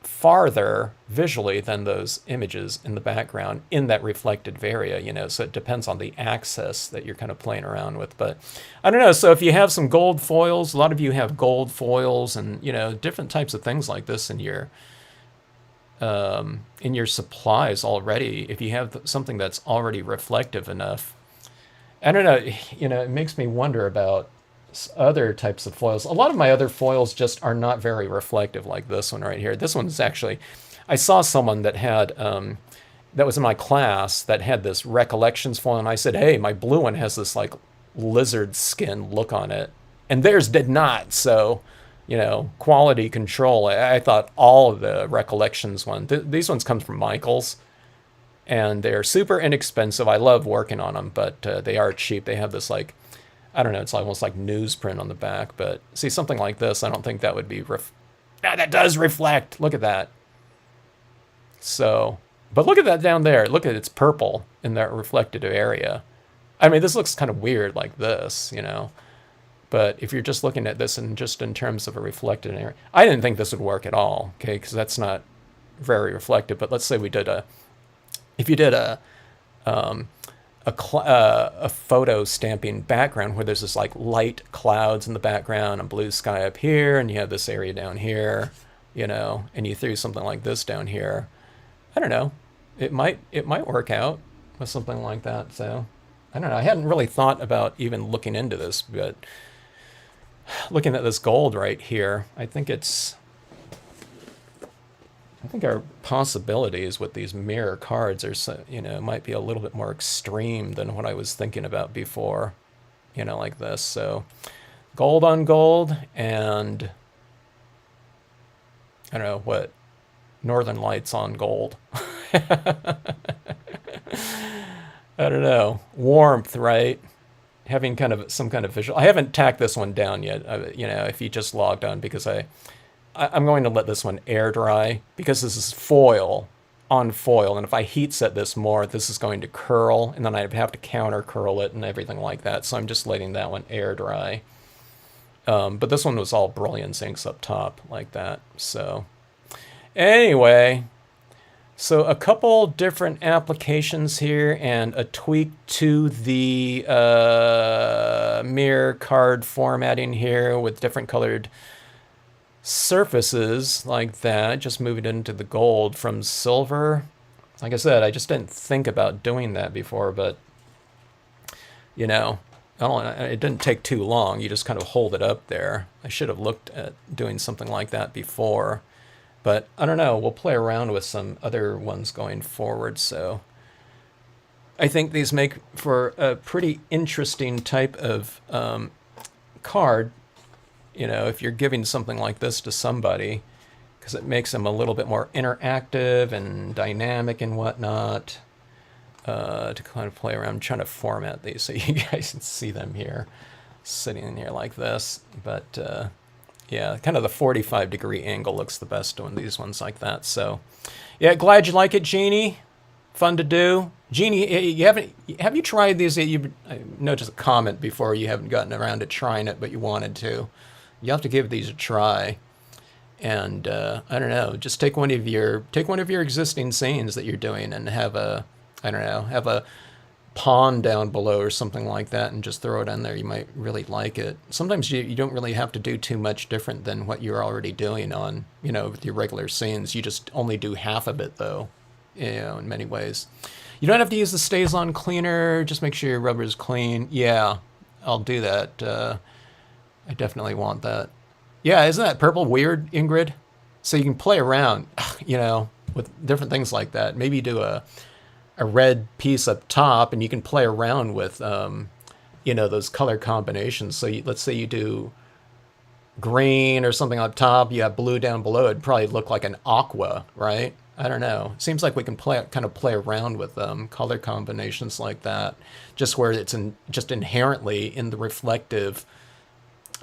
farther visually than those images in the background in that reflected area, you know, so it depends on the axis that you're kind of playing around with. But I don't know, so if you have some gold foils, a lot of you have gold foils and, you know, different types of things like this in your supplies already. If you have something that's already reflective enough, I don't know, you know, it makes me wonder about other types of foils. A lot of my other foils just are not very reflective like this one right here. This one's actually, I saw someone that had, that was in my class that had this Recollections foil, and I said, hey, my blue one has this like lizard skin look on it, and theirs did not. So, you know, quality control. I thought all of the Recollections one, these ones come from Michaels, and they're super inexpensive. I love working on them, but they are cheap. They have this like, I don't know, it's almost like newsprint on the back, but see, something like this, I don't think that would be that does reflect. Look at that. So, but look at that down there. Look at it's purple in that reflected area. I mean, this looks kind of weird like this, you know, but if you're just looking at this and just in terms of a reflected area, I didn't think this would work at all, okay, because that's not very reflective. But let's say we did if you did a photo stamping background where there's this like light clouds in the background and blue sky up here, and you have this area down here, you know, and you threw something like this down here. I don't know. It might work out with something like that. So I don't know. I hadn't really thought about even looking into this, but looking at this gold right here, I think our possibilities with these mirror cards are, you know, might be a little bit more extreme than what I was thinking about before, you know, like this. So gold on gold, and I don't know what, Northern Lights on gold. I don't know. Warmth, right? Having kind of some kind of visual. I haven't tacked this one down yet, you know, if you just logged on, because I'm going to let this one air dry because this is foil on foil, and if I heat set this more, this is going to curl, and then I'd have to counter curl it and everything like that. So I'm just letting that one air dry. But this one was all Brilliance inks up top like that. So anyway, so a couple different applications here and a tweak to the mirror card formatting here with different colored surfaces like that, just moving it into the gold from silver. Like I said, I just didn't think about doing that before, but you know, it didn't take too long. You just kind of hold it up there. I should have looked at doing something like that before, but I don't know. We'll play around with some other ones going forward. So I think these make for a pretty interesting type of card, you know, if you're giving something like this to somebody, because it makes them a little bit more interactive and dynamic and whatnot, to kind of play around. I'm trying to format these so you guys can see them here, sitting in here like this. But Yeah, kind of the 45-degree angle looks the best doing these ones like that. So, yeah, glad you like it, Jeannie. Fun to do. Jeannie, you haven't have you tried these? I noticed a comment before you haven't gotten around to trying it, but you wanted to. You have to give these a try. And I don't know, just take one of your existing scenes that you're doing and have a I don't know, have a pond down below or something like that and just throw it in there. You might really like it. Sometimes you don't really have to do too much different than what you're already doing on, with your regular scenes. You just only do half of it though, in many ways. You don't have to use the StazOn cleaner. Just make sure your rubber is clean. Yeah, I'll do that. I definitely want that. Yeah, isn't that purple weird, Ingrid? So you can play around, with different things like that. Maybe do a red piece up top, and you can play around with, those color combinations. So let's say you do green or something up top, you have blue down below. It'd probably look like an aqua, right? I don't know. Seems like we can kind of play around with color combinations like that, just where it's just inherently in the reflective,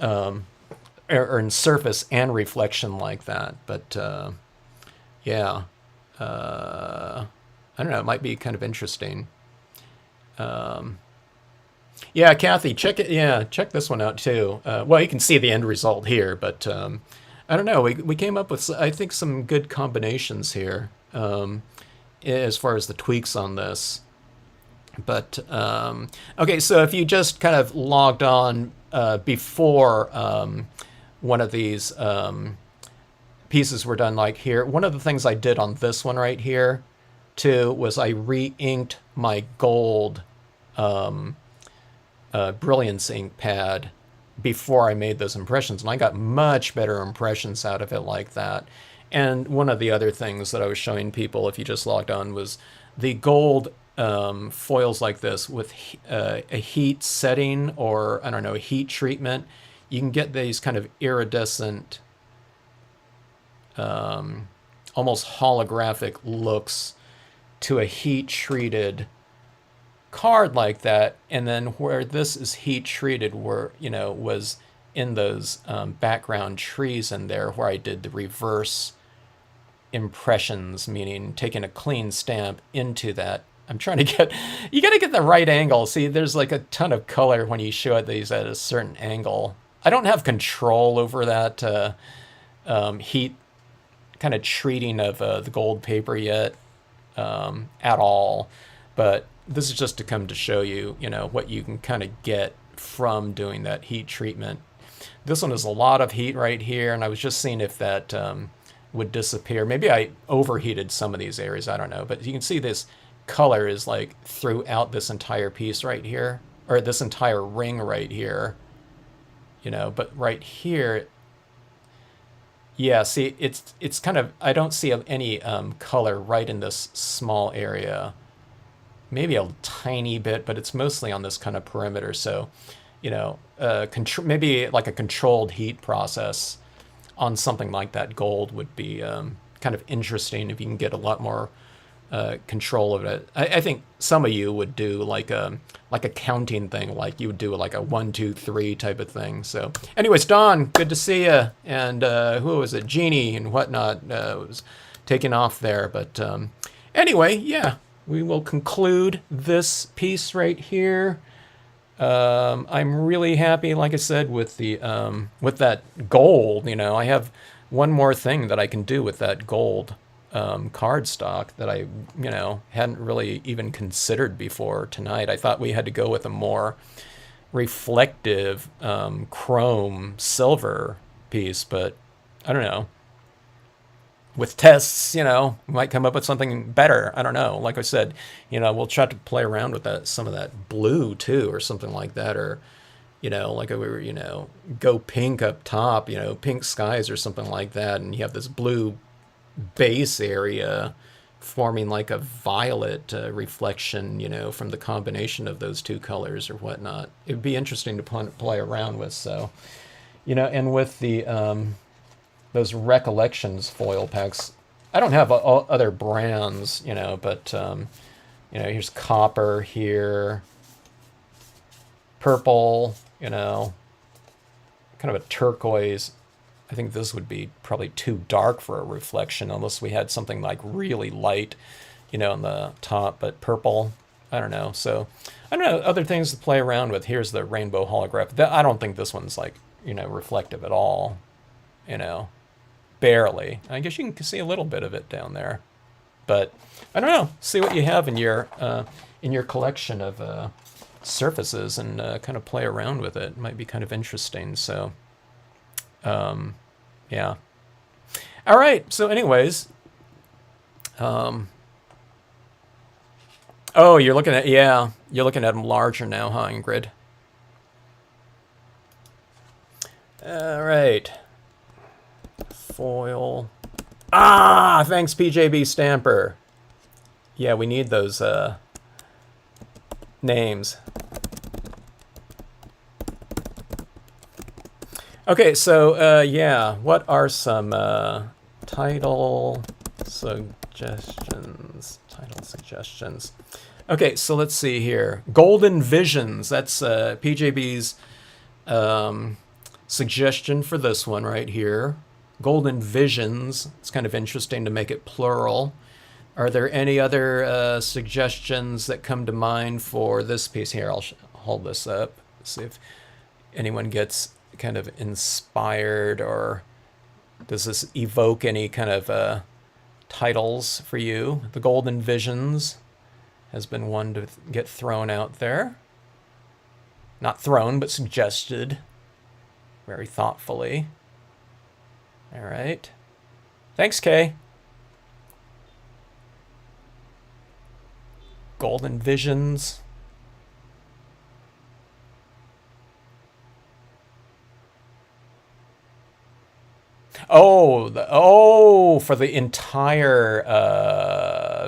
or in surface and reflection like that. But yeah. I don't know, it might be kind of interesting. Yeah, Kathy, check it. Yeah, check this one out too. Well, you can see the end result here, but I don't know. We came up with, I think, some good combinations here, as far as the tweaks on this. But okay, so if you just kind of logged on before one of these pieces were done, like here, one of the things I did on this one right here too was I re-inked my gold Brilliance ink pad before I made those impressions, and I got much better impressions out of it like that. And one of the other things that I was showing people, if you just logged on, was the gold foils like this with a heat setting, or I don't know, heat treatment. You can get these kind of iridescent, almost holographic looks to a heat treated card like that. And then where this is heat treated, where was in those background trees in there, where I did the reverse impressions, meaning taking a clean stamp into that. I'm trying to get, you got to get the right angle. See, there's like a ton of color when you show these at a certain angle. I don't have control over that heat kind of treating of the gold paper yet at all. But this is just to come to show you, what you can kind of get from doing that heat treatment. This one is a lot of heat right here, and I was just seeing if that would disappear. Maybe I overheated some of these areas, I don't know. But you can see this color is like throughout this entire piece right here, or this entire ring right here. But right here, yeah, see, it's kind of, I don't see any color right in this small area. Maybe a tiny bit, but it's mostly on this kind of perimeter. So, maybe like a controlled heat process on something like that gold would be kind of interesting if you can get a lot more control of it. I think some of you would do like a counting thing, like you would do like a 1, 2, 3 type of thing. So, anyways, Dawn, good to see you, and who was it, Jeannie and whatnot was taking off there. But anyway, yeah, we will conclude this piece right here. I'm really happy, like I said, with the with that gold. I have one more thing that I can do with that gold cardstock that I, hadn't really even considered before tonight. I thought we had to go with a more reflective chrome silver piece, but I don't know. With tests, we might come up with something better. I don't know. Like I said, we'll try to play around with that, some of that blue too, or something like that, or like we were, go pink up top, pink skies or something like that, and you have this blue base area forming like a violet reflection, from the combination of those two colors or whatnot. It would be interesting to play around with. So, and with the those Recollections foil packs, I don't have other brands, but here's copper here, purple, kind of a turquoise I think this would be probably too dark for a reflection unless we had something like really light, you know, on the top, but purple, I don't know. So I don't know, other things to play around with. Here's the rainbow holograph. I don't think this one's like, you know, reflective at all, you know, barely. I guess you can see a little bit of it down there, but I don't know. See what you have in your collection of surfaces and kind of play around with it. It might be kind of interesting. So, yeah. All right. So, anyways, oh, you're looking at you're looking at them larger now, huh, Ingrid? All right. Foil. Ah, thanks, PJB Stamper. Yeah, we need those names. Okay, so yeah, what are some title suggestions? Okay, so let's see here. Golden Visions. That's PJB's suggestion for this one right here. Golden Visions. It's kind of interesting to make it plural. Are there any other suggestions that come to mind for this piece here? I'll hold this up, see if anyone gets kind of inspired, or does this evoke any kind of titles for you? The Golden Visions has been one to get thrown out there. Not thrown, but suggested very thoughtfully. All right. Thanks, Kay. Golden Visions. Oh, for the entire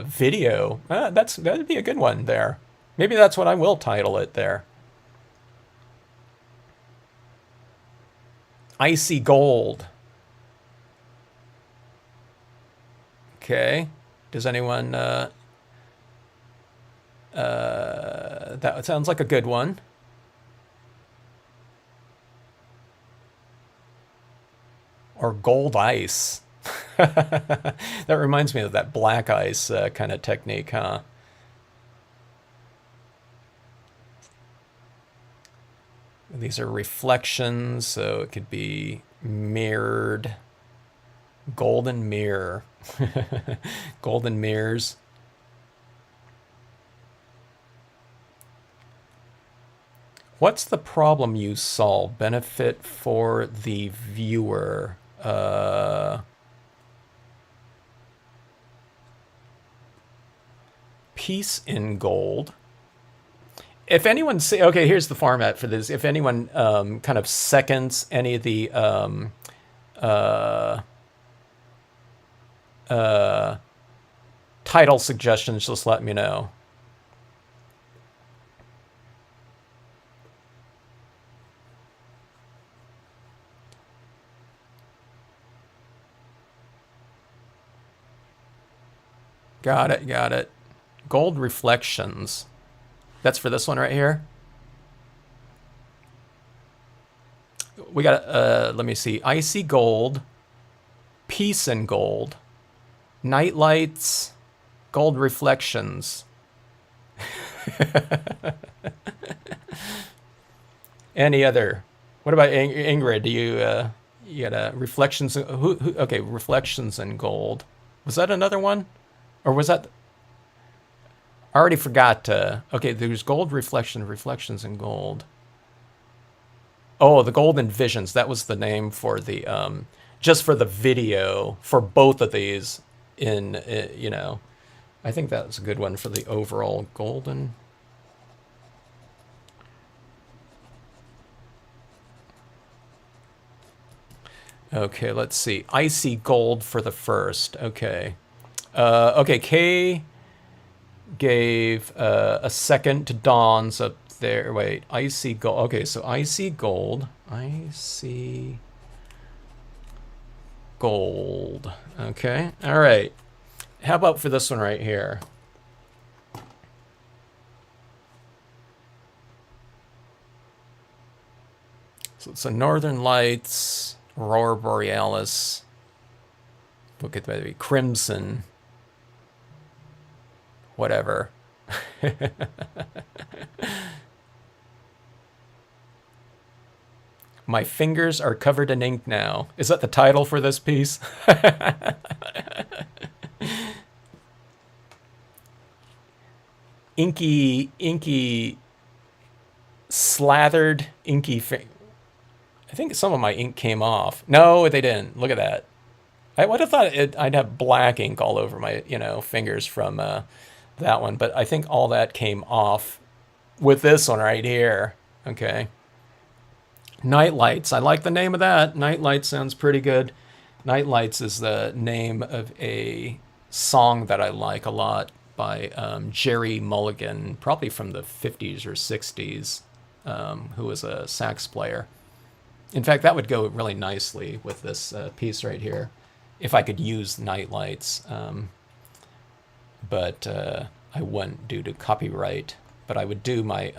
video. That'd be a good one there. Maybe that's what I will title it there. Icy Gold. Okay. Does anyone... that sounds like a good one. Or Gold Ice. That reminds me of that black ice kind of technique, huh? These are reflections, so it could be mirrored. Golden mirror. Golden mirrors. What's the problem you solve? Benefit for the viewer. Piece in gold. If anyone okay, here's the format for this. If anyone kind of seconds any of the title suggestions, just let me know. Got it. Gold Reflections. That's for this one right here. We got, let me see. Icy Gold. Peace in Gold. Night Lights. Gold Reflections. Any other? What about Ingrid? Do you got Reflections? Okay, Reflections in Gold. Was that another one? Or was that... I already forgot. Okay, there's Gold Reflections in Gold. Oh, the Golden Visions. That was the name for the... just for the video for both of these in, you know... I think that was a good one for the overall Golden... Okay, let's see. Icy Gold for the first. Okay. Okay, Kay gave a second to Dawn's up there. Wait, Icy Gold. Okay, so Icy Gold. Icy Gold. Okay, all right. How about for this one right here? So it's a Northern Lights. Aurora Borealis. Look at that. Crimson. Whatever. My fingers are covered in ink now. Is that the title for this piece? Inky, slathered, inky. I think some of my ink came off. No, they didn't. Look at that. I would have thought I'd have black ink all over my, fingers from that one, but I think all that came off with this one right here. Okay. Night Lights. I like the name of that. Night Lights sounds pretty good. Night Lights is the name of a song that I like a lot by Jerry Mulligan, probably from the 50s or 60s, who was a sax player. In fact, that would go really nicely with this piece right here, if I could use Night Lights. But I wouldn't due to copyright. But I would do my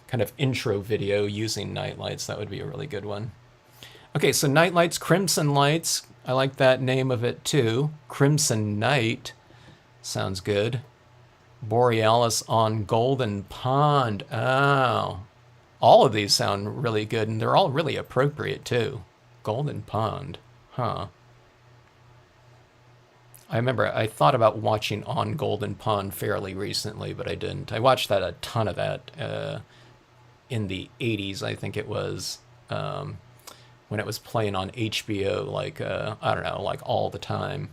kind of intro video using Night Lights. That would be a really good one. Okay, so Night Lights, Crimson Lights. I like that name of it too. Crimson Night. Sounds good. Borealis on Golden Pond. Oh. All of these sound really good, and they're all really appropriate too. Golden Pond. Huh. I remember I thought about watching On Golden Pond fairly recently, but I didn't. I watched a ton of that in the 80s, I think it was, when it was playing on HBO, I don't know, like all the time.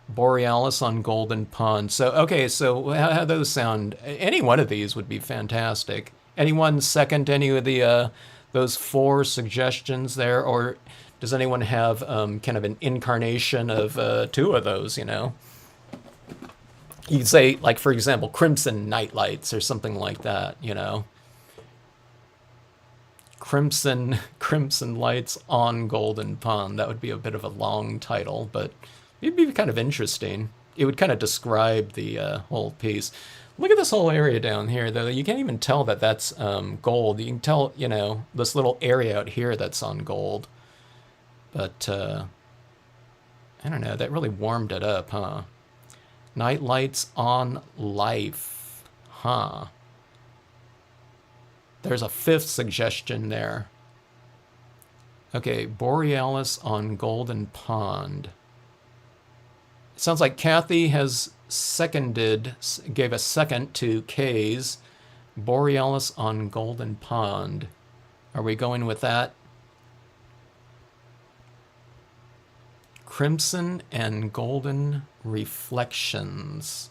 Borealis on Golden Pond. So, okay, so how those sound? Any one of these would be fantastic. Anyone second any of the those 4 suggestions there, or does anyone have kind of an incarnation of 2 of those, You could say, like, for example, Crimson Night Lights or something like that, Crimson Lights on Golden Pond. That would be a bit of a long title, but it'd be kind of interesting. It would kind of describe the whole piece. Look at this whole area down here, though. You can't even tell that that's gold. You can tell, this little area out here that's on gold. But, I don't know, that really warmed it up, huh? Night Lights on Life. Huh. There's a 5th suggestion there. Okay, Borealis on Golden Pond. It sounds like Kathy has gave a second to K's. Borealis on Golden Pond. Are we going with that? Crimson and Golden Reflections.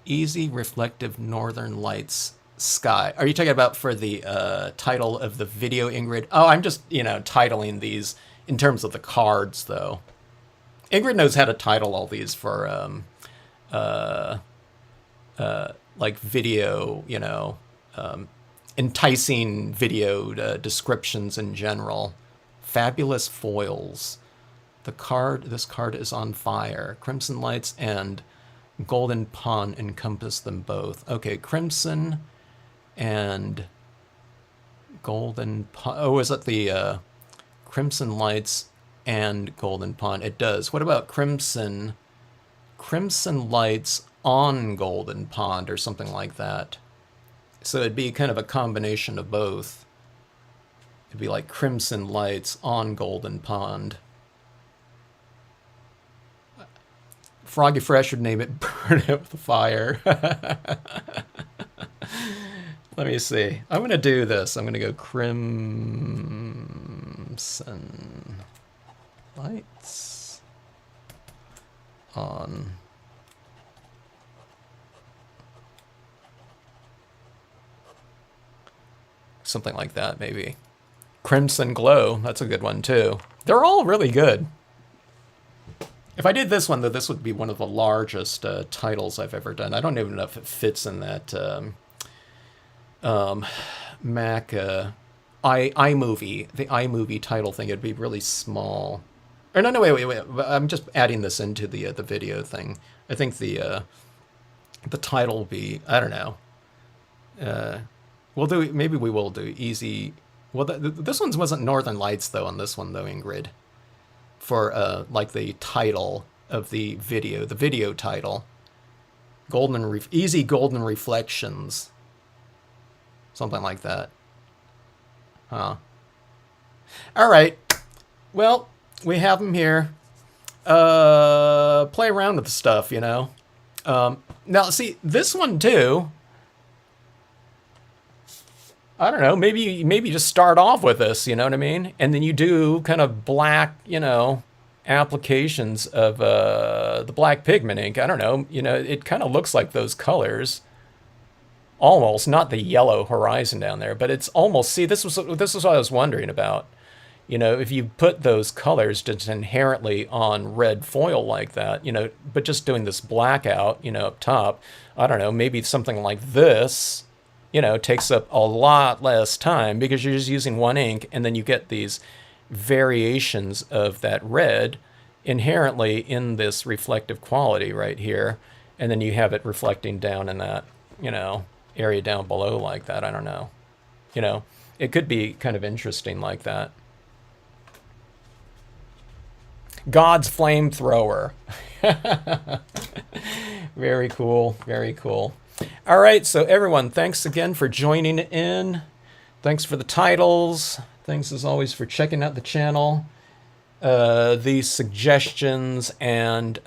Easy Reflective Northern Lights Sky. Are you talking about for the title of the video, Ingrid? Oh, I'm just, titling these in terms of the cards, though. Ingrid knows how to title all these for like video, enticing video descriptions in general. Fabulous Foils. This card is on fire. Crimson Lights and Golden Pond encompass them both. Okay, Crimson and Golden Pond. Oh, is that the Crimson Lights and Golden Pond? It does. What about Crimson Lights on Golden Pond or something like that? So it'd be kind of a combination of both. It'd be like Crimson Lights on Golden Pond. Froggy Fresh would name it Burn It with Fire. Let me see. I'm going to do this. I'm going to go Crimson Lights on something like that, maybe. Crimson Glow. That's a good one, too. They're all really good. If I did this one, though, this would be one of the largest titles I've ever done. I don't even know if it fits in that Mac iMovie, the iMovie title thing. It'd be really small. Or no, wait. I'm just adding this into the video thing. I think the the title will be, I don't know. We'll do, maybe we will do easy. Well, this one wasn't Northern Lights though on this one though, Ingrid. For like the title of the video title. Easy golden reflections. Something like that. Huh. All right. Well, we have them here. Play around with the stuff, you know. Now, see, this one too. I don't know. Maybe just start off with this, you know what I mean? And then you do kind of black, you know, applications of the black pigment ink. I don't know. You know, it kind of looks like those colors. Almost, not the yellow horizon down there, but it's almost, see, this was what I was wondering about. You know, if you put those colors just inherently on red foil like that, you know, but just doing this blackout, you know, up top, I don't know, maybe something like this, you know, takes up a lot less time because you're just using one ink, and then you get these variations of that red inherently in this reflective quality right here, and then you have it reflecting down in that, you know, area down below like that. I don't know. You know, it could be kind of interesting like that. God's flamethrower. Very cool. Very cool. All right. So everyone, thanks again for joining in. Thanks for the titles. Thanks as always for checking out the channel. These suggestions and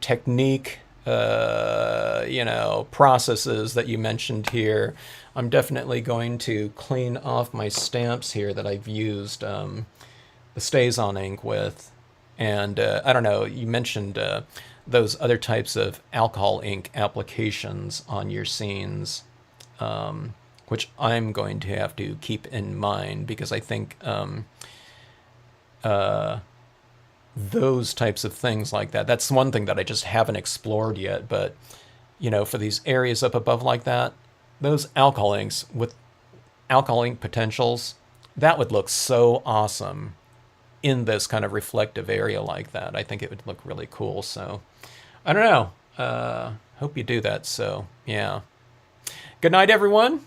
technique, you know, processes that you mentioned here. I'm definitely going to clean off my stamps here that I've used the StazOn ink with. And I don't know, you mentioned those other types of alcohol ink applications on your scenes, which I'm going to have to keep in mind because I think those types of things like that, that's one thing that I just haven't explored yet. But, you know, for these areas up above like that, those alcohol inks with alcohol ink potentials, that would look so awesome in this kind of reflective area like that. I think it would look really cool. So I don't know. Hope you do that. So yeah. Good night, everyone.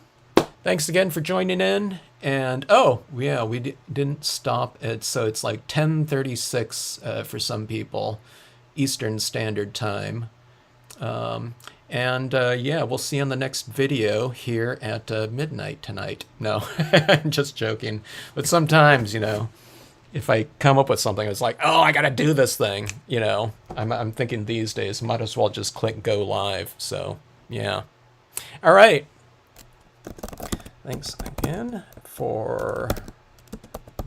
Thanks again for joining in. And oh yeah, we didn't stop at, so it's like 10:36 for some people, Eastern Standard Time. Yeah, we'll see you on the next video here at midnight tonight. No, I'm just joking. But sometimes, you know, if I come up with something, it's like, oh, I gotta do this thing. You know, I'm thinking these days, might as well just click go live. So yeah. All right. Thanks again for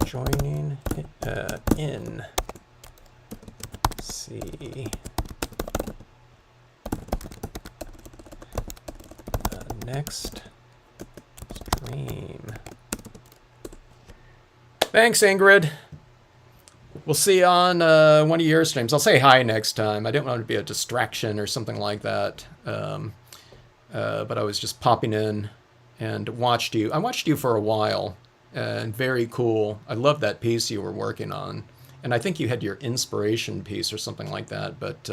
joining in. See the next stream. Thanks, Ingrid. We'll see you on one of your streams. I'll say hi next time. I didn't want it to be a distraction or something like that. But I was just popping in and watched you. I watched you for a while, and very cool. I love that piece you were working on. And I think you had your inspiration piece or something like that, but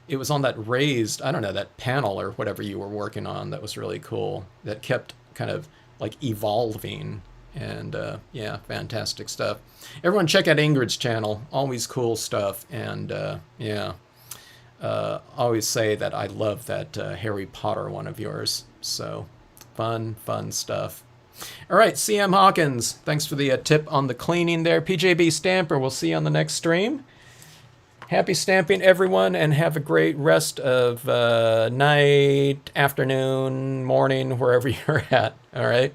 it was on that raised, I don't know, that panel or whatever you were working on that was really cool. That kept kind of like evolving. And yeah, fantastic stuff. Everyone check out Ingrid's channel. Always cool stuff. And yeah, always say that I love that Harry Potter one of yours. So fun stuff. All right, CM Hawkins, thanks for the tip on the cleaning there. PJB Stamper, we'll see you on the next stream. Happy stamping, everyone, and have a great rest of night, afternoon, morning, wherever you're at. All right.